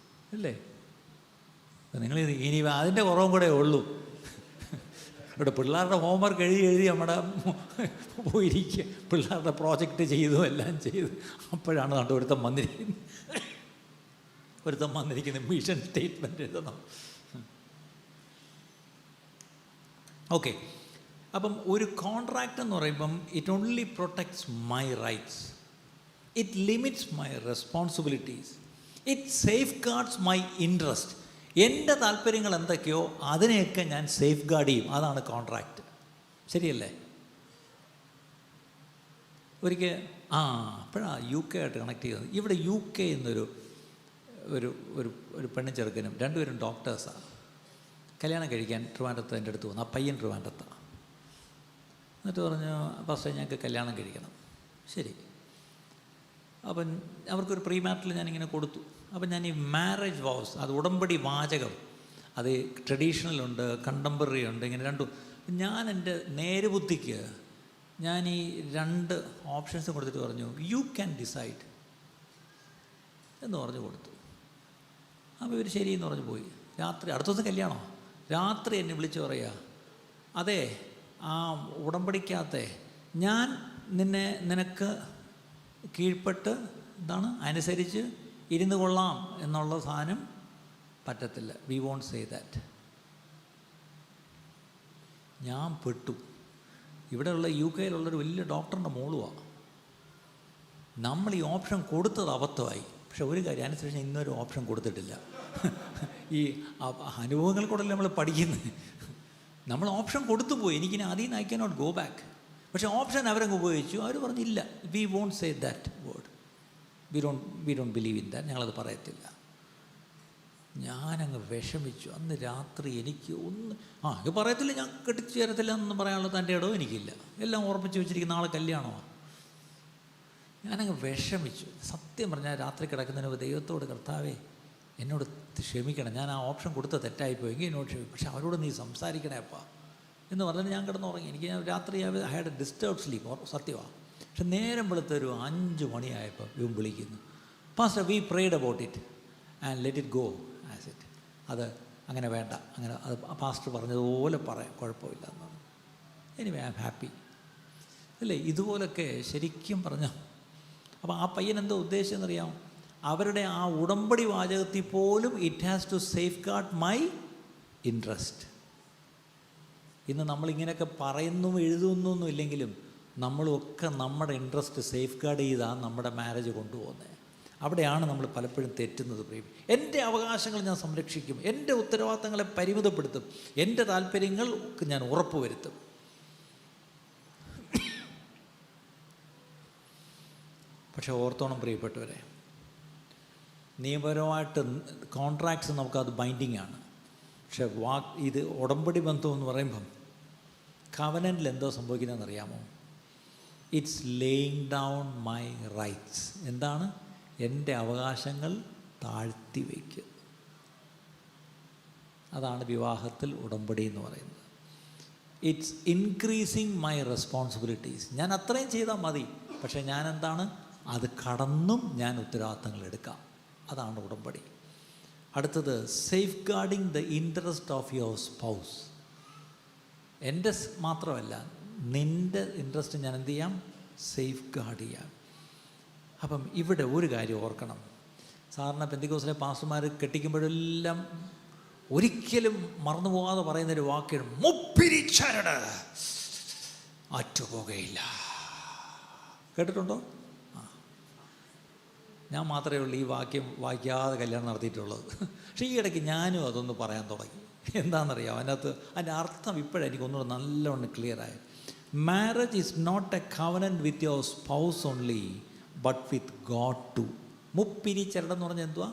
അല്ലേ? നിങ്ങൾ ഇനി അതിൻ്റെ കുറവും കൂടെ ഉള്ളൂ. ഇവിടെ പിള്ളേരുടെ ഹോംവർക്ക് എഴുതി നമ്മുടെ പോയിരിക്കുക, പിള്ളേരുടെ പ്രോജക്റ്റ് ചെയ്തു എല്ലാം ചെയ്തു. അപ്പോഴാണ് കണ്ട് ഒരുത്തം വന്നിരിക്കുന്നത് മിഷൻ സ്റ്റേറ്റ്മെൻറ്റ് എഴുതണം. ഓക്കെ, അപ്പം ഒരു കോൺട്രാക്റ്റ് എന്ന് പറയുമ്പം it only protects my rights, it limits my responsibilities, it safe guards my interest. എൻ്റെ താല്പര്യങ്ങൾ എന്തൊക്കെയോ അതിനെയൊക്കെ ഞാൻ സേഫ് ഗാർഡ് ചെയ്യും. അതാണ് കോൺട്രാക്റ്റ്. ശരിയല്ലേ? ഒരിക്കൽ അപ്പോഴാണ് UK ആയിട്ട് കണക്ട് ചെയ്തത്. ഇവിടെ UK എന്നൊരു ഒരു പെണ്ണും ചെറുക്കനും രണ്ടുപേരും ഡോക്ടേഴ്സാണ്. കല്യാണം കഴിക്കാൻ ട്രിവാൻഡ്രത്ത് എൻ്റെ അടുത്ത് വന്നു. ആ പയ്യൻ ട്രിവാൻഡ്രത്താണ്. എന്നിട്ട് പറഞ്ഞു, ഫസ്റ്റ് ഞങ്ങൾക്ക് കല്യാണം കഴിക്കണം. ശരി. അപ്പം അവർക്കൊരു പ്രീ മാരിറ്റൽ ഞാനിങ്ങനെ കൊടുത്തു. അപ്പം ഞാൻ ഈ മാരേജ് വോസ്, അത് ഉടമ്പടി വാചകം, അത് ട്രഡീഷണലുണ്ട്, കണ്ടംപററി ഉണ്ട്, ഇങ്ങനെ രണ്ടും. ഞാൻ എൻ്റെ നേരുബുദ്ധിക്ക് ഞാൻ ഈ 2 ഓപ്ഷൻസ് കൊടുത്തിട്ട് പറഞ്ഞു, യു ക്യാൻ ഡിസൈഡ് എന്ന് പറഞ്ഞു കൊടുത്തു. അപ്പോൾ ഇവർ ശരിയെന്ന് പറഞ്ഞു പോയി. രാത്രി അടുത്ത ദിവസം കല്യാണം. രാത്രി എന്നെ വിളിച്ച് പറയുക, അതെ ആ ഉടമ്പടിക്കകത്തെ ഞാൻ നിനക്ക് കീഴ്പ്പെട്ട് അനുസരിച്ച് ഇരുന്ന് കൊള്ളാം എന്നുള്ള സാധനം പറ്റത്തില്ല. We won't say that. ഞാൻ പെട്ടു. ഇവിടെയുള്ള UK വലിയ ഡോക്ടറിൻ്റെ മോളുമാണ്. നമ്മൾ ഈ ഓപ്ഷൻ കൊടുത്തത് അബദ്ധമായി. പക്ഷെ ഒരു കാര്യം അനുസരിച്ച് ഇന്നൊരു ഓപ്ഷൻ കൊടുത്തിട്ടില്ല. ഈ അനുഭവങ്ങൾ കൂടെ നമ്മൾ പഠിക്കുന്നത്. നമ്മൾ ഓപ്ഷൻ കൊടുത്തു പോയി. എനിക്കിനി അതിൽ നിന്ന് ഐ കനോട്ട് ഗോ ബാക്ക്. പക്ഷേ ഓപ്ഷൻ അവരങ്ങ് ഉപയോഗിച്ചു. അവർ പറഞ്ഞില്ല, we won't say that word, we don't believe in that, ഞങ്ങളത് പറയത്തില്ല. ഞാനങ്ങ് വിഷമിച്ചു. അന്ന് രാത്രി എനിക്ക് ഇത് പറയത്തില്ല, ഞാൻ കെട്ടിച്ചു ചേരത്തില്ല എന്നൊന്നും പറയാനുള്ള തൻ്റെ ഇടവും എനിക്കില്ല. എല്ലാം ഉറപ്പിച്ച് വെച്ചിരിക്കുന്ന ആളെ കല്യാണമാണ്. ഞാനങ്ങ് വിഷമിച്ചു. സത്യം പറഞ്ഞാൽ രാത്രി കിടക്കുന്നതിന് ദൈവത്തോട്, കർത്താവേ എന്നോട് ക്ഷമിക്കണം, ഞാൻ ആ ഓപ്ഷൻ കൊടുത്ത തെറ്റായിപ്പോയി, എങ്കിൽ എന്നോട് ക്ഷമിക്കും, പക്ഷെ അവരോട് നീ സംസാരിക്കണേ അപ്പാ എന്ന് പറഞ്ഞിട്ട് ഞാൻ കിടന്നുറങ്ങി. എനിക്ക് ഞാൻ രാത്രി I had a disturbed sleep, സത്യമാണ്. പക്ഷെ നേരം വെളുത്തൊരു 5 മണിയായപ്പോൾ ഇവൻ വിളിക്കുന്നു, pastor we prayed about it and let it go as it. അത് അങ്ങനെ വേണ്ട, അങ്ങനെ അത് പാസ്റ്റർ പറഞ്ഞതുപോലെ പറയാം, കുഴപ്പമില്ല എന്ന് പറഞ്ഞു. എനിവേ ഐ ആം ഹാപ്പി അല്ലേ. ഇതുപോലൊക്കെ ശരിക്കും പറഞ്ഞോ. അപ്പോൾ ആ പയ്യൻ എന്തോ ഉദ്ദേശിച്ചെന്നറിയാം, അവരുടെ ആ ഉടമ്പടി വാചകത്തിൽ പോലും it has to safeguard my interest. ഇന്ന് നമ്മളിങ്ങനെയൊക്കെ പറയുന്നു എഴുതുന്നൊന്നും ഇല്ലെങ്കിലും നമ്മളൊക്കെ നമ്മുടെ ഇൻട്രസ്റ്റ് സേഫ് ഗാർഡ് ചെയ്താണ് നമ്മുടെ മാരേജ് കൊണ്ടുപോകുന്നത്. അവിടെയാണ് നമ്മൾ പലപ്പോഴും തെറ്റുന്നത്. പ്രിയം, എൻ്റെ അവകാശങ്ങൾ ഞാൻ സംരക്ഷിക്കും, എൻ്റെ ഉത്തരവാദിത്തങ്ങളെ പരിമിതപ്പെടുത്തും, എൻ്റെ താല്പര്യങ്ങൾ ഞാൻ ഉറപ്പുവരുത്തും. പക്ഷെ ഓർത്തോണം പ്രിയപ്പെട്ടവരെ, നിയമപരമായിട്ട് കോൺട്രാക്ട്സ് നമുക്കത് ബൈൻഡിങ് ആണ്. പക്ഷെ ഇത് ഉടമ്പടി ബന്ധം എന്ന് പറയുമ്പം കവനൻറ്റിൽ എന്തോ സംഭവിക്കുന്നതെന്ന് അറിയാമോ? It's laying down my rights. എന്താണ്? എൻ്റെ അവകാശങ്ങൾ താഴ്ത്തി വയ്ക്കുക. അതാണ് വിവാഹത്തിൽ ഉടമ്പടി എന്ന് പറയുന്നത്. It's increasing my responsibilities. ഞാൻ അത്രയും ചെയ്താൽ മതി, പക്ഷേ ഞാൻ എന്താണ്, അത് കടന്നും ഞാൻ ഉത്തരവാദിത്തങ്ങൾ എടുക്കാം. അതാണ് ഉടമ്പടി. അടുത്തത് safe guarding the interest of your spouse. എൻ്റെ മാത്രമല്ല, നിൻ്റെ ഇൻട്രസ്റ്റ് ഞാൻ എന്ത് ചെയ്യാം? സേഫ് ഗാർഡ് ചെയ്യാം. അപ്പം ഇവിടെ ഒരു കാര്യം ഓർക്കണം. സാധാരണ പെന്തിക്കോസിലെ പാസ്റ്റർമാർ കെട്ടിക്കുമ്പോഴെല്ലാം ഒരിക്കലും മറന്നുപോകാതെ പറയുന്നൊരു വാക്കാണ്, മുപ്പിരിച്ചരട് അറ്റുപോകയില്ല. കേട്ടിട്ടുണ്ടോ? ഞാൻ മാത്രമേ ഉള്ളൂ ഈ വാക്യം വായിക്കാതെ കല്യാണം നടത്തിയിട്ടുള്ളത്. പക്ഷേ ഈ ഇടയ്ക്ക് ഞാനും അതൊന്ന് പറയാൻ തുടങ്ങി. എന്താണെന്നറിയാം, അതിൻ്റെ അർത്ഥം ഇപ്പോഴാണ് എനിക്കൊന്നുകൂടെ നല്ലവണ്ണം ക്ലിയറായി. Marriage is not a covenant with your spouse only but with God too. മുപ്പിരിച്ചരടെന്ന് പറഞ്ഞാൽ എന്തുവാ?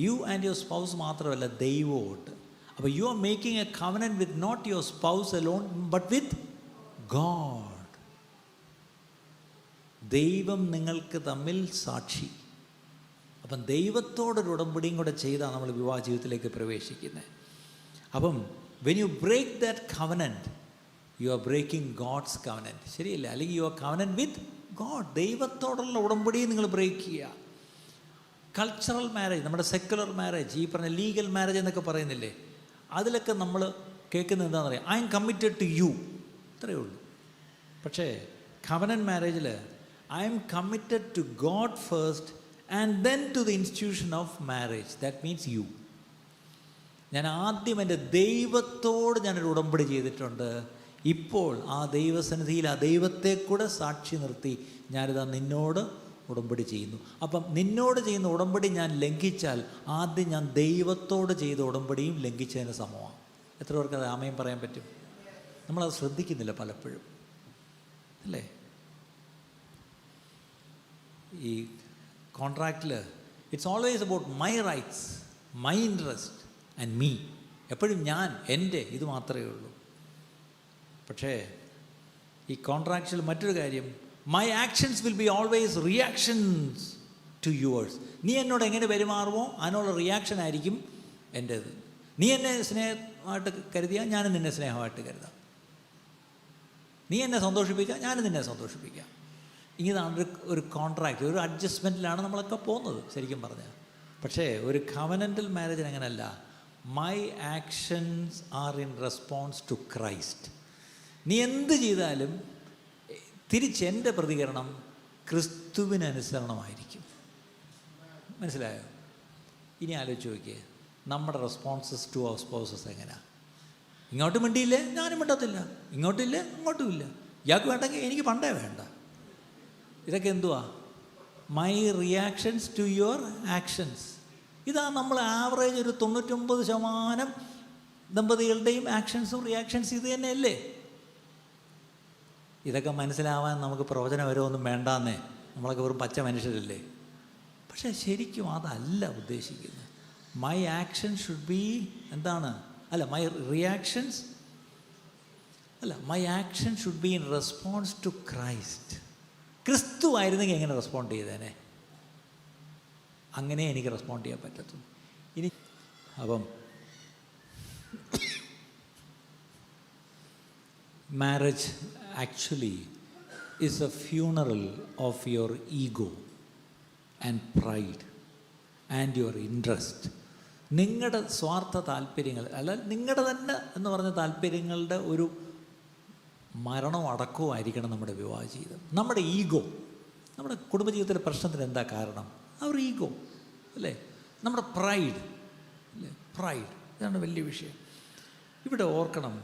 യു ആൻഡ് യുവർ സ്പൗസ് മാത്രമല്ല, ദൈവോട്. അപ്പോൾ you are making a covenant with not your spouse alone but with God. ദൈവം നിങ്ങൾക്ക് തമ്മിൽ സാക്ഷി. അപ്പം ദൈവത്തോടൊരു ഉടമ്പടിയും കൂടെ ചെയ്താണ് നമ്മൾ വിവാഹ ജീവിതത്തിലേക്ക് പ്രവേശിക്കുന്നത്. അപ്പം when you break that covenant, you are breaking God's covenant. ശരിയല്ല? അല്ലെങ്കിൽ you are covenant with God. ദൈവത്തോടുള്ള ഉടമ്പടി നിങ്ങൾ ബ്രേക്ക് ചെയ്യുക. കൾച്ചറൽ മാരേജ്, നമ്മുടെ സെക്കുലർ മാരേജ്, ഈ പറഞ്ഞ ലീഗൽ മാരേജ് എന്നൊക്കെ പറയുന്നില്ലേ, അതിലൊക്കെ നമ്മൾ കേൾക്കുന്നത് എന്താണെന്ന് അറിയാം, I'm committed to you, ഇത്രയേ ഉള്ളൂ. പക്ഷേ കവനൻറ്റ് മാരേജിൽ I'm committed to God first and then to the institution of marriage. That means you. ഞാൻ ആദ്യം എൻ്റെ ദൈവത്തോട് ഞാനൊരു ഉടമ്പടി ചെയ്തിട്ടുണ്ട്. ഇപ്പോൾ ആ ദൈവസന്നിധിയിൽ ആ ദൈവത്തെ കൂടെ സാക്ഷി നിർത്തി ഞാനിതാ നിന്നോട് ഉടമ്പടി ചെയ്യുന്നു. അപ്പം നിന്നോട് ചെയ്യുന്ന ഉടമ്പടി ഞാൻ ലംഘിച്ചാൽ ആദ്യം ഞാൻ ദൈവത്തോട് ചെയ്ത ഉടമ്പടിയും ലംഘിച്ചതിന് സമമാണ്. എത്ര പേർക്ക് അത് ആമയും പറയാൻ പറ്റും? നമ്മളത് ശ്രദ്ധിക്കുന്നില്ല പലപ്പോഴും, അല്ലേ? ഈ കോൺട്രാക്റ്റിൽ it's always about my rights, my interest and me. എപ്പോഴും ഞാൻ, എൻ്റെ, ഇത് മാത്രമേ ഉള്ളൂ. പക്ഷേ ഈ കോൺട്രാക്റ്റിൽ മറ്റൊരു കാര്യം, my actions will be always reactions to yours. നീ എന്നോട് എങ്ങനെ പെരുമാറുമോ അതിനുള്ള റിയാക്ഷൻ ആയിരിക്കും എൻ്റേത്. നീ എന്നെ സ്നേഹമായിട്ട് കരുതിയാൽ ഞാനും നിന്നെ സ്നേഹമായിട്ട് കരുതാം. നീ എന്നെ സന്തോഷിപ്പിക്കാം, ഞാനും നിന്നെ സന്തോഷിപ്പിക്കാം. ഇതാണ് ഒരു കോൺട്രാക്റ്റ്, ഒരു അഡ്ജസ്റ്റ്മെൻറ്റിലാണ് നമ്മളൊക്കെ പോകുന്നത് ശരിക്കും പറഞ്ഞാൽ. പക്ഷേ ഒരു കവനൻ്റൽ മാരേജിന് അങ്ങനെയല്ല. My actions are in response to Christ. നീ എന്ത് ചെയ്താലും തിരിച്ച് എൻ്റെ പ്രതികരണം ക്രിസ്തുവിനനുസരണമായിരിക്കും. മനസ്സിലായോ? ഇനി ആലോചിച്ച് നോക്കിയേ, നമ്മുടെ റെസ്പോൺസസ് ടു അവർ സ്പൗസസ് എങ്ങനെയാണ്? ഇങ്ങോട്ടും മിണ്ടിയില്ലേ, ഞാനും മിണ്ടത്തില്ല. ഇങ്ങോട്ടില്ല, ഇങ്ങോട്ടും ഇല്ല. ഇയാൾക്ക് വേണ്ടെങ്കിൽ എനിക്ക് പണ്ടേ വേണ്ട. ഇതൊക്കെ എന്തുവാ? My reactions to your actions. ഇതാണ് നമ്മൾ ആവറേജ് ഒരു 99% ദമ്പതികളുടെയും ആക്ഷൻസും റിയാക്ഷൻസ് ഇത് തന്നെയല്ലേ? ഇതൊക്കെ മനസ്സിലാവാൻ നമുക്ക് പ്രവചനം വരെ ഒന്നും വേണ്ടാന്നേ, നമ്മളൊക്കെ വെറും പച്ച മനുഷ്യരല്ലേ. പക്ഷേ ശരിക്കും അതല്ല ഉദ്ദേശിക്കുന്നത്. മൈ ആക്ഷൻ ഷുഡ് ബി എന്താണ്? അല്ല, മൈ റിയാക്ഷൻസ് അല്ല, my action should be in response to Christ. ക്രിസ്തു ആയിരുന്നെങ്കിൽ എങ്ങനെ റെസ്പോണ്ട് ചെയ്തേനെ? അങ്ങനെ എനിക്ക് റെസ്പോണ്ട് ചെയ്യാൻ പറ്റത്തുള്ളൂ. ഇനി അപ്പം marriage actually is A funeral of your ego and pride and your interest. നിങ്ങളുടെ സ്വാർത്ഥ താല്പര്യങ്ങൾ, അല്ല നിങ്ങളുടെ തന്നെ എന്ന് പറഞ്ഞ താല്പര്യങ്ങളുടെ ഒരു മരണവും അടക്കവും ആയിരിക്കണം നമ്മുടെ വിവാഹ ജീവിതം. നമ്മുടെ ഈഗോ, നമ്മുടെ കുടുംബജീവിതത്തിലെ പ്രശ്നത്തിന് എന്താ കാരണം? അവർ ഈഗോ അല്ലേ? നമ്മുടെ പ്രൈഡ് അല്ലേ? പ്രൈഡ്, ഇതാണ് വലിയ വിഷയം. ഇവിടെ ഓർക്കണം.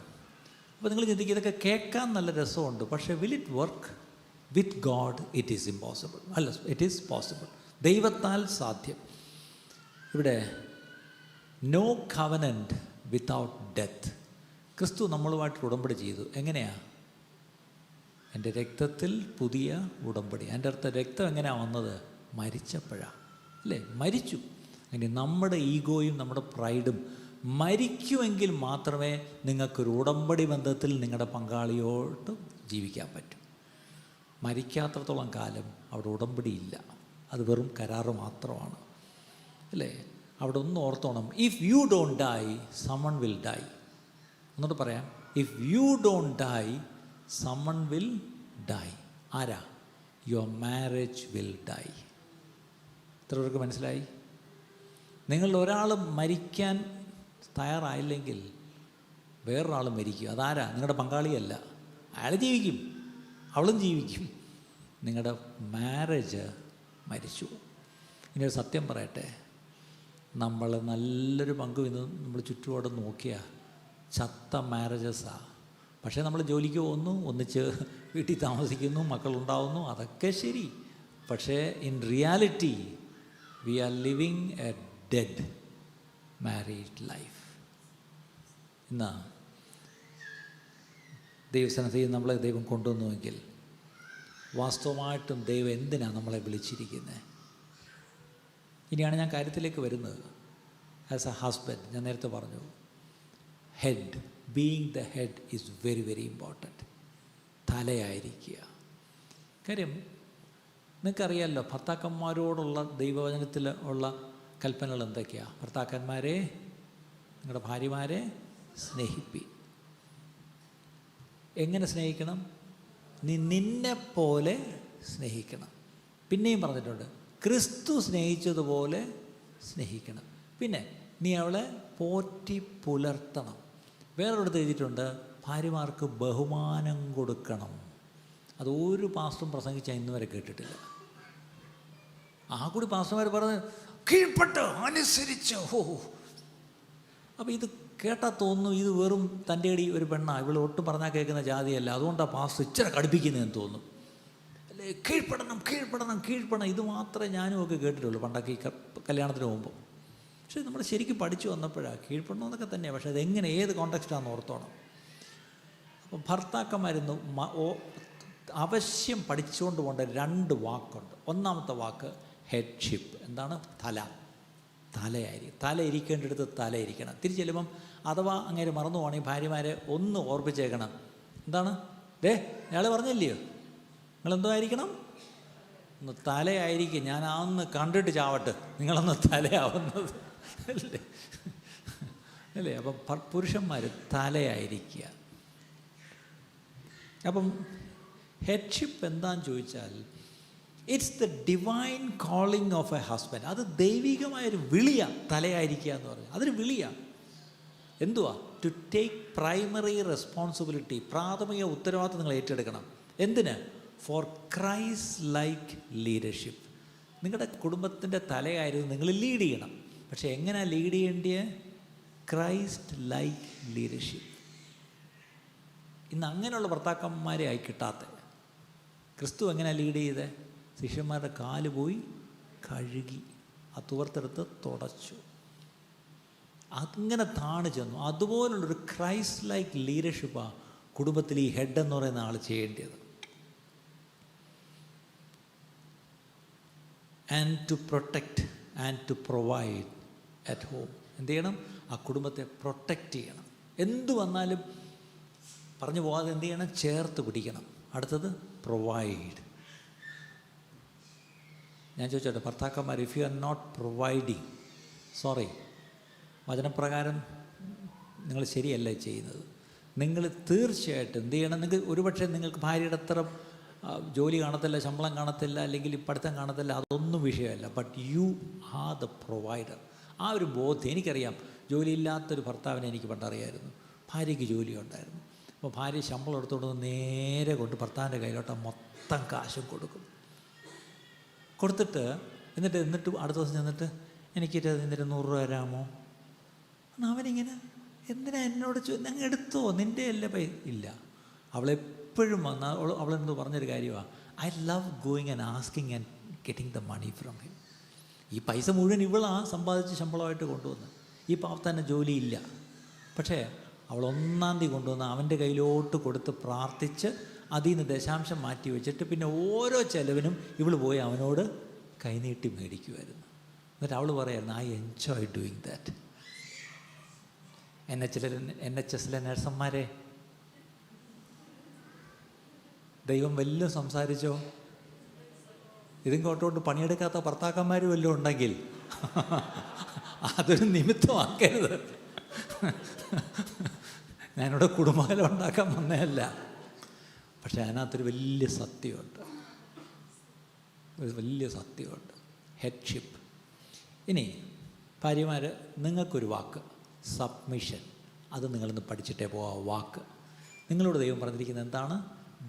അപ്പോൾ നിങ്ങൾ ചിന്തിക്കുക, ഇതൊക്കെ കേൾക്കാൻ നല്ല രസമുണ്ട്, പക്ഷേ will it work? With God it is impossible. അല്ല, ഇറ്റ് ഈസ് പോസിബിൾ. ദൈവത്താൽ സാധ്യം. ഇവിടെ നോ കവനൻറ്റ് വിത്തൗട്ട് ഡെത്ത്. ക്രിസ്തു നമ്മളുമായിട്ട് ഉടമ്പടി ചെയ്തു. എങ്ങനെയാണ്? എൻ്റെ രക്തത്തിൽ പുതിയ ഉടമ്പടി. എൻ്റെ അർത്ഥം രക്തം എങ്ങനെയാണ് വന്നത്? മരിച്ചപ്പോഴാണ് അല്ലേ? മരിച്ചു. ഇനി നമ്മുടെ ഈഗോയും നമ്മുടെ പ്രൈഡും മരിക്കുമെങ്കിൽ മാത്രമേ നിങ്ങൾക്കൊരു ഉടമ്പടി ബന്ധത്തിൽ നിങ്ങളുടെ പങ്കാളിയോട്ട് ജീവിക്കാൻ പറ്റൂ. മരിക്കാത്രത്തോളം കാലം അവിടെ ഉടമ്പടിയില്ല. അത് വെറും കരാറ് മാത്രമാണ് അല്ലേ? അവിടെ ഒന്ന് ഓർത്തോണം, if you don't die someone will die. എന്നോട് പറയാം, if you don't die someone will die. ആരാ? Your marriage will die. ഇത്ര പേർക്ക് മനസ്സിലായി? നിങ്ങൾ ഒരാൾ മരിക്കാൻ തയ്യാറായില്ലെങ്കിൽ വേറൊരാൾ മരിക്കും. അതാരാ? നിങ്ങളുടെ പങ്കാളിയല്ല. അയാൾ ജീവിക്കും, അവളും ജീവിക്കും. നിങ്ങളുടെ മാരേജ് മരിച്ചു. ഇനി ഒരു സത്യം പറയട്ടെ, നമ്മൾ നല്ലൊരു പങ്ക് ഇന്ന് നമ്മൾ ചുറ്റുപാട് നോക്കിയാൽ ചത്ത മാരേജസാണ്. പക്ഷേ നമ്മൾ ജോലിക്ക് പോകുന്നു, ഒന്നിച്ച് വീട്ടിൽ താമസിക്കുന്നു, മക്കളുണ്ടാവുന്നു, അതൊക്കെ ശരി. പക്ഷേ in reality we are living a dead married life. ഇന്ന് ദൈവസന്നിധിയിൽ നമ്മളെ ദൈവം കൊണ്ടുവന്നുവെങ്കിൽ വാസ്തവമായിട്ടും ദൈവം എന്തിനാണ് നമ്മളെ വിളിച്ചിരിക്കുന്നത്? ഇനിയാണ് ഞാൻ കാര്യത്തിലേക്ക് വരുന്നത്. ആസ് എ ഹസ്ബൻഡ്, ഞാൻ നേരത്തെ പറഞ്ഞു, head, being the head is very very important. തലയായിരിക്കുക. കാര്യം നിങ്ങൾക്കറിയാമല്ലോ, ഭർത്താക്കന്മാരോടുള്ള ദൈവവചനത്തിൽ ഉള്ള കൽപ്പനകൾ എന്തൊക്കെയാണ്? ഭർത്താക്കന്മാരെ, നിങ്ങളുടെ ഭാര്യമാരെ സ്നേഹിപ്പി. എങ്ങനെ സ്നേഹിക്കണം? നീ നിന്നെപ്പോലെ സ്നേഹിക്കണം. പിന്നെയും പറഞ്ഞിട്ടുണ്ട്, ക്രിസ്തു സ്നേഹിച്ചതുപോലെ സ്നേഹിക്കണം. പിന്നെ നീ അവളെ പോറ്റി പുലർത്തണം. വേറൊരിടത്ത് എഴുതിയിട്ടുണ്ട്, ഭാര്യമാർക്ക് ബഹുമാനം കൊടുക്കണം. അത് ഒരു പാസ്റ്ററും പ്രസംഗിച്ചാൽ ഇന്ന് വരെ കേട്ടിട്ടില്ല. ആ കൂടി പാസ്റ്റർമാർ പറഞ്ഞ് കീഴ്പ്പെട്ട് അനുസരിച്ച്. അപ്പോൾ ഇത് കേട്ടാൽ തോന്നുന്നു ഇത് വെറും തൻ്റെ അടി ഒരു പെണ്ണാണ്, ഇവൾ ഒട്ടും പറഞ്ഞാൽ കേൾക്കുന്ന ജാതിയല്ല, അതുകൊണ്ടാണ് പാസ്റ്റർ ഇച്ചിരി കടുപ്പിക്കുന്നതെന്ന് തോന്നും അല്ലേ? കീഴ്പ്പെടണം, കീഴ്പ്പെടണം, കീഴ്പ്പെടണം. ഇത് മാത്രമേ ഞാനും ഒക്കെ കേട്ടിട്ടുള്ളൂ പണ്ടൊക്കെ ഈ കല്യാണത്തിന് പോകുമ്പോൾ. പക്ഷേ നമ്മൾ ശരിക്കും പഠിച്ചു വന്നപ്പോഴാണ് കീഴ്പ്പെടണമെന്നൊക്കെ തന്നെയാണ്. പക്ഷേ അതെങ്ങനെ, ഏത് കോണ്ടെക്സ്റ്റാണെന്ന് ഓർത്തോണം. അപ്പോൾ ഭർത്താക്കന്മാരുന്ന് അവശ്യം പഠിച്ചുകൊണ്ട് പോകേണ്ട 2 വാക്കുണ്ട്. ഒന്നാമത്തെ വാക്ക് ഹെഡ്ഷിപ്പ്. എന്താണ്? തല. തലയായിരിക്കും. തല ഇരിക്കേണ്ടടുത്ത് തല ഇരിക്കണം. തിരിച്ച് ചെല്ലുമ്പം അഥവാ അങ്ങനെ മറന്നു പോകണമെങ്കിൽ ഭാര്യമാരെ ഒന്ന് ഓർപ്പിച്ചേക്കണം. എന്താണ്? അയാൾ പറഞ്ഞില്ലയോ, നിങ്ങളെന്തോ ആയിരിക്കണം? ഒന്ന് തലയായിരിക്കും. ഞാൻ അന്ന് കണ്ടിട്ട് ചാവട്ടെ നിങ്ങളൊന്ന് തലയാവുന്നത് അല്ലേ? അല്ലേ? അപ്പം പുരുഷന്മാർ തലയായിരിക്കുക. അപ്പം ഹെഡ്ഷിപ്പ് എന്താണെന്ന് ചോദിച്ചാൽ, it's the divine calling of a husband. അത് ദൈവികമായൊരു വിളിയാണ് തലയായിരിക്കുക എന്ന് പറയുന്നത്. അതൊരു വിളിയാണ്. എന്തുവാ? To take primary responsibility. പ്രാഥമിക ഉത്തരവാദിത്വം നിങ്ങൾ ഏറ്റെടുക്കണം. എന്തിന്? For Christ like leadership. നിങ്ങളുടെ കുടുംബത്തിൻ്റെ തലയായിരുന്നു നിങ്ങൾ ലീഡ് ചെയ്യണം. പക്ഷേ എങ്ങനെയാണ് ലീഡ് ചെയ്യേണ്ടത്? Christ like leadership. ഇന്ന് അങ്ങനെയുള്ള ഭർത്താക്കന്മാരെ ആയി കിട്ടാത്ത. ക്രിസ്തു എങ്ങനെയാണ് ലീഡ് ചെയ്തത്? ശിഷ്യന്മാരുടെ കാല് പോയി കഴുകി, ആ തുവർത്തെടുത്ത് തുടച്ചു, അങ്ങനെ താണ് ചെന്നു. അതുപോലുള്ളൊരു ക്രൈസ്റ്റ് ലൈക്ക് ലീഡർഷിപ്പാണ് കുടുംബത്തിൽ ഈ ഹെഡ് എന്ന് പറയുന്ന ആൾ ചെയ്യേണ്ടത്. And to protect and to provide at home. എന്ത് ചെയ്യണം? ആ കുടുംബത്തെ പ്രൊട്ടക്റ്റ് ചെയ്യണം. എന്തു വന്നാലും പറഞ്ഞു പോകാതെ എന്ത് ചെയ്യണം? ചേർത്ത് പിടിക്കണം. അടുത്തത് പ്രൊവൈഡ്. ഞാൻ ചോദിച്ചോട്ടെ, ഭർത്താക്കന്മാർ, if you are not providing, sorry, വചനപ്രകാരം നിങ്ങൾ ശരിയല്ല ചെയ്യുന്നത്. നിങ്ങൾ തീർച്ചയായിട്ടും എന്ത് ചെയ്യണം? നിങ്ങൾക്ക് ഒരുപക്ഷെ നിങ്ങൾക്ക് ഭാര്യയുടെ അത്ര ജോലി കാണത്തില്ല, ശമ്പളം കാണത്തില്ല, അല്ലെങ്കിൽ പഠിത്തം കാണത്തില്ല, അതൊന്നും വിഷയമല്ല. But you are the provider. ആ ഒരു ബോധ്യം എനിക്കറിയാം. ജോലിയില്ലാത്തൊരു ഭർത്താവിനെ എനിക്ക് പണ്ടറിയായിരുന്നു. ഭാര്യയ്ക്ക് ജോലി ഉണ്ടായിരുന്നു. അപ്പോൾ ഭാര്യ ശമ്പളം എടുത്തുകൊണ്ട് നേരെ കൊണ്ട് ഭർത്താവിൻ്റെ കയ്യിലോട്ട് മൊത്തം കാശും കൊടുത്തിട്ട് എന്നിട്ട് അടുത്ത ദിവസം ചെന്നിട്ട് എനിക്കിത് എന്നിട്ട് 100 രൂപ തരാമോ? അവനിങ്ങനെ, എന്തിനാ എന്നോട് ഞങ്ങൾ എടുത്തോ, നിൻ്റെ അല്ലേ പൈസ ഇല്ല. അവളെപ്പോഴും അവളെന്തോ പറഞ്ഞൊരു കാര്യമാണ്, I love going and asking and getting the money from him. ഈ പൈസ മുഴുവൻ ഇവളാണ് സമ്പാദിച്ച് ശമ്പളമായിട്ട് കൊണ്ടുവന്ന്. ഈ പാവത്തന്നെ ജോലിയില്ല. പക്ഷേ അവൾ 1-ാം തീയതി കൊണ്ടുവന്ന് അവൻ്റെ കയ്യിലോട്ട് കൊടുത്ത് പ്രാർത്ഥിച്ച് അതിൽ നിന്ന് ദശാംശം മാറ്റി വെച്ചിട്ട് പിന്നെ ഓരോ ചെലവിനും ഇവൾ പോയി അവനോട് കൈനീട്ടി മേടിക്കുമായിരുന്നു. എന്നിട്ട് അവൾ പറയായിരുന്നു, ഐ എൻജോയ് ഡൂയിങ് ദാറ്റ്. NHSലെ നഴ്സന്മാരെ, ദൈവം വല്ലതും സംസാരിച്ചോ? ഇതും കോട്ടോട്ട് പണിയെടുക്കാത്ത ഭർത്താക്കന്മാർ വല്ലതും ഉണ്ടെങ്കിൽ അതൊരു നിമിത്തമാക്കരുത്. ഞാനിവിടെ കുടുംബകലം ഉണ്ടാക്കാൻ വന്നതല്ല. പക്ഷെ അതിനകത്തൊരു വലിയ സത്യമുണ്ട്, ഹെഡ്ഷിപ്പ്. ഇനി ഭാര്യമാർ, നിങ്ങൾക്കൊരു വാക്ക് സബ്മിഷൻ, അത് നിങ്ങളിന്ന് പഠിച്ചിട്ടേ പോവാം. വാക്ക് നിങ്ങളോട് ദൈവം പറഞ്ഞിരിക്കുന്നത് എന്താണ്?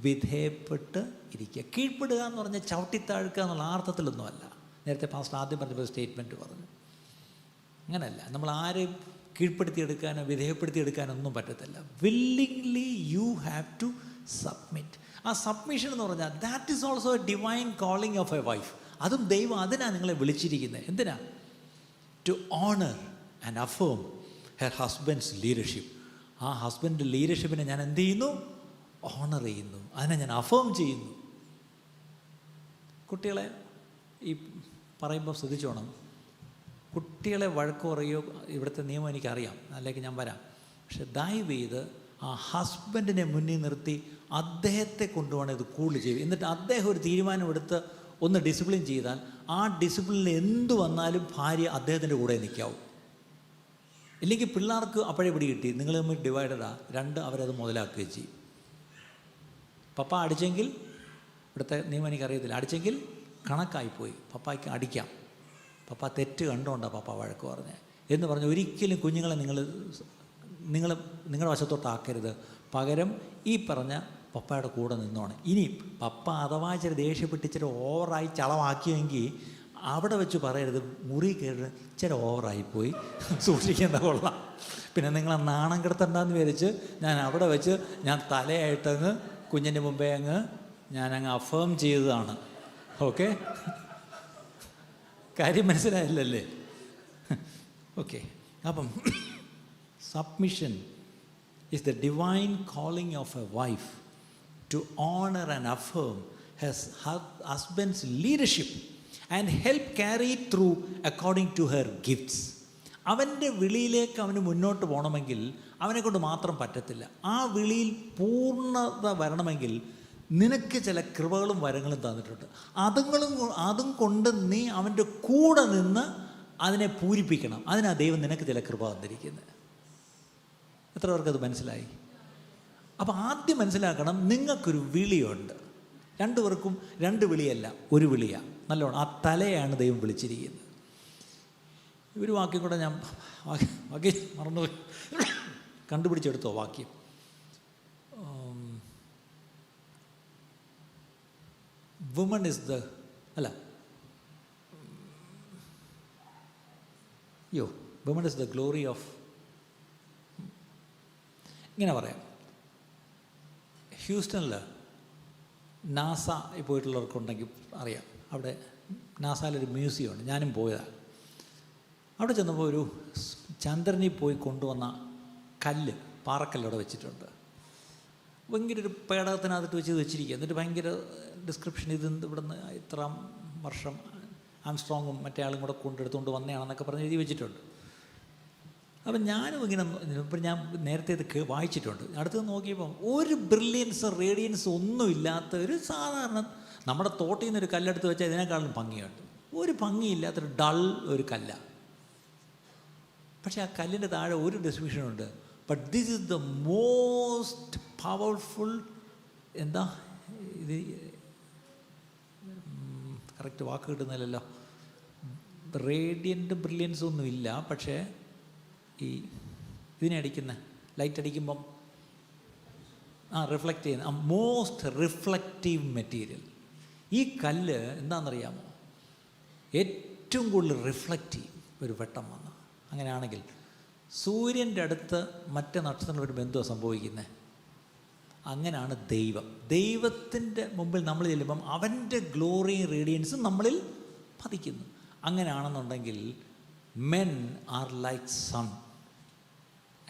വിധേയപ്പെട്ട് ഇരിക്കുക. കീഴ്പ്പെടുക എന്ന് പറഞ്ഞാൽ ചവിട്ടിത്താഴ്ക്കുക എന്നുള്ള അർത്ഥത്തിലൊന്നുമല്ല. നേരത്തെ പാസ്റ്റർ ആദ്യം പറഞ്ഞപ്പോൾ സ്റ്റേറ്റ്മെൻറ്റ് പറഞ്ഞു. അങ്ങനെയല്ല. നമ്മൾ ആരെയും കീഴ്പ്പെടുത്തിയെടുക്കാനോ വിധേയപ്പെടുത്തിയെടുക്കാനൊന്നും പറ്റത്തില്ല. Willingly you have to submit. ആ സബ്മിഷൻ എന്ന് പറഞ്ഞാൽ that is also a divine calling of a wife. അതും ദൈവം അതിനാണ് നിങ്ങളെ വിളിച്ചിരിക്കുന്നത്. എന്തിനാ? To honour and affirm her husband's leadership. ആ ഹസ്ബൻഡ് ലീഡർഷിപ്പിനെ ഞാൻ എന്ത് ചെയ്യുന്നു? ഓണർ ചെയ്യുന്നു, അതിനെ ഞാൻ അഫേം ചെയ്യുന്നു. കുട്ടികളെ ഈ പറയുമ്പോൾ ശ്രദ്ധിച്ചോണം. കുട്ടികളെ വഴക്ക് പറയുകയോ, ഇവിടുത്തെ നിയമം എനിക്കറിയാം, അതിലേക്ക് ഞാൻ വരാം. പക്ഷെ ദയവ് ചെയ്ത് ആ ഹസ്ബൻഡിനെ മുന്നിൽ നിർത്തി അദ്ദേഹത്തെ കൊണ്ടുപോകണം ഇത് കൂടുതൽ ചെയ്യും. എന്നിട്ട് അദ്ദേഹം ഒരു തീരുമാനമെടുത്ത് ഒന്ന് ഡിസിപ്ലിൻ ചെയ്താൽ ആ ഡിസിപ്ലിനിൽ എന്ത് വന്നാലും ഭാര്യ അദ്ദേഹത്തിൻ്റെ കൂടെ നിൽക്കാവും. ഇല്ലെങ്കിൽ പിള്ളേർക്ക് അപ്പോഴേ പിടി കിട്ടി, നിങ്ങൾ തമ്മിൽ ഡിവൈഡഡാ, അവരത് മുതലാക്കുകയും ചെയ്യും. പപ്പ അടിച്ചെങ്കിൽ, ഇവിടുത്തെ നിയമം എനിക്കറിയത്തില്ല, അടിച്ചെങ്കിൽ കണക്കായിപ്പോയി, പപ്പായ്ക്ക് അടിക്കാം. പപ്പ തെറ്റ് കണ്ടുകൊണ്ടാണ് പപ്പ വഴക്ക് പറഞ്ഞത് എന്ന് പറഞ്ഞ് ഒരിക്കലും കുഞ്ഞുങ്ങളെ നിങ്ങളുടെ വശത്തോട്ടാക്കരുത്. പകരം ഈ പറഞ്ഞ പപ്പയുടെ കൂടെ നിന്നോണം. ഇനി പപ്പ അഥവാ ഇച്ചിരി ദേഷ്യപ്പെട്ട് ഇച്ചിരി ഓവറായി ചളവാക്കിയെങ്കിൽ അവിടെ വെച്ച് പറയരുത്, മുറി കയറി ഇച്ചിരി ഓവറായിപ്പോയി, സൂക്ഷിക്കേണ്ട കൊള്ളാം. പിന്നെ നിങ്ങളെ നാണം കിടത്തണ്ടെന്ന് വിചാരിച്ച് ഞാൻ അവിടെ വെച്ച് ഞാൻ തലയായിട്ടങ്ങ് കുഞ്ഞിൻ്റെ മുമ്പേ ഞാനങ്ങ് അഫേം ചെയ്തതാണ്. ഓക്കെ, കാര്യം മനസ്സിലായില്ലല്ലേ? ഓക്കെ, അപ്പം submission is the divine calling of a wife to honor and affirm her husband's leadership and help carry it through according to her gifts. അവൻ്റെ വിളിയിലേക്ക് അവന് മുന്നോട്ട് പോകണമെങ്കിൽ അവനെ കൊണ്ട് മാത്രം പറ്റത്തില്ല. ആ വിളിയിൽ പൂർണ്ണത വരണമെങ്കിൽ നിനക്ക് ചില കൃപകളും വരങ്ങളും തന്നിട്ടുണ്ട്. അതും കൊണ്ട് നീ അവൻ്റെ കൂടെ നിന്ന് അതിനെ പൂരിപ്പിക്കണം. അതിനാ ദൈവം നിനക്ക് ചില കൃപ തന്നിരിക്കുന്നത്. എത്ര പേർക്കത് മനസ്സിലായി? അപ്പോൾ ആദ്യം മനസ്സിലാക്കണം, നിങ്ങൾക്കൊരു വിളിയുണ്ട്. രണ്ടുപേർക്കും 2 വിളിയല്ല, ഒരു വിളിയാണ്. നല്ലോണം ആ തലയാണ് ദൈവം വിളിച്ചിരിക്കുന്നത്. ഒരു വാക്യം കൂടെ ഞാൻ വാക്യം മറന്നുപോയി, കണ്ടുപിടിച്ചെടുത്തോ വാക്യം. Woman is the woman is the glory of, ഇങ്ങനെ പറയാം. ഹ്യൂസ്റ്റണിൽ നാസ പോയിട്ടുള്ളവർക്കുണ്ടെങ്കിൽ അറിയാം. അവിടെ നാസയിലൊരു മ്യൂസിയമുണ്ട്, ഞാനും പോയതാണ്. അവിടെ ചെന്നപ്പോൾ ഒരു ചന്ദ്രനിൽ പോയി കൊണ്ടുവന്ന കല്ല്, പാറക്കല്ല് അവിടെ വെച്ചിട്ടുണ്ട്. ഭയങ്കര ഒരു പേടകത്തിനകത്ത് വെച്ചിരിക്കുക. എന്നിട്ട് ഭയങ്കര ഡിസ്ക്രിപ്ഷൻ, ഇത് ഇവിടുന്ന് ഇത്ര വർഷം ആംസ്ട്രോങ്ങും മറ്റേ ആളും കൂടെ കൊണ്ടെടുത്തുകൊണ്ട് വന്നതാണെന്നൊക്കെ പറഞ്ഞ് എഴുതി വെച്ചിട്ടുണ്ട്. അപ്പം ഞാനും ഇങ്ങനെ, ഇപ്പം ഞാൻ നേരത്തെ ഇത് വായിച്ചിട്ടുണ്ട്. അടുത്ത് നോക്കിയപ്പം ഒരു ബ്രില്യൻസ് റേഡിയൻസ് ഒന്നുമില്ലാത്ത ഒരു സാധാരണ നമ്മുടെ തോട്ടിൽ നിന്നൊരു കല്ലെടുത്ത് വെച്ചാൽ ഇതിനേക്കാളും ഭംഗിയുണ്ട്. ഒരു ഭംഗിയില്ലാത്തൊരു ഡൾ ഒരു കല്ല. പക്ഷേ ആ കല്ലിൻ്റെ താഴെ ഒരു ഡിസ്ക്രിപ്ഷനുണ്ട്. But this is the most powerful, എന്താ ഇത് കറക്റ്റ് വാക്ക് കിട്ടുന്നില്ലല്ലോ, റേഡിയൻ്റ് ബ്രില്യൻസ് ഒന്നും ഇല്ല, പക്ഷേ ഈ ഇതിനെ അടിക്കുന്ന ലൈറ്റ് അടിക്കുമ്പം റിഫ്ലക്റ്റ് ചെയ്യുന്ന മോസ്റ്റ് റിഫ്ലക്റ്റീവ് മെറ്റീരിയൽ. ഈ കല്ല് എന്താണെന്നറിയാമോ? ഏറ്റവും കൂടുതൽ റിഫ്ലക്റ്റ് ചെയ്യും ഒരു വെട്ടം വന്ന്. അങ്ങനെയാണെങ്കിൽ സൂര്യൻ്റെ അടുത്ത് മറ്റ് നക്ഷത്രങ്ങൾ വരുമ്പോൾ എന്തോ സംഭവിക്കുന്നത്? അങ്ങനെയാണ് ദൈവം. ദൈവത്തിൻ്റെ മുമ്പിൽ നമ്മൾ ചെല്ലുമ്പം അവൻ്റെ ഗ്ലോറിയും റേഡിയൻസും നമ്മളിൽ പതിക്കുന്നു. അങ്ങനെയാണെന്നുണ്ടെങ്കിൽ men are like sun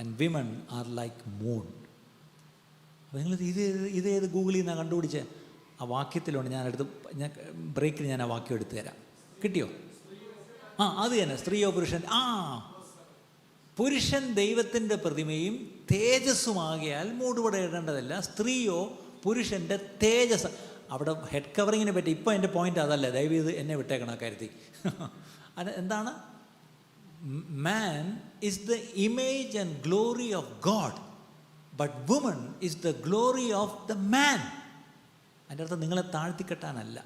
and women are like moon. അപ്പോൾ നിങ്ങൾ ഇതേത് ഗൂഗിളിൽ നിന്നാണ് കണ്ടുപിടിച്ചത്? ആ വാക്യത്തിലുണ്ട്. ഞാൻ ബ്രേക്കിൽ ഞാൻ ആ വാക്യം എടുത്തു തരാം. കിട്ടിയോ? അത് തന്നെ, സ്ത്രീയോ പുരുഷൻ. പുരുഷൻ ദൈവത്തിൻ്റെ പ്രതിമയും തേജസ്സുമാകിയാൽ മൂടുപട ഇടേണ്ടതല്ല. സ്ത്രീയോ പുരുഷൻ്റെ തേജസ്. അവിടെ ഹെഡ് കവറിങ്ങിനെ പറ്റി ഇപ്പോൾ എൻ്റെ പോയിൻ്റ് അതല്ല, ദയവ് ഇത് എന്നെ വിട്ടേക്കണം ആ കാര്യത്തിൽ. അത് എന്താണ്? Man is the image and glory of God, but woman is the glory of the man. അതിൻ്റെ അർത്ഥം നിങ്ങളെ താഴ്ത്തിക്കെട്ടാനല്ല.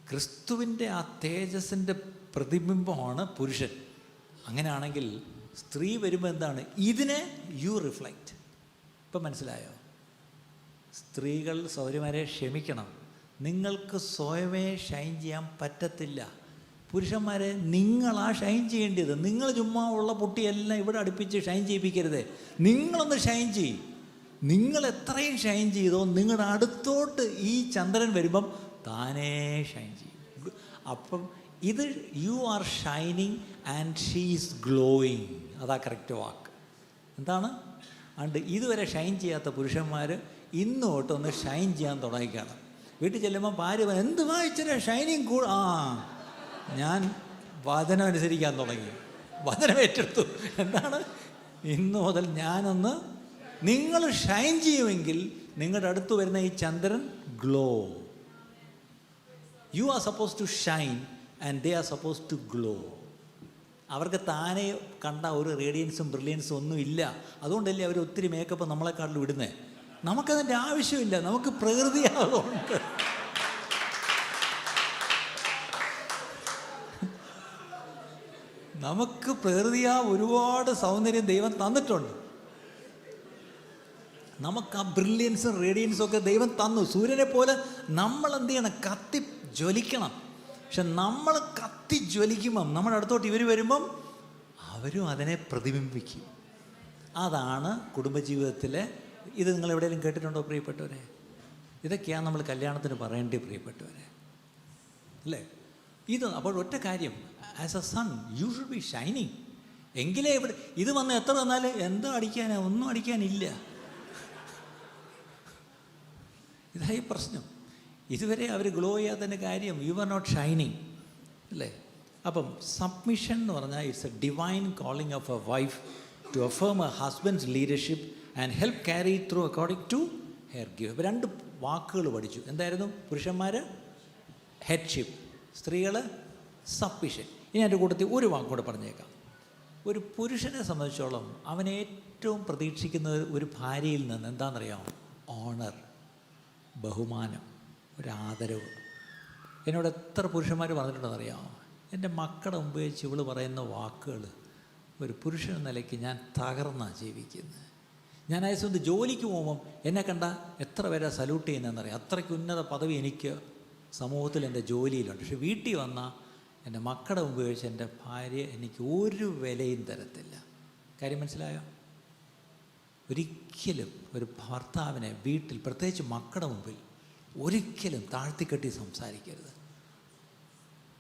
ക്രിസ്തുവിൻ്റെ ആ തേജസ്സിൻ്റെ പ്രതിബിംബമാണ് പുരുഷൻ. അങ്ങനെയാണെങ്കിൽ സ്ത്രീ വരുമ്പോൾ എന്താണ്? ഇതിനെ യു റിഫ്ലക്റ്റ്. ഇപ്പം മനസ്സിലായോ? സ്ത്രീകൾ സൗര്യമാരെ ക്ഷമിക്കണം, നിങ്ങൾക്ക് സ്വയമേ ഷൈൻ ചെയ്യാൻ പറ്റത്തില്ല. പുരുഷന്മാരെ നിങ്ങളാ ഷൈൻ ചെയ്യേണ്ടത്. നിങ്ങൾ ചുമ്മാ ഉള്ള പൊട്ടിയെല്ലാം ഇവിടെ അടുപ്പിച്ച് ഷൈൻ ചെയ്യിപ്പിക്കരുതേ. നിങ്ങളൊന്ന് ഷൈൻ ചെയ്യും. നിങ്ങൾ എത്രയും ഷൈൻ ചെയ്തോ നിങ്ങളുടെ അടുത്തോട്ട് ഈ ചന്ദ്രൻ വരുമ്പം താനേ ഷൈൻ ചെയ്യും. അപ്പം ഇത് you are shining and she is glowing. അതാ കറക്റ്റ് വാക്ക്. എന്താണ്? അതുകൊണ്ട് ഇതുവരെ ഷൈൻ ചെയ്യാത്ത പുരുഷന്മാർ ഇന്ന് തൊട്ട് ഒന്ന് ഷൈൻ ചെയ്യാൻ തുടങ്ങിക്കാണ്. വീട്ടിൽ ചെല്ലുമ്പോൾ ഭാര്യ എന്ത് വായിച്ചാൽ ഷൈനിങ് ഞാൻ വചനം അനുസരിക്കാൻ തുടങ്ങി, വചനം ഏറ്റെടുത്തു. എന്താണ്? ഇന്ന് മുതൽ ഞാനൊന്ന്, നിങ്ങൾ ഷൈൻ ചെയ്യുമെങ്കിൽ നിങ്ങളുടെ അടുത്ത് വരുന്ന ഈ ചന്ദ്രൻ glow. You are suppose to shine and they are suppose to glow. അവർക്ക് താനെ കണ്ട ഒരു റേഡിയൻസും ബ്രില്യൻസും ഒന്നും ഇല്ല. അതുകൊണ്ടല്ലേ അവർ ഒത്തിരി മേക്കപ്പ് നമ്മളെക്കാട്ടിലും ഇടുന്നത്. നമുക്കതിൻ്റെ ആവശ്യമില്ല, നമുക്ക് പ്രകൃതി അതുകൊണ്ട്. നമുക്ക് പ്രകൃതിയാ ഒരുപാട് സൗന്ദര്യം ദൈവം തന്നിട്ടുണ്ട്. നമുക്ക് ആ ബ്രില്യൻസും റേഡിയൻസും ഒക്കെ ദൈവം തന്നു. സൂര്യനെ പോലെ നമ്മൾ എന്ത് ചെയ്യണം? കത്തി ജ്വലിക്കണം. പക്ഷെ നമ്മൾ കത്തി ജ്വലിക്കുമ്പം നമ്മുടെ അടുത്തോട്ട് ഇവർ വരുമ്പം അവരും അതിനെ പ്രതിബിംബിക്കും. അതാണ് കുടുംബജീവിതത്തിലെ ഇത്. നിങ്ങൾ എവിടെയെങ്കിലും കേട്ടിട്ടുണ്ടോ പ്രിയപ്പെട്ടവരെ? ഇതൊക്കെയാണ് നമ്മൾ കല്യാണത്തിന് പറയേണ്ടത് പ്രിയപ്പെട്ടവരെ, അല്ലേ? ഇത് അപ്പോൾ ഒറ്റ കാര്യം, as a son you should be shining. എങ്കിലേ ഇവിടെ ഇത് വന്ന് എത്ര തന്നാൽ എന്താ അടിക്കാനാ? ഒന്നും അടിക്കാനില്ല. ഇതായി പ്രശ്നം. ഇതുവരെ അവർ ഗ്ലോ ചെയ്യാത്തതിൻ്റെ കാര്യം യു ആർ നോട്ട് ഷൈനിങ്, അല്ലേ? അപ്പം സബ്മിഷൻ എന്ന് പറഞ്ഞാൽ it's a divine calling of a wife to affirm a husband's leadership and help carry through according to her give. ഇപ്പോൾ 2 വാക്കുകൾ പഠിച്ചു. എന്തായിരുന്നു? പുരുഷന്മാർ ഹെഡ്ഷിപ്പ്, സ്ത്രീകൾ സബ്മിഷൻ. ഇനി എൻ്റെ കൂട്ടത്തിൽ ഒരു വാക്കുകൂടെ പറഞ്ഞേക്കാം. ഒരു പുരുഷനെ സംബന്ധിച്ചോളം അവൻ ഏറ്റവും പ്രതീക്ഷിക്കുന്നത് ഒരു ഭാര്യയിൽ നിന്ന് എന്താണെന്നറിയാമോ? ഓണർ, ബഹുമാനം, ഒരാദരവ്. എന്നോട് എത്ര പുരുഷന്മാർ പറഞ്ഞിട്ടുണ്ടെന്നറിയാമോ? എൻ്റെ മക്കളുടെ മുമ്പ് വെച്ച് ഇവൾ പറയുന്ന വാക്കുകൾ, ഒരു പുരുഷൻ എന്ന നിലയ്ക്ക് ഞാൻ തകർന്നാണ് ജീവിക്കുന്നത്. ഞാൻ ആയതുകൊണ്ട് ജോലിക്ക് പോകുമ്പം എന്നെ കണ്ട എത്ര പേരെ സല്യൂട്ട് ചെയ്യുന്നതെന്നറിയാം. അത്രയ്ക്ക് ഉന്നത പദവി എനിക്ക് സമൂഹത്തിൽ എൻ്റെ ജോലിയിലുണ്ട്. പക്ഷെ വീട്ടിൽ വന്നാൽ എൻ്റെ മക്കളുടെ മുമ്പ് വെച്ച് എൻ്റെ ഭാര്യ എനിക്ക് ഒരു വിലയും തരത്തില്ല. കാര്യം മനസ്സിലായോ? ഒരിക്കലും ഒരു ഭർത്താവിനെ വീട്ടിൽ, പ്രത്യേകിച്ച് മക്കളുടെ മുമ്പിൽ, ഒരിക്കലും താഴ്ത്തിക്കെട്ടി സംസാരിക്കരുത്.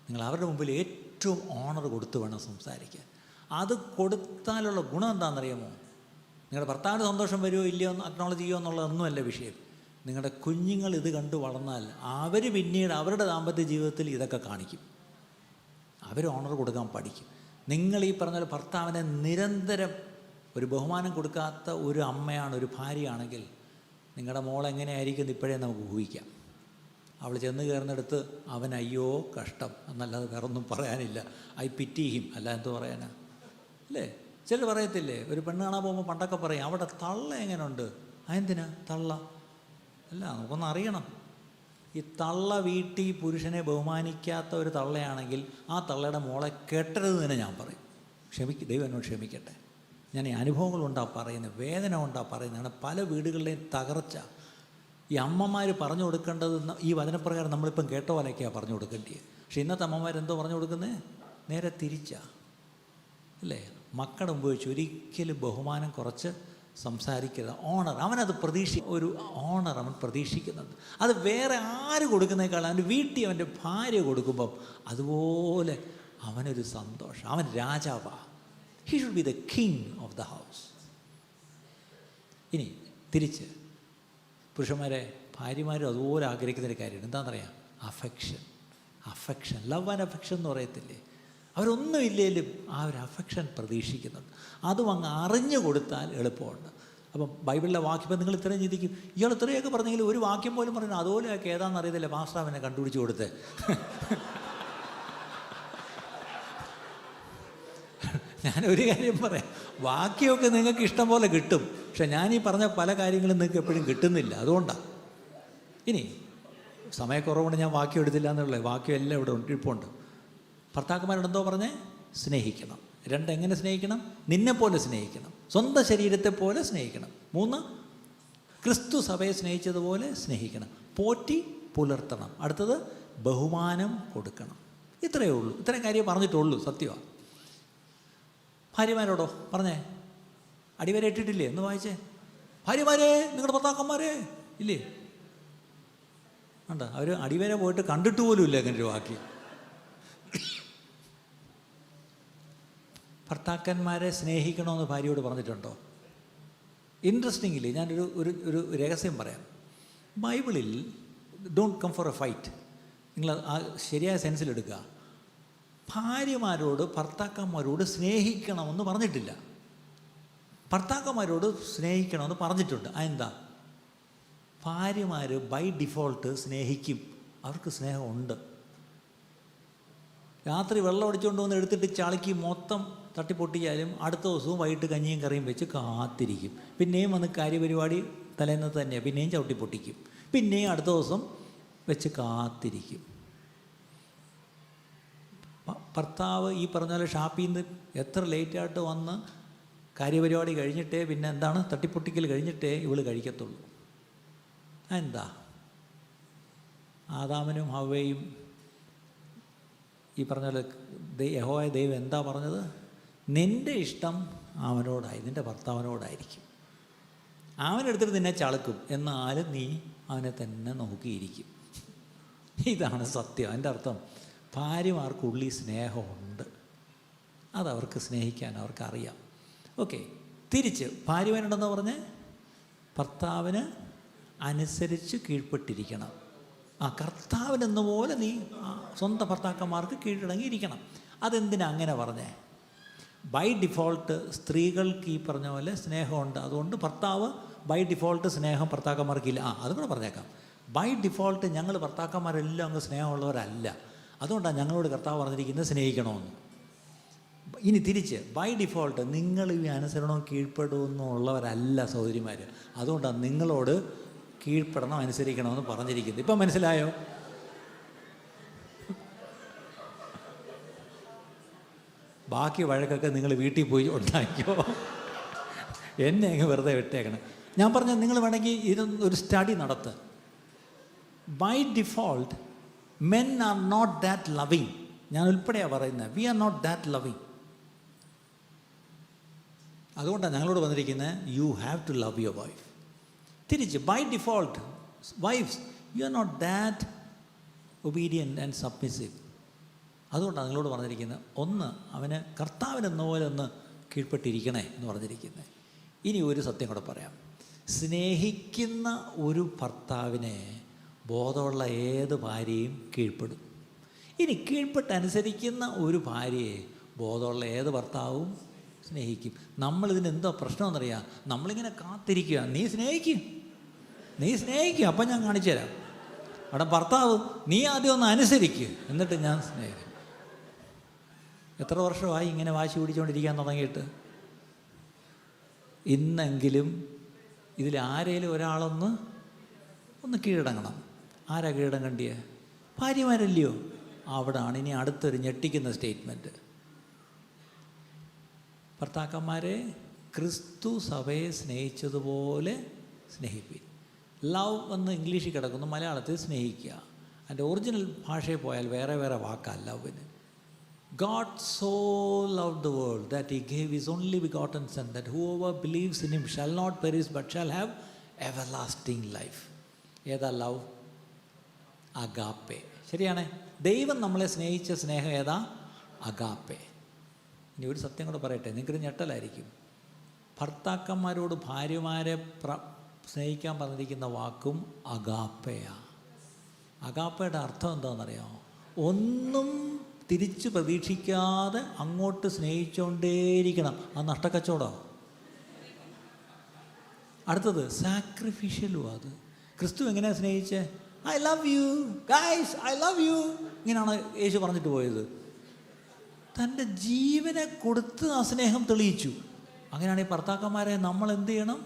നിങ്ങൾ അവരുടെ മുമ്പിൽ ഏറ്റവും ഓണർ കൊടുത്ത് വേണം സംസാരിക്കാൻ. അത് കൊടുത്താലുള്ള ഗുണം എന്താണെന്നറിയാമോ? നിങ്ങളുടെ ഭർത്താവിന് സന്തോഷം വരുമോ ഇല്ലയോ എന്ന് അക്നോളജ് ചെയ്യുമോ എന്നുള്ളതൊന്നുമല്ല വിഷയം. നിങ്ങളുടെ കുഞ്ഞുങ്ങൾ ഇത് കണ്ടു വളർന്നാൽ അവർ പിന്നീട് അവരുടെ ദാമ്പത്യ ജീവിതത്തിൽ ഇതൊക്കെ കാണിക്കും. അവർ ഓണർ കൊടുക്കാൻ പഠിക്കും. നിങ്ങൾ ഈ പറഞ്ഞ ഭർത്താവിനെ നിരന്തരം ഒരു ബഹുമാനം കൊടുക്കാത്ത ഒരു അമ്മയാണ്, ഒരു ഭാര്യയാണെങ്കിൽ നിങ്ങളുടെ മോളെങ്ങനെയായിരിക്കും ഇപ്പോഴേ നമുക്ക് ഊഹിക്കാം. അവൾ ചെന്ന് കയറുന്നിടത്ത് അവൻ അയ്യോ കഷ്ടം എന്നല്ലാതെ വേറൊന്നും പറയാനില്ല. ഐ പിറ്റി ഹിം, അല്ല എന്ത് പറയാനാ അല്ലേ? ചിലർ പറയത്തില്ലേ, ഒരു പെണ്ണ് കാണാൻ പോകുമ്പോൾ പണ്ടൊക്കെ പറയും അവിടെ തള്ള എങ്ങനെയുണ്ട്. അതെന്തിനാ തള്ള? അല്ല, നമുക്കൊന്ന് അറിയണം. ഈ തള്ള വീട്ടിൽ പുരുഷനെ ബഹുമാനിക്കാത്ത ഒരു തള്ളയാണെങ്കിൽ ആ തള്ളയുടെ മോളെ കെട്ടരുത് തന്നെ ഞാൻ പറയും. ദൈവം എന്നോട് ക്ഷമിക്കട്ടെ. ഞാൻ ഈ അനുഭവങ്ങളുണ്ടാ പറയുന്നത്, വേദന ഉണ്ടാ പറയുന്നതാണ്. പല വീടുകളിലെയും തകർച്ച ഈ അമ്മമാർ പറഞ്ഞു കൊടുക്കേണ്ടത് ഈ വചനപ്രകാരം നമ്മളിപ്പം കേട്ട പോലെയൊക്കെയാണ് പറഞ്ഞു കൊടുക്കേണ്ടത്. പക്ഷെ ഇന്നത്തെ അമ്മമാരെന്തോ പറഞ്ഞു കൊടുക്കുന്നത്? നേരെ തിരിച്ചാ അല്ലേ? മക്കളുടെ മുമ്പ് വെച്ച് ഒരിക്കലും ബഹുമാനം കുറച്ച് സംസാരിക്കരുത്. ഓണർ അവനത് ഒരു ഓണർ അവൻ പ്രതീക്ഷിക്കുന്നുണ്ട്. അത് വേറെ ആര് കൊടുക്കുന്നേക്കാൾ അവൻ്റെ വീട്ടിൽ അവൻ്റെ ഭാര്യ കൊടുക്കുമ്പം അതുപോലെ അവനൊരു സന്തോഷം. അവൻ രാജാവാണ്. He should be the king of the house. ഇനി തിരിച്ച് പുരുഷന്മാരെ ഭാര്യമാരും അതുപോലെ ആഗ്രഹിക്കുന്നൊരു കാര്യമാണ്. എന്താണെന്നറിയാം? അഫെക്ഷൻ, ലവ് ആൻഡ് അഫെക്ഷൻ എന്ന് പറയത്തില്ലേ? അവരൊന്നും ഇല്ലേലും ആ ഒരു അഫെക്ഷൻ പ്രതീക്ഷിക്കുന്നുണ്ട്. അതും അങ്ങ് അറിഞ്ഞു കൊടുത്താൽ എളുപ്പമുണ്ട്. അപ്പം ബൈബിളിലെ വാക്യം നിങ്ങൾ ഇത്രയും ചിന്തിക്കും, ഇയാൾ ഇത്രയൊക്കെ പറഞ്ഞെങ്കിൽ ഒരു വാക്യം പോലും പറയുന്നത് അതുപോലെയൊക്കെ ഏതാണെന്ന് അറിയത്തില്ല, പാസ്റ്റർ അവനെ കണ്ടുപിടിച്ച് കൊടുത്ത്. ഞാനൊരു കാര്യം പറയാം, വാക്യമൊക്കെ നിങ്ങൾക്ക് ഇഷ്ടം പോലെ കിട്ടും. പക്ഷെ ഞാനീ പറഞ്ഞ പല കാര്യങ്ങളും നിങ്ങൾക്ക് എപ്പോഴും കിട്ടുന്നില്ല. അതുകൊണ്ടാണ്. ഇനി സമയക്കുറവുകൊണ്ട് ഞാൻ വാക്യം എടുത്തില്ല എന്നുള്ളത്. വാക്യം എല്ലാം ഇവിടെ ഇരിപ്പുണ്ട്. ഭർത്താക്കന്മാരോട് എന്തോ പറഞ്ഞേ? സ്നേഹിക്കണം. 2, എങ്ങനെ സ്നേഹിക്കണം? നിന്നെപ്പോലെ സ്നേഹിക്കണം, സ്വന്തം ശരീരത്തെ പോലെ സ്നേഹിക്കണം. 3, ക്രിസ്തു സഭയെ സ്നേഹിച്ചതുപോലെ സ്നേഹിക്കണം, പോറ്റി പുലർത്തണം. അടുത്തത് ബഹുമാനം കൊടുക്കണം. ഇത്രയേ ഉള്ളൂ. ഇത്രയും കാര്യം പറഞ്ഞിട്ടുള്ളൂ. സത്യമാണ്. ഭാര്യമാരോടോ പറഞ്ഞേ? അടിവരെ ഇട്ടിട്ടില്ലേ? എന്ന് വായിച്ചേ. ഭാര്യമാരെ, നിങ്ങളുടെ ഭർത്താക്കന്മാരെ ഇല്ലേ? ഉണ്ട്. അവർ അടിവരെ പോയിട്ട് കണ്ടിട്ട് പോലും ഇല്ല അങ്ങനെ ഒരു വാക്യം. ഭർത്താക്കന്മാരെ സ്നേഹിക്കണമെന്ന് ഭാര്യയോട് പറഞ്ഞിട്ടുണ്ടോ? ഇൻട്രസ്റ്റിംഗിലി ഞാനൊരു ഒരു രഹസ്യം പറയാം. ബൈബിളിൽ don't come for a fight, നിങ്ങൾ ആ ശരിയായ സെൻസിലെടുക്കുക. ഭാര്യമാരോട് ഭർത്താക്കന്മാരോട് സ്നേഹിക്കണമെന്ന് പറഞ്ഞിട്ടില്ല. ഭർത്താക്കന്മാരോട് സ്നേഹിക്കണമെന്ന് പറഞ്ഞിട്ടുണ്ട്. അതെന്താ? ഭാര്യമാർ ബൈ ഡിഫോൾട്ട് സ്നേഹിക്കും. അവർക്ക് സ്നേഹമുണ്ട്. രാത്രി വെള്ളം അടിച്ചുകൊണ്ട് വന്ന് എടുത്തിട്ട് ചളിക്ക് മൊത്തം തട്ടിപ്പൊട്ടിയാലും അടുത്ത ദിവസവും വൈകിട്ട് കഞ്ഞിയും കറിയും വെച്ച് കാത്തിരിക്കും. പിന്നെയും വന്ന് കാര്യപരിപാടി തലേന്ന് തന്നെയാണ്, പിന്നെയും ചവിട്ടിപ്പൊട്ടിക്കും. പിന്നെയും അടുത്ത ദിവസം വെച്ച് കാത്തിരിക്കും. ഭർത്താവ് ഈ പറഞ്ഞ പോലെ ഷാപ്പിൽ നിന്ന് എത്ര ലേറ്റായിട്ട് വന്ന് കാര്യപരിപാടി കഴിഞ്ഞിട്ടേ, പിന്നെ എന്താണ് തട്ടിപ്പൊട്ടിക്കൽ കഴിഞ്ഞിട്ടേ ഇവൾ കഴിക്കത്തുള്ളൂ. എന്താ? ആദാമനും ഹവ്വയും ഈ പറഞ്ഞ പോലെ യഹോവയായ ദൈവം എന്താ പറഞ്ഞത്? നിൻ്റെ ഇഷ്ടം അവനോടായി, നിൻ്റെ ഭർത്താവിനോടായിരിക്കും. അവനെടുത്തിട്ട് നിന്നെ ചളക്കും, എന്നാലും നീ അവനെ തന്നെ നോക്കിയിരിക്കും. ഇതാണ് സത്യം. അതിൻ്റെ അർത്ഥം ഭാര്യമാർക്കുള്ളിൽ സ്നേഹമുണ്ട്. അതവർക്ക് സ്നേഹിക്കാൻ അവർക്കറിയാം. ഓക്കെ. തിരിച്ച് ഭാര്യമാരുണ്ടെന്ന് പറഞ്ഞ് ഭർത്താവിന് അനുസരിച്ച് കീഴ്പ്പെട്ടിരിക്കണം. കർത്താവിനെന്ന പോലെ നീ സ്വന്തം ഭർത്താക്കന്മാർക്ക് കീഴടങ്ങിയിരിക്കണം. അതെന്തിനാ അങ്ങനെ പറഞ്ഞേ? ബൈ ഡിഫോൾട്ട് സ്ത്രീകൾക്ക് ഈ പറഞ്ഞ പോലെ സ്നേഹമുണ്ട്. അതുകൊണ്ട് ഭർത്താവ് ബൈ ഡിഫോൾട്ട് സ്നേഹം ഭർത്താക്കന്മാർക്കില്ല. അതും കൂടെ പറഞ്ഞേക്കാം. ബൈ ഡിഫോൾട്ട് ഞങ്ങൾ ഭർത്താക്കന്മാരെല്ലാം അങ്ങ് സ്നേഹമുള്ളവരല്ല. അതുകൊണ്ടാണ് ഞങ്ങളോട് കർത്താവ് പറഞ്ഞിരിക്കുന്നത് സ്നേഹിക്കണമെന്ന്. ഇനി തിരിച്ച് ബൈ ഡിഫോൾട്ട് നിങ്ങൾ ഈ അനുസരണവും കീഴ്പ്പെടുമെന്നുള്ളവരല്ല സഹോദരിമാർ. അതുകൊണ്ടാണ് നിങ്ങളോട് കീഴ്പ്പെടണം, അനുസരിക്കണമെന്ന് പറഞ്ഞിരിക്കുന്നത്. ഇപ്പം മനസ്സിലായോ? ബാക്കി വഴക്കൊക്കെ നിങ്ങൾ വീട്ടിൽ പോയി ഉണ്ടാക്കിയോ, എന്നെ അങ്ങ് വെറുതെ വിട്ടേക്കണം. ഞാൻ പറഞ്ഞ നിങ്ങൾ വേണമെങ്കിൽ ഇതൊരു സ്റ്റഡി നടത്തുക. By default men are not that loving. ഞാൻ ഉൾപ്പെടെയാണ് പറയുന്നത്. We are not that loving. അതുകൊണ്ടാണ് ഞങ്ങളോട് വന്നിരിക്കുന്നത് you have to love your wife. തിരിച്ച് by default wives you are not that obedient and submissive. അതുകൊണ്ടാണ് നിങ്ങളോട് പറഞ്ഞിരിക്കുന്നത് ഒന്ന് അവന് കർത്താവിനെന്ന പോലെ ഒന്ന് കീഴ്പ്പെട്ടിരിക്കണേ എന്ന് പറഞ്ഞിരിക്കുന്നത്. ഇനി ഒരു സത്യം കൂടെ പറയാം. സ്നേഹിക്കുന്ന ഒരു ഭർത്താവിനെ ബോധമുള്ള ഏത് ഭാര്യയും കീഴ്പ്പെടും. ഇനി കീഴ്പ്പെട്ട് അനുസരിക്കുന്ന ഒരു ഭാര്യയെ ബോധമുള്ള ഏത് ഭർത്താവും സ്നേഹിക്കും. നമ്മളിതിന് എന്തോ പ്രശ്നമെന്നറിയാം. നമ്മളിങ്ങനെ കാത്തിരിക്കുക. നീ സ്നേഹിക്കും, അപ്പം ഞാൻ കാണിച്ചു തരാം. അവിടെ ഭർത്താവ് നീ ആദ്യം ഒന്ന് അനുസരിക്കുക, എന്നിട്ട് ഞാൻ സ്നേഹിക്കും. എത്ര വർഷമായി ഇങ്ങനെ വാശി പിടിച്ചുകൊണ്ടിരിക്കാൻ തുടങ്ങിയിട്ട്? ഇന്നെങ്കിലും ഇതിൽ ആരേലും ഒന്ന് കീഴടങ്ങണം. ആരാ കീഴടങ്ങണ്ടിയ? ഭാര്യമാരല്ലയോ? അവിടാണ് ഇനി അടുത്തൊരു ഞെട്ടിക്കുന്ന സ്റ്റേറ്റ്മെൻറ്റ്. ഭർത്താക്കന്മാരെ, ക്രിസ്തു സഭയെ സ്നേഹിച്ചതുപോലെ സ്നേഹിപ്പിൻ. ലവ് എന്ന് ഇംഗ്ലീഷിൽ കിടക്കുന്നു, മലയാളത്തിൽ സ്നേഹിക്കുക. അതിൻ്റെ ഒറിജിനൽ ഭാഷയിൽ പോയാൽ വേറെ വാക്കാണ് ലവിന്. God so loved the world that he gave his only begotten Son, that whoever believes in him shall not perish but shall have everlasting life. ഏതാ ലവ്? അഗാപ്പെ. ശരിയാണ്. ദൈവം നമ്മളെ സ്നേഹിച്ച സ്നേഹം ഏതാ? അഗാപ്പെ. ഇനി ഒരു സത്യം കൂടെ പറയട്ടെ, നിങ്ങൾക്കൊരു ഞെട്ടലായിരിക്കും. ഭർത്താക്കന്മാരോട് ഭാര്യമാരെ സ്നേഹിക്കാൻ പറഞ്ഞിരിക്കുന്ന വാക്കും അഗാപ്പയാണ്. അഗാപ്പയുടെ അർത്ഥം എന്താണെന്നറിയാമോ? ഒന്നും തിരിച്ച് പ്രതീക്ഷിക്കാതെ അങ്ങോട്ട് സ്നേഹിച്ചുകൊണ്ടേയിരിക്കണം. അത് നഷ്ടക്കച്ചവടം. അടുത്തത് സാക്രിഫിഷ്യലും. അത് ക്രിസ്തു എങ്ങനെയാണ് സ്നേഹിച്ചത്? I love you guys, I love you, ഇങ്ങനെയാണ് യേശു പറഞ്ഞിട്ട് പോയത്. തൻ്റെ ജീവനെ കൊടുത്ത് ആ സ്നേഹം തെളിയിച്ചു. അങ്ങനെയാണ് ഈ ഭർത്താക്കന്മാരെ നമ്മൾ എന്ത് ചെയ്യണം?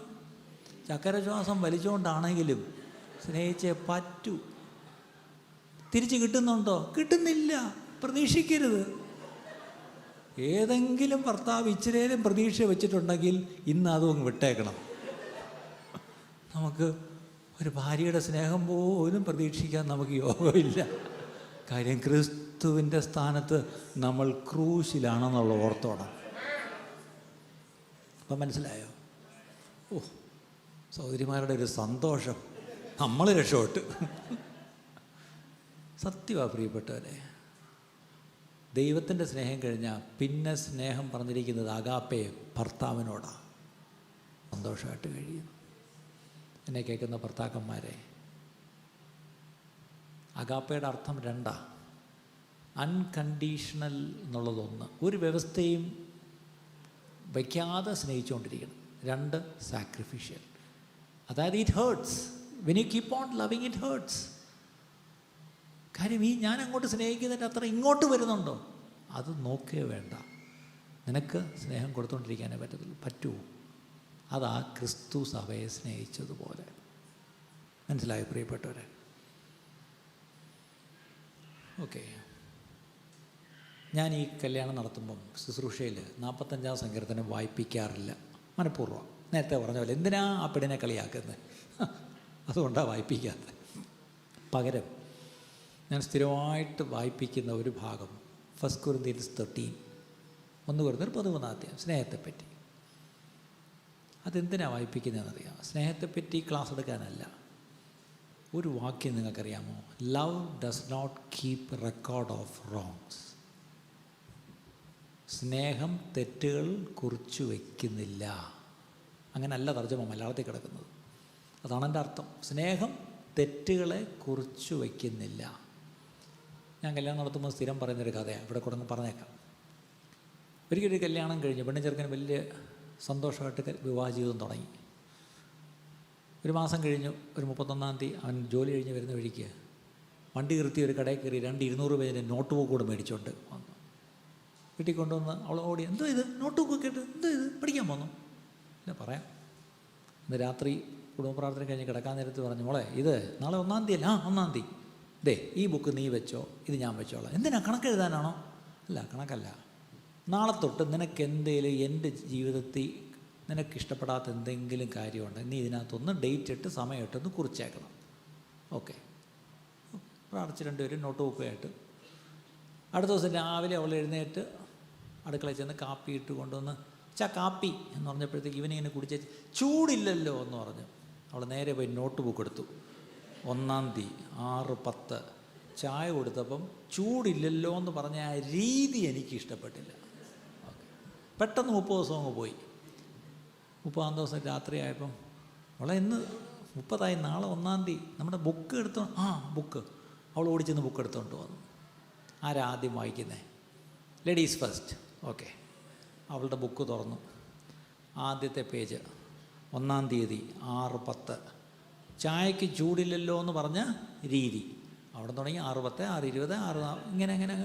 ചക്കരശ്വാസം വലിച്ചുകൊണ്ടാണെങ്കിലും സ്നേഹിച്ചേ പറ്റൂ. തിരിച്ച് കിട്ടുന്നുണ്ടോ? കിട്ടുന്നില്ല. പ്രതീക്ഷിക്കരുത്. ഏതെങ്കിലും ഭർത്താവ് ഇച്ചിരേലും പ്രതീക്ഷ വെച്ചിട്ടുണ്ടെങ്കിൽ ഇന്ന് അതും വിട്ടേക്കണം. നമുക്ക് ഒരു ഭാര്യയുടെ സ്നേഹം പോലും പ്രതീക്ഷിക്കാൻ നമുക്ക് യോഗമില്ല. കാര്യം ക്രിസ്തുവിൻ്റെ സ്ഥാനത്ത് നമ്മൾ ക്രൂശിലാണെന്നുള്ള ഓർത്തോണം. അപ്പം മനസ്സിലായോ? ഓ, സഹോദരിമാരുടെ ഒരു സന്തോഷം, നമ്മൾ രക്ഷപ്പെട്ടു. സത്യമാണ് പ്രിയപ്പെട്ടവരെ. ദൈവത്തിൻ്റെ സ്നേഹം കഴിഞ്ഞാൽ പിന്നെ സ്നേഹം പറഞ്ഞിരിക്കുന്നത് അഗാപ്പെ ഭർത്താവിനോടാണ്. സന്തോഷമായിട്ട് കഴിയുന്നു. എന്നെ കേൾക്കുന്ന ഭർത്താക്കന്മാരെ, അഗാപ്പയുടെ അർത്ഥം രണ്ടാണ്. അൺകണ്ടീഷണൽ എന്നുള്ളതൊന്ന്, ഒരു വ്യവസ്ഥയും വയ്ക്കാതെ സ്നേഹിച്ചുകൊണ്ടിരിക്കണം. രണ്ട്, സാക്രിഫിഷ്യൽ. അതായത് it hertz when you keep on loving, it hertz. കാര്യം ഞാൻ അങ്ങോട്ട് സ്നേഹിക്കുന്നതിൻ്റെ അത്ര ഇങ്ങോട്ട് വരുന്നുണ്ടോ? അത് നോക്കേ വേണ്ട. നിനക്ക് സ്നേഹം കൊടുത്തുകൊണ്ടിരിക്കാനേ പറ്റുമോ? അതാ ക്രിസ്തു സഭയെ സ്നേഹിച്ചതുപോലെ. മനസ്സിലായോ പ്രിയപ്പെട്ടവരെ? ഓക്കെ. ഞാൻ ഈ കല്യാണം നടത്തുമ്പം ശുശ്രൂഷയിൽ 45-ാം സങ്കീർത്തനം വായിപ്പിക്കാറില്ല, മനഃപൂർവ്വം. നേരത്തെ പറഞ്ഞ പോലെ എന്തിനാ ആ പെണ്ണിനെ കളിയാക്കുന്നത്? അതുകൊണ്ടാണ് വായിപ്പിക്കാത്തത്. പകരം ഞാൻ സ്ഥിരമായിട്ട് വായിപ്പിക്കുന്ന ഒരു ഭാഗം 1 Corinthians 13, 1 Corinthians 13 സ്നേഹത്തെപ്പറ്റി. അതെന്തിനാണ് വായിപ്പിക്കുന്നതെന്നറിയാം? സ്നേഹത്തെപ്പറ്റി ക്ലാസ് എടുക്കാനല്ല. ഒരു വാക്യം നിങ്ങൾക്കറിയാമോ? Love does not keep record of wrongs. സ്നേഹം തെറ്റുകൾ കുറിച്ചു വയ്ക്കുന്നില്ല. അങ്ങനല്ല തർജ്ജമ മലയാളത്തിൽ കിടക്കുന്നത്. അതാണ് എൻ്റെ അർത്ഥം. സ്നേഹം തെറ്റുകളെ കുറിച്ചു വയ്ക്കുന്നില്ല. ഞാൻ കല്യാണം നടത്തുമ്പോൾ സ്ഥിരം പറയുന്നൊരു കഥയാണ്, ഇവിടെ കൂടെ പറഞ്ഞേക്കാം. ഒരിക്കലും കല്യാണം കഴിഞ്ഞ് പെണ്ണും ചെറുക്കന് വലിയ സന്തോഷമായിട്ട് വിവാഹ ജീവിതം തുടങ്ങി. ഒരു മാസം കഴിഞ്ഞു, ഒരു 31-ാം തീയതി അവൻ ജോലി കഴിഞ്ഞ് വരുന്ന വഴിക്ക് വണ്ടി നിർത്തി ഒരു കടയിൽ കയറി 200 പേര് നോട്ട് ബുക്ക് കൂടെ മേടിച്ചുകൊണ്ട് വന്നു. വീട്ടിൽ കൊണ്ടുവന്ന് അവൾ ഓടി, എന്തോ ഇത് നോട്ട് ബുക്ക് ഒക്കെ ഇട്ട്, എന്തോ ഇത് പഠിക്കാൻ പോന്നു? ഇല്ല, പറയാം. ഇന്ന് രാത്രി കുടുംബ പ്രാർത്ഥന കഴിഞ്ഞ് കിടക്കാൻ നേരത്ത് പറഞ്ഞു, മോളെ ഇത് നാളെ 1-ാം തീയതി അല്ല, 1-ാം തീയതി ദേ ഈ ബുക്ക് നീ വെച്ചോ, ഇത് ഞാൻ വെച്ചോളാം. എന്തിനാ? കണക്കെഴുതാനാണോ? അല്ല, കണക്കല്ല. നാളെ തൊട്ട് നിനക്ക് എന്തെങ്കിലും എൻ്റെ ജീവിതത്തിൽ നിനക്കിഷ്ടപ്പെടാത്ത എന്തെങ്കിലും കാര്യമുണ്ട്, നീ ഇതിനകത്തൊന്ന് ഡേറ്റ് ഇട്ട് സമയം ഇട്ടൊന്ന് കുറിച്ചേക്കണം. ഓക്കെ. പ്രാർത്ഥിച്ച് 2 പേരും നോട്ട് ബുക്കുമായിട്ട് അടുത്ത ദിവസം രാവിലെ അവൾ എഴുന്നേറ്റ് അടുക്കളയിൽ ചെന്ന് കാപ്പി ഇട്ട് കൊണ്ടുവന്ന്, കാപ്പി എന്ന് പറഞ്ഞപ്പോഴത്തേക്ക് ഇവനിങ്ങനെ കുടിച്ച്, ചൂടില്ലല്ലോ എന്ന് പറഞ്ഞു. അവൾ നേരെ പോയി നോട്ട് ബുക്ക് എടുത്തു. 1-ാം തീയതി 6:10 ചായ കൊടുത്തപ്പം ചൂടില്ലല്ലോ എന്ന് പറഞ്ഞ ആ രീതി എനിക്ക് ഇഷ്ടപ്പെട്ടില്ല. ഓക്കെ. പെട്ടെന്ന് 30 ദിവസം അങ്ങ് പോയി. 30-ാം ദിവസം രാത്രിയായപ്പം അവളെ ഇന്ന് 30-ആയി, നാളെ 1-ാം തീയതി നമ്മുടെ ബുക്ക് എടുത്തോ. ബുക്ക്. അവൾ ഓടിച്ചെന്ന് ബുക്ക് എടുത്തുകൊണ്ട് വന്നു. ആരാ ആദ്യം വായിക്കുന്നത്? Ladies first. ഓക്കെ. അവളുടെ ബുക്ക് തുറന്നു. ആദ്യത്തെ പേജ് 1-ാം തീയതി 6:10 ചായക്ക് ചൂടില്ലല്ലോ എന്ന് പറഞ്ഞ രീതി. അവിടെ തുടങ്ങി 6:10, 6:20, 6:40 ഇങ്ങനെ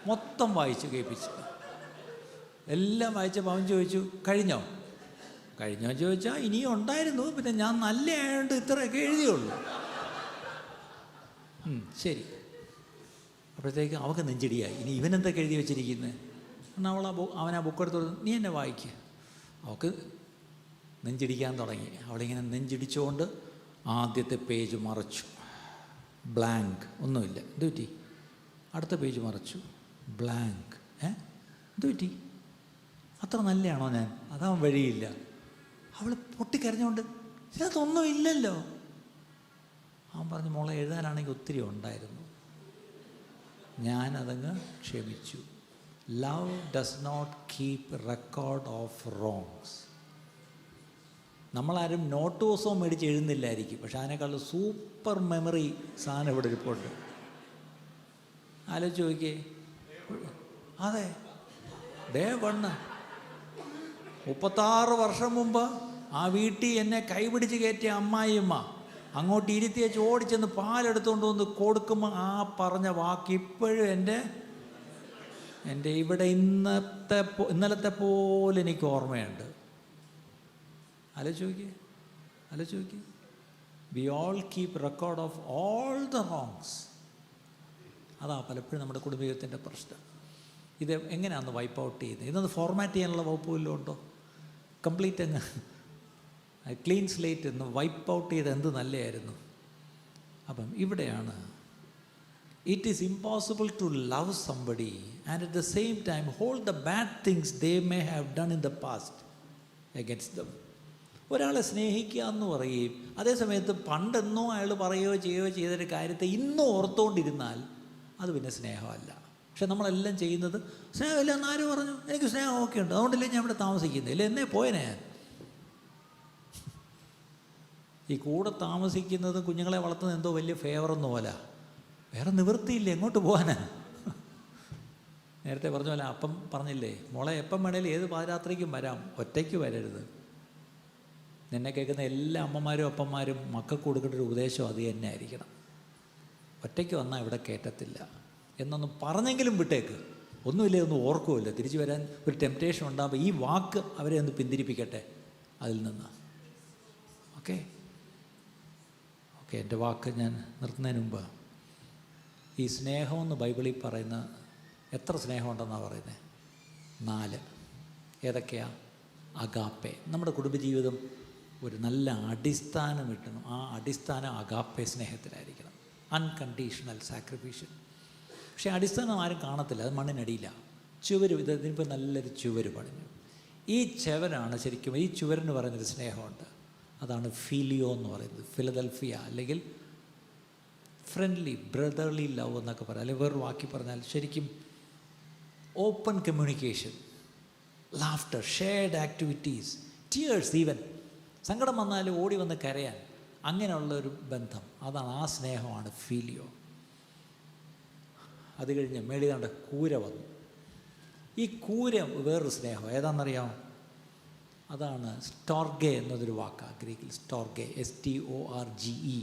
മൊത്തം വായിച്ച് കേൾപ്പിച്ച്. എല്ലാം വായിച്ചപ്പോൾ അവൻ ചോദിച്ചു, കഴിഞ്ഞോ ചോദിച്ചാൽ ഇനിയും ഉണ്ടായിരുന്നു, പിന്നെ ഞാൻ നല്ല ആയതുകൊണ്ട് ഇത്രയൊക്കെ എഴുതിയുള്ളൂ. ശരി. അപ്പോഴത്തേക്ക് അവൾക്ക് നെഞ്ചിടിയായി. ഇനി ഇവനെന്തൊക്കെ എഴുതി വെച്ചിരിക്കുന്നത്? എന്നാൽ അവൻ ആ ബുക്ക് എടുത്ത്, നീ എന്നെ വായിക്കുക. അവൾക്ക് നെഞ്ചിടിക്കാൻ തുടങ്ങി. അവളിങ്ങനെ നെഞ്ചിടിച്ചുകൊണ്ട് ആദ്യത്തെ പേജ് മറച്ചു, ബ്ലാങ്ക്, ഒന്നുമില്ല. എന്ത് പറ്റി? അടുത്ത പേജ് മറച്ചു, ബ്ലാങ്ക്. എന്ത് പറ്റി? അത്ര നല്ലതാണോ ഞാൻ? അതാവൻ വഴിയില്ല. അവൾ പൊട്ടിക്കരഞ്ഞുകൊണ്ട്, ഇതിനകത്തൊന്നും ഇല്ലല്ലോ. അവൻ പറഞ്ഞു, മോളെ എഴുതാനാണെങ്കിൽ ഒത്തിരി ഉണ്ടായിരുന്നു, ഞാനതങ്ങ് ക്ഷമിച്ചു. Love does not keep record of wrongs. നമ്മളാരും നോട്ട് പുസ്തകം മേടിച്ച് എഴുതുന്നില്ലായിരിക്കും, പക്ഷെ അതിനേക്കാൾ സൂപ്പർ മെമ്മറി സാധനം ഇവിടെ ഇരിപ്പുണ്ട്. ആലോചിച്ച് നോക്കിയേ. അതെ, ഡേ 1 36 വർഷം മുമ്പ് ആ വീട്ടിൽ എന്നെ കൈപിടിച്ച് കയറ്റിയ അമ്മായിയമ്മ അങ്ങോട്ട് ഇരുത്തിയേച്ച് ഓടിച്ചെന്ന് പാലെടുത്തുകൊണ്ട് വന്ന് കൊടുക്കുമ്പോൾ ആ പറഞ്ഞ വാക്ക് ഇപ്പോഴും എൻ്റെ ഇവിടെ ഇന്നലത്തെ പോലെ എനിക്ക് ഓർമ്മയുണ്ട്. ആലോചിച്ച് നോക്കിയേ. We all keep record of all the wrongs. അതാ പലപ്പോഴും നമ്മുടെ കുടുംബജീവിതത്തിൻ്റെ പ്രശ്നം. ഇത് എങ്ങനെയാണെന്ന് വൈപ്പ് ഔട്ട് ചെയ്യുന്നത്? ഇതൊന്ന് ഫോർമാറ്റ് ചെയ്യാനുള്ള വകുപ്പ് വല്ലതും ഉണ്ടോ? കംപ്ലീറ്റ് അങ്ങ് ക്ലീൻ സ്ലേറ്റ് എന്ന് വൈപ്പ് ഔട്ട് ചെയ്ത് എന്ത് നല്ലതായിരുന്നു. അപ്പം ഇവിടെയാണ് it is impossible to love somebody and at the same time hold the bad things they may have done in the past against them. ഒരാളെ സ്നേഹിക്കുക എന്ന് പറയുകയും അതേസമയത്ത് പണ്ടെന്നോ അയാൾ പറയുകയോ ചെയ്യുകയോ ചെയ്തൊരു കാര്യത്തെ ഇന്നും ഓർത്തുകൊണ്ടിരുന്നാൽ അത് പിന്നെ സ്നേഹമല്ല. പക്ഷെ നമ്മളെല്ലാം ചെയ്യുന്നത് സ്നേഹമില്ല എന്നാരും പറഞ്ഞു, എനിക്ക് സ്നേഹമൊക്കെ ഉണ്ട്, അതുകൊണ്ടല്ലേ ഞാൻ ഇവിടെ താമസിക്കുന്നത്, ഇല്ല എന്നെ പോയനെ. ഈ കൂടെ താമസിക്കുന്നത് കുഞ്ഞുങ്ങളെ വളർത്തുന്നത് എന്തോ വലിയ ഫേവറൊന്നും പോലെ, വേറെ നിവൃത്തിയില്ല, എങ്ങോട്ട് പോകാനാ? നേരത്തെ പറഞ്ഞ പോലെ അപ്പം പറഞ്ഞില്ലേ, മോളെ എപ്പം വേണേലും ഏത് പാതിരാത്രിക്കും വരാം, ഒറ്റയ്ക്ക് വരരുത്. നിന്നെ കേൾക്കുന്ന എല്ലാ അമ്മമാരും അപ്പന്മാരും മക്കൾക്ക് കൊടുക്കേണ്ട ഒരു ഉപദേശം അത് തന്നെ ആയിരിക്കണം. ഒറ്റയ്ക്ക് വന്നാൽ ഇവിടെ കയറ്റത്തില്ല എന്നൊന്നും പറഞ്ഞെങ്കിലും വിട്ടേക്ക്. ഒന്നുമില്ലേ, ഒന്നും ഓർക്കുമല്ലോ, തിരിച്ചു വരാൻ ഒരു ടെംപ്റ്റേഷൻ ഉണ്ടാകുമ്പോൾ ഈ വാക്ക് അവരെ ഒന്ന് പിന്തിരിപ്പിക്കട്ടെ അതിൽ നിന്ന്. ഓക്കെ, എൻ്റെ വാക്ക് ഞാൻ നിർത്തുന്നതിന് മുമ്പ്, ഈ സ്നേഹമെന്ന് ബൈബിളിൽ പറയുന്ന എത്ര സ്നേഹമുണ്ടെന്നാണ് പറയുന്നത്? 4. ഏതൊക്കെയാ? അഗാപ്പെ. നമ്മുടെ കുടുംബജീവിതം ഒരു നല്ല അടിസ്ഥാനം കിട്ടണം. ആ അടിസ്ഥാനം അഗാപ്പെ സ്നേഹത്തിലായിരിക്കണം, അൺകണ്ടീഷണൽ സാക്രിഫിഷ്യൽ. പക്ഷേ അടിസ്ഥാനം ആരും കാണത്തില്ല, അത് മണ്ണിനടിയിലാണ്. ഇതിനിപ്പോൾ നല്ലൊരു ചുവര് പണിഞ്ഞു. ഈ ചുവരാണ് ശരിക്കും, ഈ ചുവരെന്ന് പറയുന്നൊരു സ്നേഹമുണ്ട്, അതാണ് ഫിലിയോ എന്ന് പറയുന്നത്. ഫിലദൽഫിയ അല്ലെങ്കിൽ ഫ്രണ്ട്ലി ബ്രദർലി ലവ് എന്നൊക്കെ പറയാം. അല്ലെങ്കിൽ വേറൊരു വാക്കി പറഞ്ഞാൽ ശരിക്കും open communication, laughter, shared activities, tears. Even സങ്കടം വന്നാലും ഓടി വന്ന് കരയാൻ, അങ്ങനെയുള്ളൊരു ബന്ധം, അതാണ്, ആ സ്നേഹമാണ് ഫീലിയോ. അത് കഴിഞ്ഞ് മേളിതാണ്ട് കൂര വന്നു. ഈ കൂര വേറൊരു സ്നേഹം ഏതാണെന്നറിയാമോ? അതാണ് സ്റ്റോർഗെ എന്നതൊരു വാക്കാണ് ഗ്രീക്കിൽ. സ്റ്റോർഗെ, STORGE.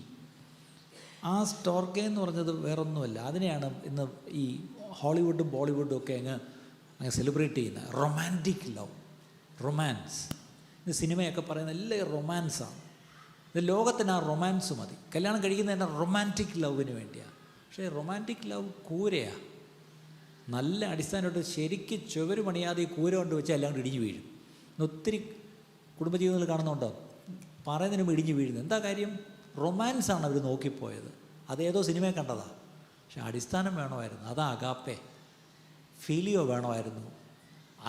ആ സ്റ്റോർഗെ എന്ന് പറഞ്ഞത് വേറൊന്നുമല്ല, അതിനെയാണ് ഇന്ന് ഈ ഹോളിവുഡും ബോളിവുഡും ഒക്കെ അങ്ങ് സെലിബ്രേറ്റ് ചെയ്യുന്നത്. Romantic love, romance. ഇത് സിനിമയൊക്കെ പറയുന്ന എല്ലാം റൊമാൻസാണ്. ഇത് ലോകത്തിന് ആ റൊമാൻസ് മതി. കല്യാണം കഴിക്കുന്നത് തന്നെ റൊമാൻറ്റിക് ലവിന് വേണ്ടിയാണ്. പക്ഷേ റൊമാൻറ്റിക് ലവ് കൂരയാണ്. നല്ല അടിസ്ഥാനമായിട്ട് ശരിക്കും ചുവര് പണിയാതെ ഈ കൂര കൊണ്ട് വെച്ചാൽ എല്ലാം ഇടിഞ്ഞു വീഴും. ഒത്തിരി കുടുംബജീവിതങ്ങൾ കാണുന്നുണ്ടോ, പറയുന്നതിനും ഇടിഞ്ഞു വീഴുന്നത്. എന്താ കാര്യം? റൊമാൻസാണ് അവർ നോക്കിപ്പോയത്. അതേതോ സിനിമയെ കണ്ടതാണ്. പക്ഷെ അടിസ്ഥാനം വേണമായിരുന്നു, അതാ അഗാപ്പെ. ഫീലിയോ വേണമായിരുന്നു.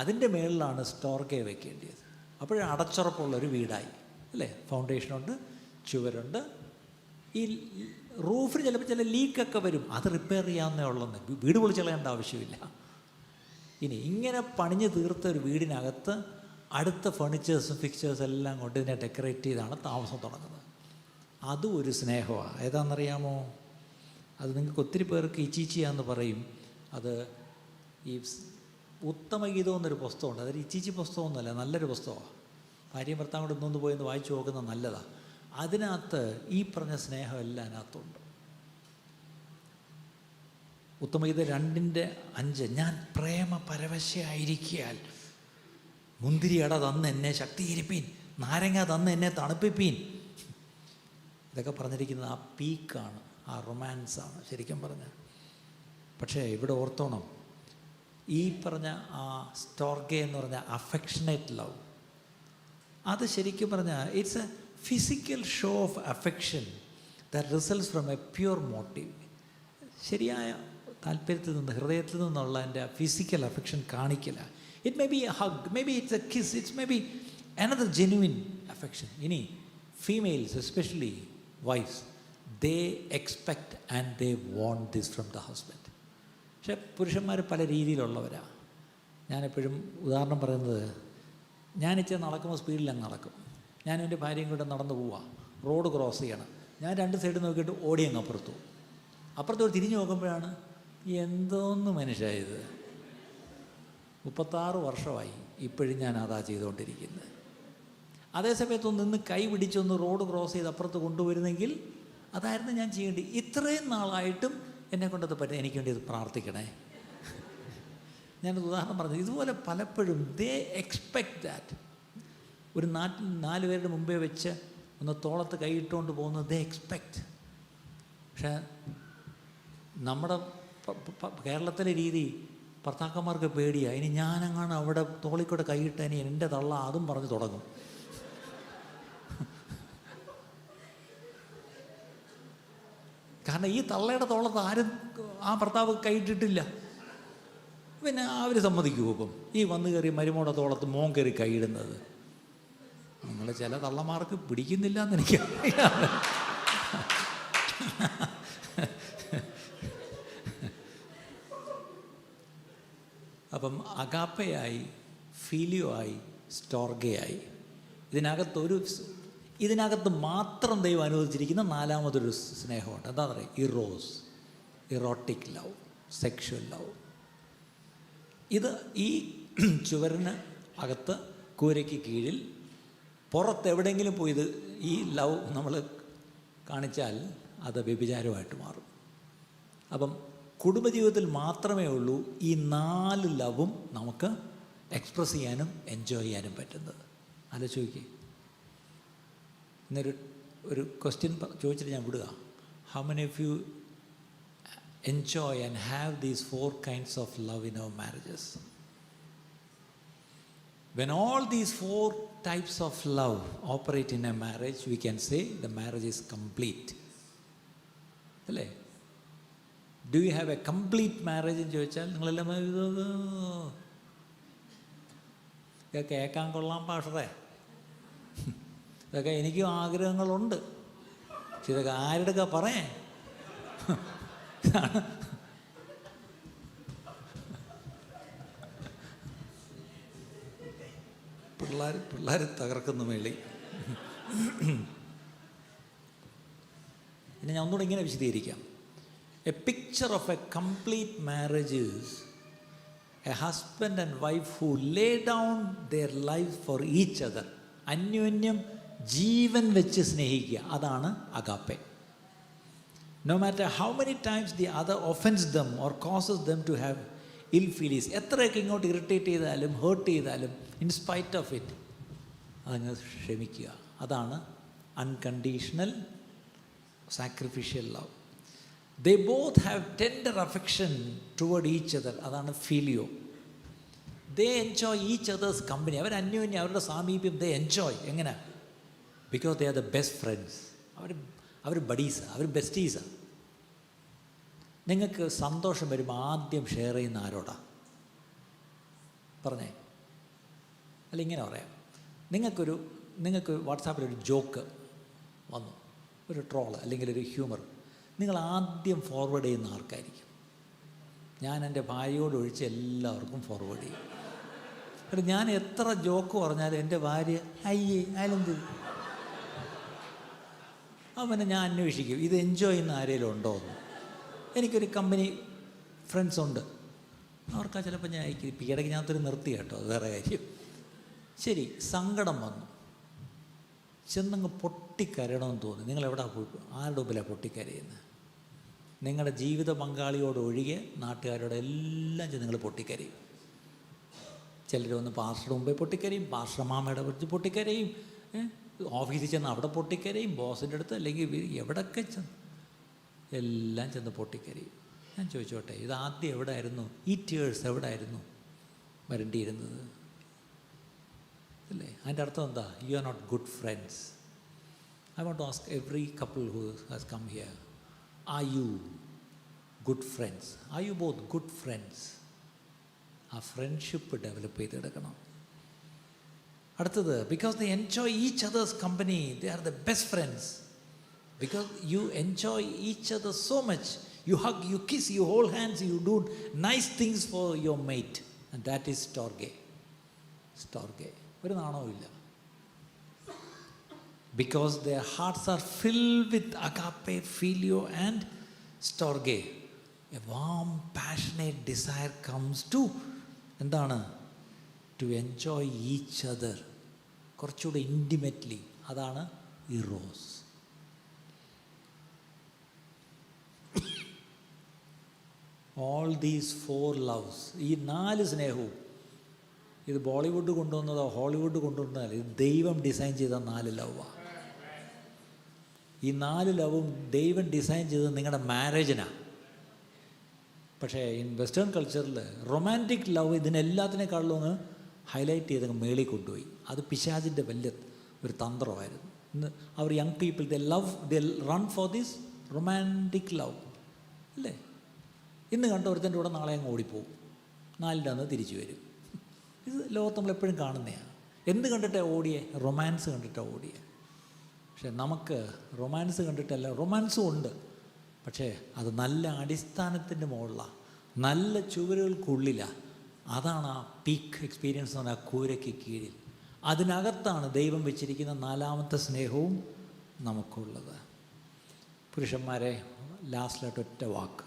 അതിൻ്റെ മേളിലാണ് സ്റ്റോർഗെ വെക്കേണ്ടത്. അപ്പോഴേ അടച്ചുറപ്പുള്ളൊരു വീടായി, അല്ലേ? ഫൗണ്ടേഷനുണ്ട്, ചുവരുണ്ട്. ഈ റൂഫിന് ചിലപ്പോൾ ചില ലീക്കൊക്കെ വരും, അത് റിപ്പയർ ചെയ്യാവുന്നേ ഉള്ളെന്ന്, വീട് പൊളിച്ചളയേണ്ട ആവശ്യമില്ല. ഇനി ഇങ്ങനെ പണിഞ്ഞ് തീർത്ത ഒരു വീടിനകത്ത് അടുത്ത ഫർണിച്ചേഴ്സും ഫിക്ചേഴ്സും എല്ലാം കൊണ്ട് ഇതിനെ ഡെക്കറേറ്റ് ചെയ്താണ് താമസം തുടങ്ങുന്നത്. അതും ഒരു സ്നേഹമാണ്. ഏതാണെന്നറിയാമോ? അത് നിങ്ങൾക്ക് ഒത്തിരി പേർക്ക് ഇച്ചീച്ചിയാന്ന് പറയും. അത് ഈ ഉത്തമഗീതം എന്നൊരു പുസ്തകമുണ്ട്. അതൊരു ഇച്ചീച്ചി പുസ്തകമൊന്നുമല്ല, നല്ലൊരു പുസ്തകമാണ്. ഭാര്യയും ഭർത്താവും കൂടെ ഇന്നൊന്ന് പോയി ഒന്ന് വായിച്ചു നോക്കുന്നത് നല്ലതാണ്. അതിനകത്ത് ഈ പറഞ്ഞ സ്നേഹമെല്ലാം അതിനകത്തുണ്ട്. ഉത്തമഗീത 2:5 ഞാൻ പ്രേമ പരവശയായിരിക്കാൽ മുന്തിരിയട തന്ന് എന്നെ ശക്തീകരിപ്പീൻ, നാരങ്ങ തന്ന് എന്നെ തണുപ്പിപ്പീൻ. ഇതൊക്കെ പറഞ്ഞിരിക്കുന്നത് ആ പീക്കാണ്, ആ റൊമാൻസാണ് ശരിക്കും പറഞ്ഞാൽ. പക്ഷേ ഇവിടെ ഓർത്തോണം, ഈ പറഞ്ഞ ആ സ്റ്റോർഗെ എന്ന് പറഞ്ഞ അഫെക്ഷനേറ്റ് ലവ്, അത് ശരിക്കും പറഞ്ഞാൽ it's a physical show of affection that results from a pure motive. ശരിയായ താല്പര്യത്തിൽ നിന്ന്, ഹൃദയത്തിൽ നിന്നുള്ള എൻ്റെ ഫിസിക്കൽ അഫെക്ഷൻ കാണിക്കില്ല. It may be a hug, may be it's a kiss, it's may be another genuine affection. ഇനി females, especially wives, they expect and they want this from the husband. പക്ഷേ പുരുഷന്മാർ പല രീതിയിലുള്ളവരാണ്. ഞാനെപ്പോഴും ഉദാഹരണം പറയുന്നത്, ഞാനിച്ചിരി നടക്കുമ്പോൾ സ്പീഡിൽ അങ്ങ് നടക്കും. ഞാനും എൻ്റെ ഭാര്യയും കൂടെ നടന്നു പോവാം, റോഡ് ക്രോസ് ചെയ്യണം. ഞാൻ 2 സൈഡ് നോക്കിയിട്ട് ഓടി അങ്ങ് അപ്പുറത്തു. അപ്പുറത്തോട് തിരിഞ്ഞു നോക്കുമ്പോഴാണ് എന്തോന്ന് മനുഷ്യ ഇത്. 36 വർഷമായി ഇപ്പോഴും ഞാൻ അതാ ചെയ്തുകൊണ്ടിരിക്കുന്നത്. അതേസമയത്തൊന്ന് നിന്ന് കൈ പിടിച്ചൊന്ന് റോഡ് ക്രോസ് ചെയ്ത് അപ്പുറത്ത് കൊണ്ടുവരുന്നെങ്കിൽ അതായിരുന്നു ഞാൻ ചെയ്യേണ്ടി. ഇത്രയും നാളായിട്ടും എന്നെക്കൊണ്ടത് പറ്റും, എനിക്ക് വേണ്ടി ഇത് പ്രാർത്ഥിക്കണേ. ഞാനൊരു ഉദാഹരണം പറഞ്ഞു. ഇതുപോലെ പലപ്പോഴും ദേ എക്സ്പെക്റ്റ് ദാറ്റ്. ഒരു 4 പേരുടെ മുമ്പേ വെച്ച് ഒന്ന് തോളത്ത് കൈയിട്ടുകൊണ്ട് പോകുന്നത് ദേ എക്സ്പെക്റ്റ്. പക്ഷേ നമ്മുടെ കേരളത്തിലെ രീതി, ഭർത്താക്കന്മാർക്ക് പേടിയാണ്. ഇനി ഞാനങ്ങാണ് അവിടെ തോളിക്കൂടെ കൈയിട്ട് ഇനി എൻ്റെ തള്ള അതും പറഞ്ഞ് തുടങ്ങും. കാരണം ഈ തള്ളയുടെ തോളത്ത് ആരും ആ ഭർത്താവ് കൈയിട്ടിട്ടില്ല. പിന്നെ അവർ സമ്മതിക്കുമോ? ഇപ്പം ഈ വന്നു കയറി മരുമോടെ തോളത്ത് മോൻ കയറി കൈയിടുന്നത് നിങ്ങൾ ചില തള്ളമാർക്ക് പിടിക്കുന്നില്ല എന്ന് എനിക്കറിയാം. അപ്പം അഗാപ്പയായി, ഫീലിയോ ആയി, സ്റ്റോർഗയായി, ഇതിനകത്ത് മാത്രം ദൈവം അനുവദിച്ചിരിക്കുന്ന 4മതൊരു സ്നേഹമുണ്ട്. എന്താ പറയുക? Eros, erotic love, sexual love. ഇത് ഈ ചുവരിന് അകത്ത് കൂരയ്ക്ക് കീഴിൽ പുറത്തെവിടെയെങ്കിലും പോയി ഈ ലവ് നമ്മൾ കാണിച്ചാൽ അത് വ്യഭിചാരമായിട്ട് മാറും. അപ്പം കുടുംബജീവിതത്തിൽ മാത്രമേ ഉള്ളൂ ഈ 4 ലവും നമുക്ക് എക്സ്പ്രസ് ചെയ്യാനും എൻജോയ് ചെയ്യാനും പറ്റുന്നത്. ആലോചിക്കുക. ഇന്നൊരു ക്വസ്റ്റ്യൻ ചോദിച്ചിട്ട് ഞാൻ വിടുക. How many of you enjoy and have these 4 kinds of love in our marriages? When all these 4 types of love operate in a marriage, we can say the marriage is complete. അല്ലേ? Do you have a complete marriage എന്ന് ചോദിച്ചാൽ നിങ്ങളെല്ലാം ഇതൊക്കെ കേൾക്കാൻ കൊള്ളാൻ പാഷറേ, ഇതൊക്കെ എനിക്കും ആഗ്രഹങ്ങളുണ്ട്. പക്ഷെ ഇതൊക്കെ ആരുടെ പറയേ? പിള്ളേർ തകർക്കുന്ന മേളി. പിന്നെ ഞാൻ ഒന്നുകൂടെ ഇങ്ങനെ വിശദീകരിക്കാം. A picture of A complete marriage is A husband and wife who Leh down their life for each other. അന്യോന്യം ജീവൻ വെച്ച് സ്നേഹിക്കുക, അതാണ് agape. No matter how many times the other offends them or causes them to have ill feelings, എത്രയൊക്കെ ഇങ്ങോട്ട് irritate ചെയ്താലും heart ചെയ്താലും in spite of it അതങ്ങ് ക്ഷമിക്കുക. അതാണ് unconditional sacrificial love. They both have tender affection toward each other. അതാണ് ഫീലിയോ. They enjoy each others company. അവർ അന്യോന്യം അവരുടെ സാമീപ്യം ദേ എൻജോയ്. എങ്ങനെ? Because they are the best friends. അവർ ബഡീസാണ്, അവർ ബെസ്റ്റീസാണ്. നിങ്ങൾക്ക് സന്തോഷം വരുമ്പോൾ ആദ്യം ഷെയർ ചെയ്യുന്ന ആരോടാ? പറഞ്ഞേ. അല്ല, ഇങ്ങനെ പറയാം. നിങ്ങൾക്ക് വാട്സാപ്പിലൊരു ജോക്ക് വന്നു, ഒരു ട്രോള് അല്ലെങ്കിൽ ഒരു ഹ്യൂമർ, നിങ്ങൾ ആദ്യം ഫോർവേഡ് ചെയ്യുന്ന ആർക്കായിരിക്കും? ഞാൻ എൻ്റെ ഭാര്യയോട് ഒഴിച്ച് എല്ലാവർക്കും ഫോർവേഡ് ചെയ്യും. കാരണം ഞാൻ എത്ര ജോക്ക് പറഞ്ഞാലും എൻ്റെ ഭാര്യ അയ്യേ അയലെന്ത് അവനെ ഞാൻ അന്വേഷിക്കും, ഇത് എൻജോയ് ചെയ്യുന്ന ആരെങ്കിലും ഉണ്ടോ എന്ന്. എനിക്കൊരു കമ്പനി ഫ്രണ്ട്സ് ഉണ്ട്, അവർക്ക് ചിലപ്പോൾ ഞാൻ അയക്കും. ഇപ്പം ഇടയ്ക്ക് ഞാനൊരു നിർത്തി കേട്ടോ, അത് വേറെ കാര്യം. ശരി, സങ്കടം വന്നു. ചെന്നങ്ങ് പൊട്ടിക്കരയണമെന്ന് തോന്നി. നിങ്ങളെവിടെ പോയി ആരുടെ മുമ്പിലാണ് പൊട്ടിക്കരയുന്നത്? നിങ്ങളുടെ ജീവിത പങ്കാളിയോട് ഒഴികെ നാട്ടുകാരോട് എല്ലാം ചെന്ന് നിങ്ങൾ പൊട്ടിക്കരയും. ചിലർ വന്ന് പാസ്റ്ററുടെ മുമ്പേ പൊട്ടിക്കരയും, പാസ്റ്റർ മാമയുടെ കുറിച്ച് പൊട്ടിക്കരയും, ഓഫീസിൽ ചെന്ന് അവിടെ പൊട്ടിക്കരയും, ബോസിൻ്റെ അടുത്ത് അല്ലെങ്കിൽ എവിടെയൊക്കെ ചെന്ന് എല്ലാം ചെന്ന് പൊട്ടിക്കരയും. ഞാൻ ചോദിച്ചോട്ടെ, ഇത് ആദ്യം എവിടെയായിരുന്നു? ഈ ടീയേഴ്സ് എവിടെയായിരുന്നു വരേണ്ടിയിരുന്നത്? അല്ലേ? അതിൻ്റെ അർത്ഥം എന്താ? You are not good friends. I want to ask every couple who has come here, are you good friends? Are you both good friends? ആ ഫ്രണ്ട്ഷിപ്പ് ഡെവലപ്പ് ചെയ്തെടുക്കണം. അടുത്തത്, because they enjoy each others company, they are the best friends. Because you enjoy each other so much, you hug, you kiss, you hold hands, you do nice things for your mate, and that is storge. Storge. ഒരു നാണവും ഇല്ല. Because their hearts are filled with agape, filio and storge. A warm, passionate desire comes to എന്താണ്? To enjoy each other. കുറച്ചുകൂടെ intimately. അതാണ് Eros. All these 4 loves, ഈ 4 സ്നേഹവും, ഇത് Bollywood കൊണ്ടുവന്നതോ Hollywood കൊണ്ടുവന്നതല്ല, ഇത് ദൈവം ഡിസൈൻ ചെയ്ത 4 ലവാണ്. ഈ 4 ലവും ദൈവം ഡിസൈൻ ചെയ്തത് നിങ്ങളുടെ മാരേജിനാണ്. പക്ഷേ ഇൻ വെസ്റ്റേൺ കൾച്ചറിൽ റൊമാൻറ്റിക് ലവ് ഇതിനെല്ലാത്തിനേക്കാളും അങ്ങ് ഹൈലൈറ്റ് ചെയ്തങ്ങ് മേളിൽ കൊണ്ടുപോയി. അത് പിശാചിൻ്റെ വലിയ ഒരു തന്ത്രമായിരുന്നു. ഇന്ന് അവർ young people they run for this romantic love അല്ലേ? ഇന്ന് കണ്ട ഒരുത്തൻ്റെ കൂടെ നാളെ അങ്ങ് ഓടിപ്പോവും, 4 അന്ന് തിരിച്ചു വരും. ഇത് ലോകത്ത് നമ്മളെപ്പോഴും കാണുന്നതാണ്. എന്ത് കണ്ടിട്ടാണ് ഓടിയേ? റൊമാൻസ് കണ്ടിട്ടാണ് ഓടിയേ. പക്ഷേ നമുക്ക് റൊമാൻസ് കണ്ടിട്ടല്ല, റൊമാൻസും ഉണ്ട്, പക്ഷേ അത് നല്ല അടിസ്ഥാനത്തിൻ്റെ മുകളിലാണ്, നല്ല ചുവരുകൾക്കുള്ളിലാണ്. അതാണ് ആ പീക്ക് എക്സ്പീരിയൻസ് എന്ന് പറഞ്ഞാൽ, ആ കൂരയ്ക്ക് കീഴിൽ. അതിനകത്താണ് ദൈവം വെച്ചിരിക്കുന്ന 4ാമത്തെ സ്നേഹവും നമുക്കുള്ളത്. പുരുഷന്മാരെ, ലാസ്റ്റിലായിട്ട് ഒറ്റ വാക്ക്,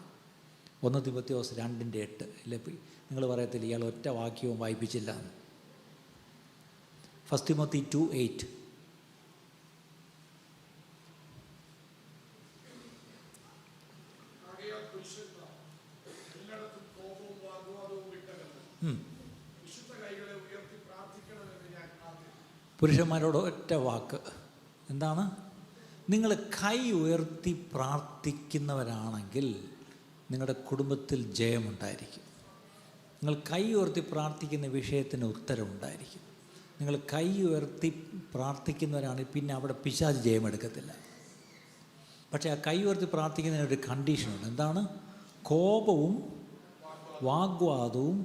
1 തിമോത്തിയോസ് 2:8. ഇല്ലേ, നിങ്ങൾ പറയത്തില്ല ഇയാൾ ഒറ്റ വാക്യവും വായിപ്പിച്ചില്ല എന്ന്. 1 തിമോത്തി 2:8. പുരുഷന്മാരോട് ഒറ്റ വാക്ക് എന്താണ്? നിങ്ങൾ കൈ ഉയർത്തി പ്രാർത്ഥിക്കുന്നവരാണെങ്കിൽ നിങ്ങളുടെ കുടുംബത്തിൽ ജയമുണ്ടായിരിക്കും. നിങ്ങൾ കൈ ഉയർത്തി പ്രാർത്ഥിക്കുന്ന വിഷയത്തിന് ഉത്തരവുണ്ടായിരിക്കും. നിങ്ങൾ കൈ ഉയർത്തി പ്രാർത്ഥിക്കുന്നവരാണെങ്കിൽ പിന്നെ അവിടെ പിശാച് ജയമെടുക്കത്തില്ല. പക്ഷേ ആ കൈ ഉയർത്തി പ്രാർത്ഥിക്കുന്നതിനൊരു കണ്ടീഷനുണ്ട്. എന്താണ്? കോപവും വാഗ്വാദവും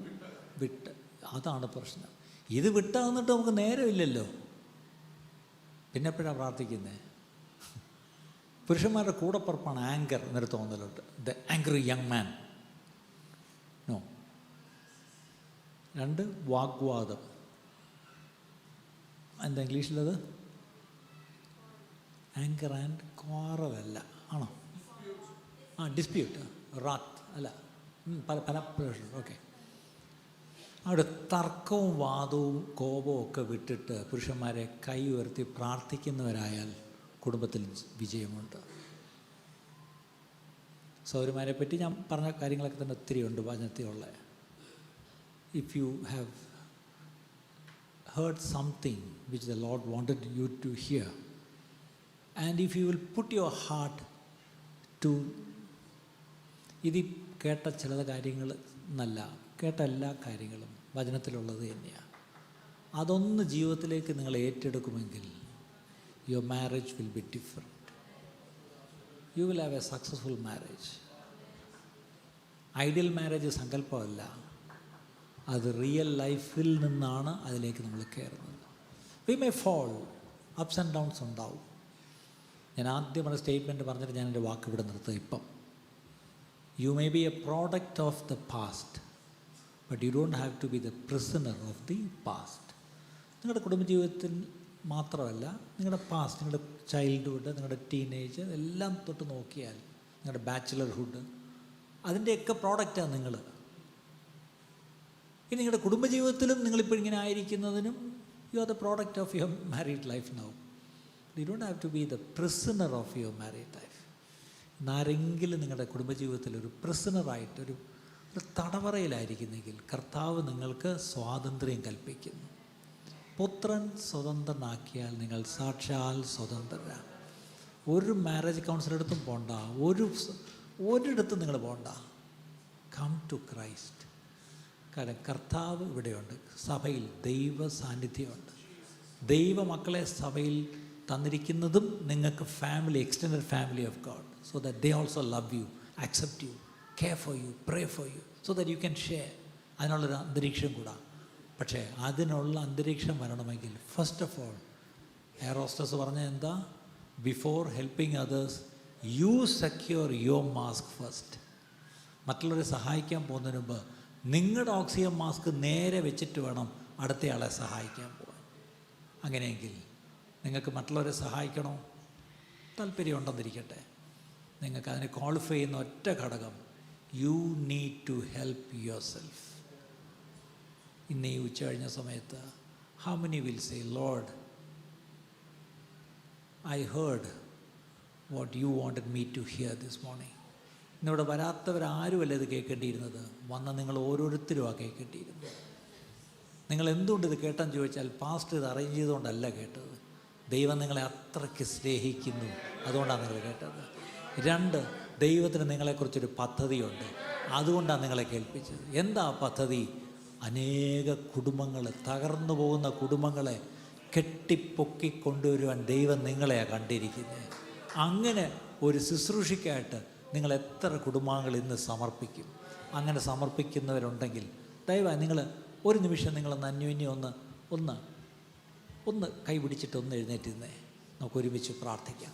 വിട്ട്. അതാണ് പ്രശ്നം. ഇത് വിട്ടാന്നിട്ട് നമുക്ക് നേരമില്ലല്ലോ, പിന്നെ എപ്പോഴാണ് പ്രാർത്ഥിക്കുന്നത്? പുരുഷന്മാരുടെ കൂടപ്പുറപ്പാണ് ആങ്കർ എന്നൊരു തോന്നലുണ്ട്. The angry young man. No. 2 വാഗ്വാദം. എന്താ ഇംഗ്ലീഷിലത്? ആങ്കർ ആൻഡ് ക്വാറലല്ല, ആണോ? ഡിസ്പ്യൂട്ട്, റാത്ത് അല്ല, പല ഓക്കെ. അവിടെ തർക്കവും വാദവും കോപവും ഒക്കെ വിട്ടിട്ട് പുരുഷന്മാരെ കൈ ഉയർത്തി പ്രാർത്ഥിക്കുന്നവരായാൽ കുടുംബത്തിൽ വിജയമുണ്ട്. സൗരന്മാരെ പറ്റി ഞാൻ പറഞ്ഞ കാര്യങ്ങളൊക്കെ തന്നെ ഒത്തിരി ഉണ്ട് വചനത്തിലുള്ള. If you have heard something which the Lord wanted you to hear, and if you will put your heart to, ഇത് കേട്ട ചില കാര്യങ്ങൾ എന്നല്ല, കേട്ട എല്ലാ കാര്യങ്ങളും വചനത്തിലുള്ളത് തന്നെയാണ്. അതൊന്ന് ജീവിതത്തിലേക്ക് നിങ്ങൾ ഏറ്റെടുക്കുമെങ്കിൽ your marriage will be different. You will have a successful marriage. Ideal marriage സങ്കല്പമല്ല, അത് റിയൽ ലൈഫിൽ നിന്നാണ് അതിലേക്ക് നമ്മൾ കയറുന്നത്. We may fall, ups and downs ഉണ്ടാവും. ഞാൻ ആദ്യം പറഞ്ഞ സ്റ്റേറ്റ്മെൻറ്റ് പറഞ്ഞിട്ട് ഞാൻ എൻ്റെ വാക്ക് ഇവിടെ നിർത്തുക. ഇപ്പം you may be a product of the past, but you don't have to be the prisoner of the past. നിങ്ങളുടെ കുടുംബജീവിതത്തിൽ മാത്രമല്ല, നിങ്ങളുടെ പാസ്റ്റ്, നിങ്ങളുടെ ചൈൽഡ്ഹുഡ്, നിങ്ങളുടെ ടീനേജ് എല്ലാം തൊട്ട് നോക്കിയാൽ, നിങ്ങളുടെ ബാച്ചിലർഹുഡ്, അതിൻ്റെയൊക്കെ പ്രോഡക്റ്റാണ് നിങ്ങൾ. ഇനി നിങ്ങളുടെ കുടുംബജീവിതത്തിലും നിങ്ങളിപ്പോൾ ഇങ്ങനെ ആയിരിക്കുന്നതിനും you are the product of your married life now. You don't have to be the prisoner of your married life. ഇന്നാരെങ്കിലും നിങ്ങളുടെ കുടുംബജീവിതത്തിൽ ഒരു പ്രിസണറായിട്ട് ഒരു തടവറയിലായിരിക്കുന്നെങ്കിൽ കർത്താവ് നിങ്ങൾക്ക് സ്വാതന്ത്ര്യം കൽപ്പിക്കുന്നു. പുത്രൻ സ്വതന്ത്രനാക്കിയാൽ നിങ്ങൾ സാക്ഷാൽ സ്വതന്ത്രരാണ്. ഒരു മാരേജ് കൗൺസിലടുത്തും പോണ്ട, ഒരിടത്തും നിങ്ങൾ പോണ്ട. Come to Christ. കാരണം കർത്താവ് ഇവിടെയുണ്ട്. സഭയിൽ ദൈവ സാന്നിധ്യമുണ്ട്. ദൈവമക്കളെ സഭയിൽ തന്നിരിക്കുന്നതും നിങ്ങൾക്ക് family, extended family of God, so that they also love you, accept U, care for you, pray for you, so that you can share. അതിനുള്ളൊരു അന്തരീക്ഷം കൂടാ. പക്ഷേ അതിനുള്ള അന്തരീക്ഷം വരണമെങ്കിൽ first of all air hostess പറഞ്ഞ എന്താ? Before helping others U secure your mask first. മറ്റുള്ളവരെ സഹായിക്കാൻ പോകുന്നതിന് മുമ്പ് നിങ്ങളുടെ ഓക്സിജൻ മാസ്ക് നേരെ വെച്ചിട്ട് വേണം അടുത്തയാളെ സഹായിക്കാൻ പോകാൻ. അങ്ങനെയെങ്കിൽ നിങ്ങൾക്ക് മറ്റുള്ളവരെ സഹായിക്കണോ? താല്പര്യമുണ്ടെന്നിരിക്കട്ടെ, നിങ്ങൾക്ക് അതിനെ ക്വാളിഫൈ ചെയ്യുന്ന ഒറ്റ ഘടകം, you need to help yourself. ഇന്ന് ഈ ഉച്ച കഴിഞ്ഞ സമയത്ത് how many will say, Lord, I heard what you wanted me to hear this morning. ഇന്നിവിടെ വരാത്തവരാരുമല്ല ഇത് കേൾക്കേണ്ടിയിരുന്നത്, വന്ന നിങ്ങൾ ഓരോരുത്തരും ആ കേൾക്കേണ്ടിയിരുന്നത്. നിങ്ങൾ എന്തുകൊണ്ട് ഇത് കേട്ടെന്ന് ചോദിച്ചാൽ, പാസ്റ്റ് ഇത് അറേഞ്ച് ചെയ്തുകൊണ്ടല്ല കേട്ടത്. ദൈവം നിങ്ങളെ അത്രയ്ക്ക് സ്നേഹിക്കുന്നു, അതുകൊണ്ടാണ് നിങ്ങൾ കേട്ടത്. 2, ദൈവത്തിന് നിങ്ങളെക്കുറിച്ചൊരു പദ്ധതിയുണ്ട്, അതുകൊണ്ടാണ് നിങ്ങളെ കേൾപ്പിച്ചത്. എന്താ പദ്ധതി? അനേക കുടുംബങ്ങൾ, തകർന്നു പോകുന്ന കുടുംബങ്ങളെ കെട്ടിപ്പൊക്കി കൊണ്ടുവരുവാൻ ദൈവം നിങ്ങളെയാണ് കണ്ടിരിക്കുന്നത്. അങ്ങനെ ഒരു ശുശ്രൂഷയ്ക്കായിട്ട് നിങ്ങൾ എത്ര കുടുംബാംഗങ്ങൾ ഇന്ന് സമർപ്പിക്കും? അങ്ങനെ സമർപ്പിക്കുന്നവരുണ്ടെങ്കിൽ ദയവായി നിങ്ങൾ ഒരു നിമിഷം നിങ്ങളൊന്ന് അന്യോന്യം ഒന്ന് കൈ പിടിച്ചിട്ട് ഒന്ന് എഴുന്നേറ്റിരുന്നേ. നമുക്ക് ഒരുമിച്ച് പ്രാർത്ഥിക്കാം.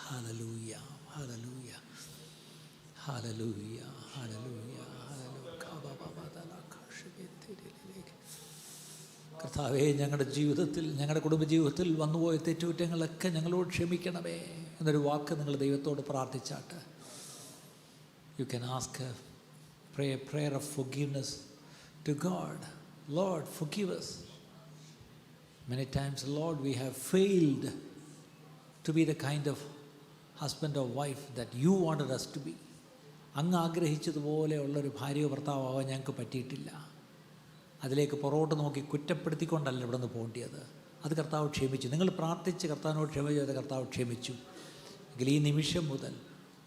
ഹല്ലേലൂയ, ഹല്ലേലൂയ, ഹല്ലേലൂയ, ഹല്ലേലൂയ, കർത്താവേ, ഞങ്ങളുടെ ജീവിതത്തിൽ, ഞങ്ങളുടെ കുടുംബജീവിതത്തിൽ വന്നുപോയ തെറ്റുകുറ്റങ്ങളൊക്കെ ഞങ്ങളോട് ക്ഷമിക്കണമേ എന്നൊരു വാക്ക് നിങ്ങൾ ദൈവത്തോട് പ്രാർത്ഥിച്ചാട്ട്. You can ask a prayer of forgiveness to God. Lord, forgive us. Many times, Lord, we have failed to be the kind of husband or wife that you wanted us to be. അങ്ങ് ആഗ്രഹിച്ചതുപോലെയുള്ളൊരു ഭാര്യയോ ഭർത്താവാകാൻ ഞങ്ങൾക്ക് പറ്റിയിട്ടില്ല. അതിലേക്ക് പുറകോട്ട് നോക്കി കുറ്റപ്പെടുത്തിക്കൊണ്ടല്ല ഇവിടെ നിന്ന് പോകേണ്ടത്. അത് കർത്താവ് ക്ഷമിച്ചു. നിങ്ങൾ പ്രാർത്ഥിച്ച് കർത്താവിനോട് ക്ഷമ ചെയ്ത് കർത്താവ് ക്ഷമിച്ചു എങ്കിൽ ഈ നിമിഷം മുതൽ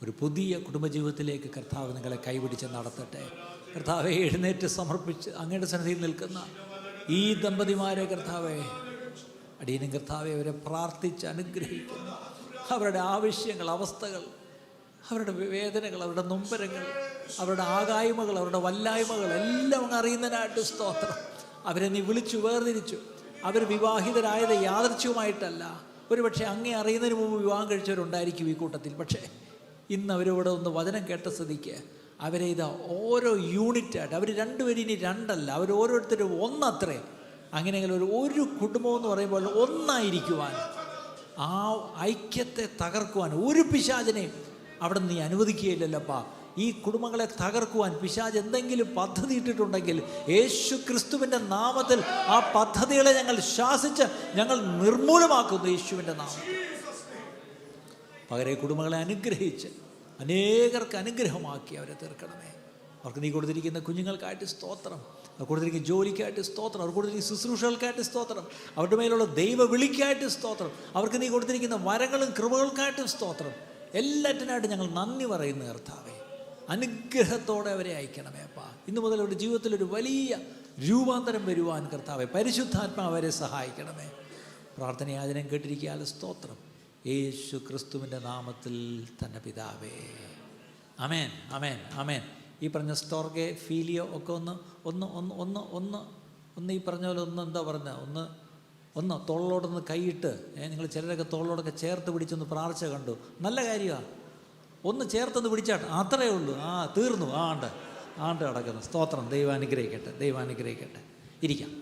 ഒരു പുതിയ കുടുംബജീവിതത്തിലേക്ക് കർത്താവ് നിങ്ങളെ കൈപിടിച്ച് നടത്തട്ടെ. കർത്താവെ, എഴുന്നേറ്റ് സമർപ്പിച്ച് അങ്ങയുടെ സന്നിധിയിൽ നിൽക്കുന്ന ഈ ദമ്പതിമാരെ കർത്താവെ, അടിയനും കർത്താവെ, അവരെ പ്രാർത്ഥിച്ച് അനുഗ്രഹിക്കുന്നു. അവരുടെ ആവശ്യങ്ങൾ, അവസ്ഥകൾ, അവരുടെ വേദനകൾ, അവരുടെ നൊമ്പരങ്ങൾ, അവരുടെ ആകായ്മകൾ, അവരുടെ വല്ലായ്മകൾ എല്ലാം അങ്ങ് അറിയുന്നതിനായിട്ട് സ്തോത്രം. അവരെ നീ വിളിച്ചു വേർതിരിച്ചു. അവർ വിവാഹിതരായത് യാദൃച്ഛികമായിട്ടല്ല. ഒരുപക്ഷെ അങ്ങേ അറിയുന്നതിന് മുമ്പ് വിവാഹം കഴിച്ചവരുണ്ടായിരിക്കും ഈ കൂട്ടത്തിൽ. പക്ഷേ ഇന്ന് അവരിവിടെ ഒന്ന് വചനം കേട്ട സ്ഥിതിക്ക് അവരെ ഇതാ ഓരോ യൂണിറ്റായിട്ട്, അവർ രണ്ടുപേരും ഇനി രണ്ടല്ല, അവർ ഓരോരുത്തരും ഒന്നത്രേ. അങ്ങനെയെങ്കിൽ ഒരു കുടുംബം എന്ന് പറയുമ്പോൾ ഒന്നായിരിക്കുവാൻ, ആ ഐക്യത്തെ തകർക്കുവാൻ ഒരു പിശാചിനെയും അവിടെ നീ അനുവദിക്കുകയില്ലല്ലപ്പാ. ഈ കുടുംബങ്ങളെ തകർക്കുവാൻ പിശാച് എന്തെങ്കിലും പദ്ധതി ഇട്ടിട്ടുണ്ടെങ്കിൽ യേശു ക്രിസ്തുവിൻ്റെ നാമത്തിൽ ആ പദ്ധതികളെ ഞങ്ങൾ ശാസിച്ച് ഞങ്ങൾ നിർമൂലമാക്കുന്നു യേശുവിൻ്റെ നാമത്തിൽ. പകരം കുടുംബങ്ങളെ അനുഗ്രഹിച്ച് അനേകർക്ക് അനുഗ്രഹമാക്കി അവരെ തീർക്കണമേ. അവർക്ക് നീ കൊടുത്തിരിക്കുന്ന കുഞ്ഞുങ്ങൾക്കായിട്ട് സ്തോത്രം, അവർ കൊടുത്തിരിക്കുന്ന ജോലിക്കായിട്ട് സ്തോത്രം, അവർ കൊടുത്തിരിക്കുന്ന ശുശ്രൂഷകൾക്കായിട്ട് സ്തോത്രം, അവരുടെ മേലുള്ള ദൈവ വിളിക്കായിട്ട് സ്തോത്രം, അവർക്ക് നീ കൊടുത്തിരിക്കുന്ന വരങ്ങളും കൃപകൾക്കായിട്ടും സ്തോത്രം. എല്ലാറ്റിനായിട്ട് ഞങ്ങൾ നന്ദി പറയുന്നു കർത്താവേ. അനുഗ്രഹത്തോടെ അവരെ അയക്കണമേ അപ്പാ. ഇന്നു മുതൽ അവരുടെ ജീവിതത്തിൽ ഒരു വലിയ രൂപാന്തരം വരുവാൻ കർത്താവെ പരിശുദ്ധാത്മാവ് അവരെ സഹായിക്കണമേ. പ്രാർത്ഥനയാചനം കേട്ടിരിക്കാൻ സ്തോത്രം. യേശു ക്രിസ്തുവിൻ്റെ നാമത്തിൽ തന്നെ പിതാവേ, അമേൻ, അമേൻ, അമേൻ. ഈ പറഞ്ഞ സ്റ്റോർഗെ ഫീലിയോ ഒക്കെ ഒന്ന് ഈ പറഞ്ഞ പോലെ എന്താ പറഞ്ഞ ഒന്ന് തോളിലോടൊന്ന് കൈയിട്ട്, നിങ്ങൾ ചിലരൊക്കെ തോളിലോടൊക്കെ ചേർത്ത് പിടിച്ചൊന്ന് പ്രാർത്ഥിച്ച കണ്ടു. നല്ല കാര്യമാണ്. ഒന്ന് ചേർത്തൊന്ന് പിടിച്ചാട്ടെ, അത്രയേ ഉള്ളൂ. തീർന്നു. ആണ്ട് കിടക്കുന്നു. സ്തോത്രം. ദൈവം അനുഗ്രഹിക്കട്ടെ, ദൈവം അനുഗ്രഹിക്കട്ടെ. ഇരിക്കാം.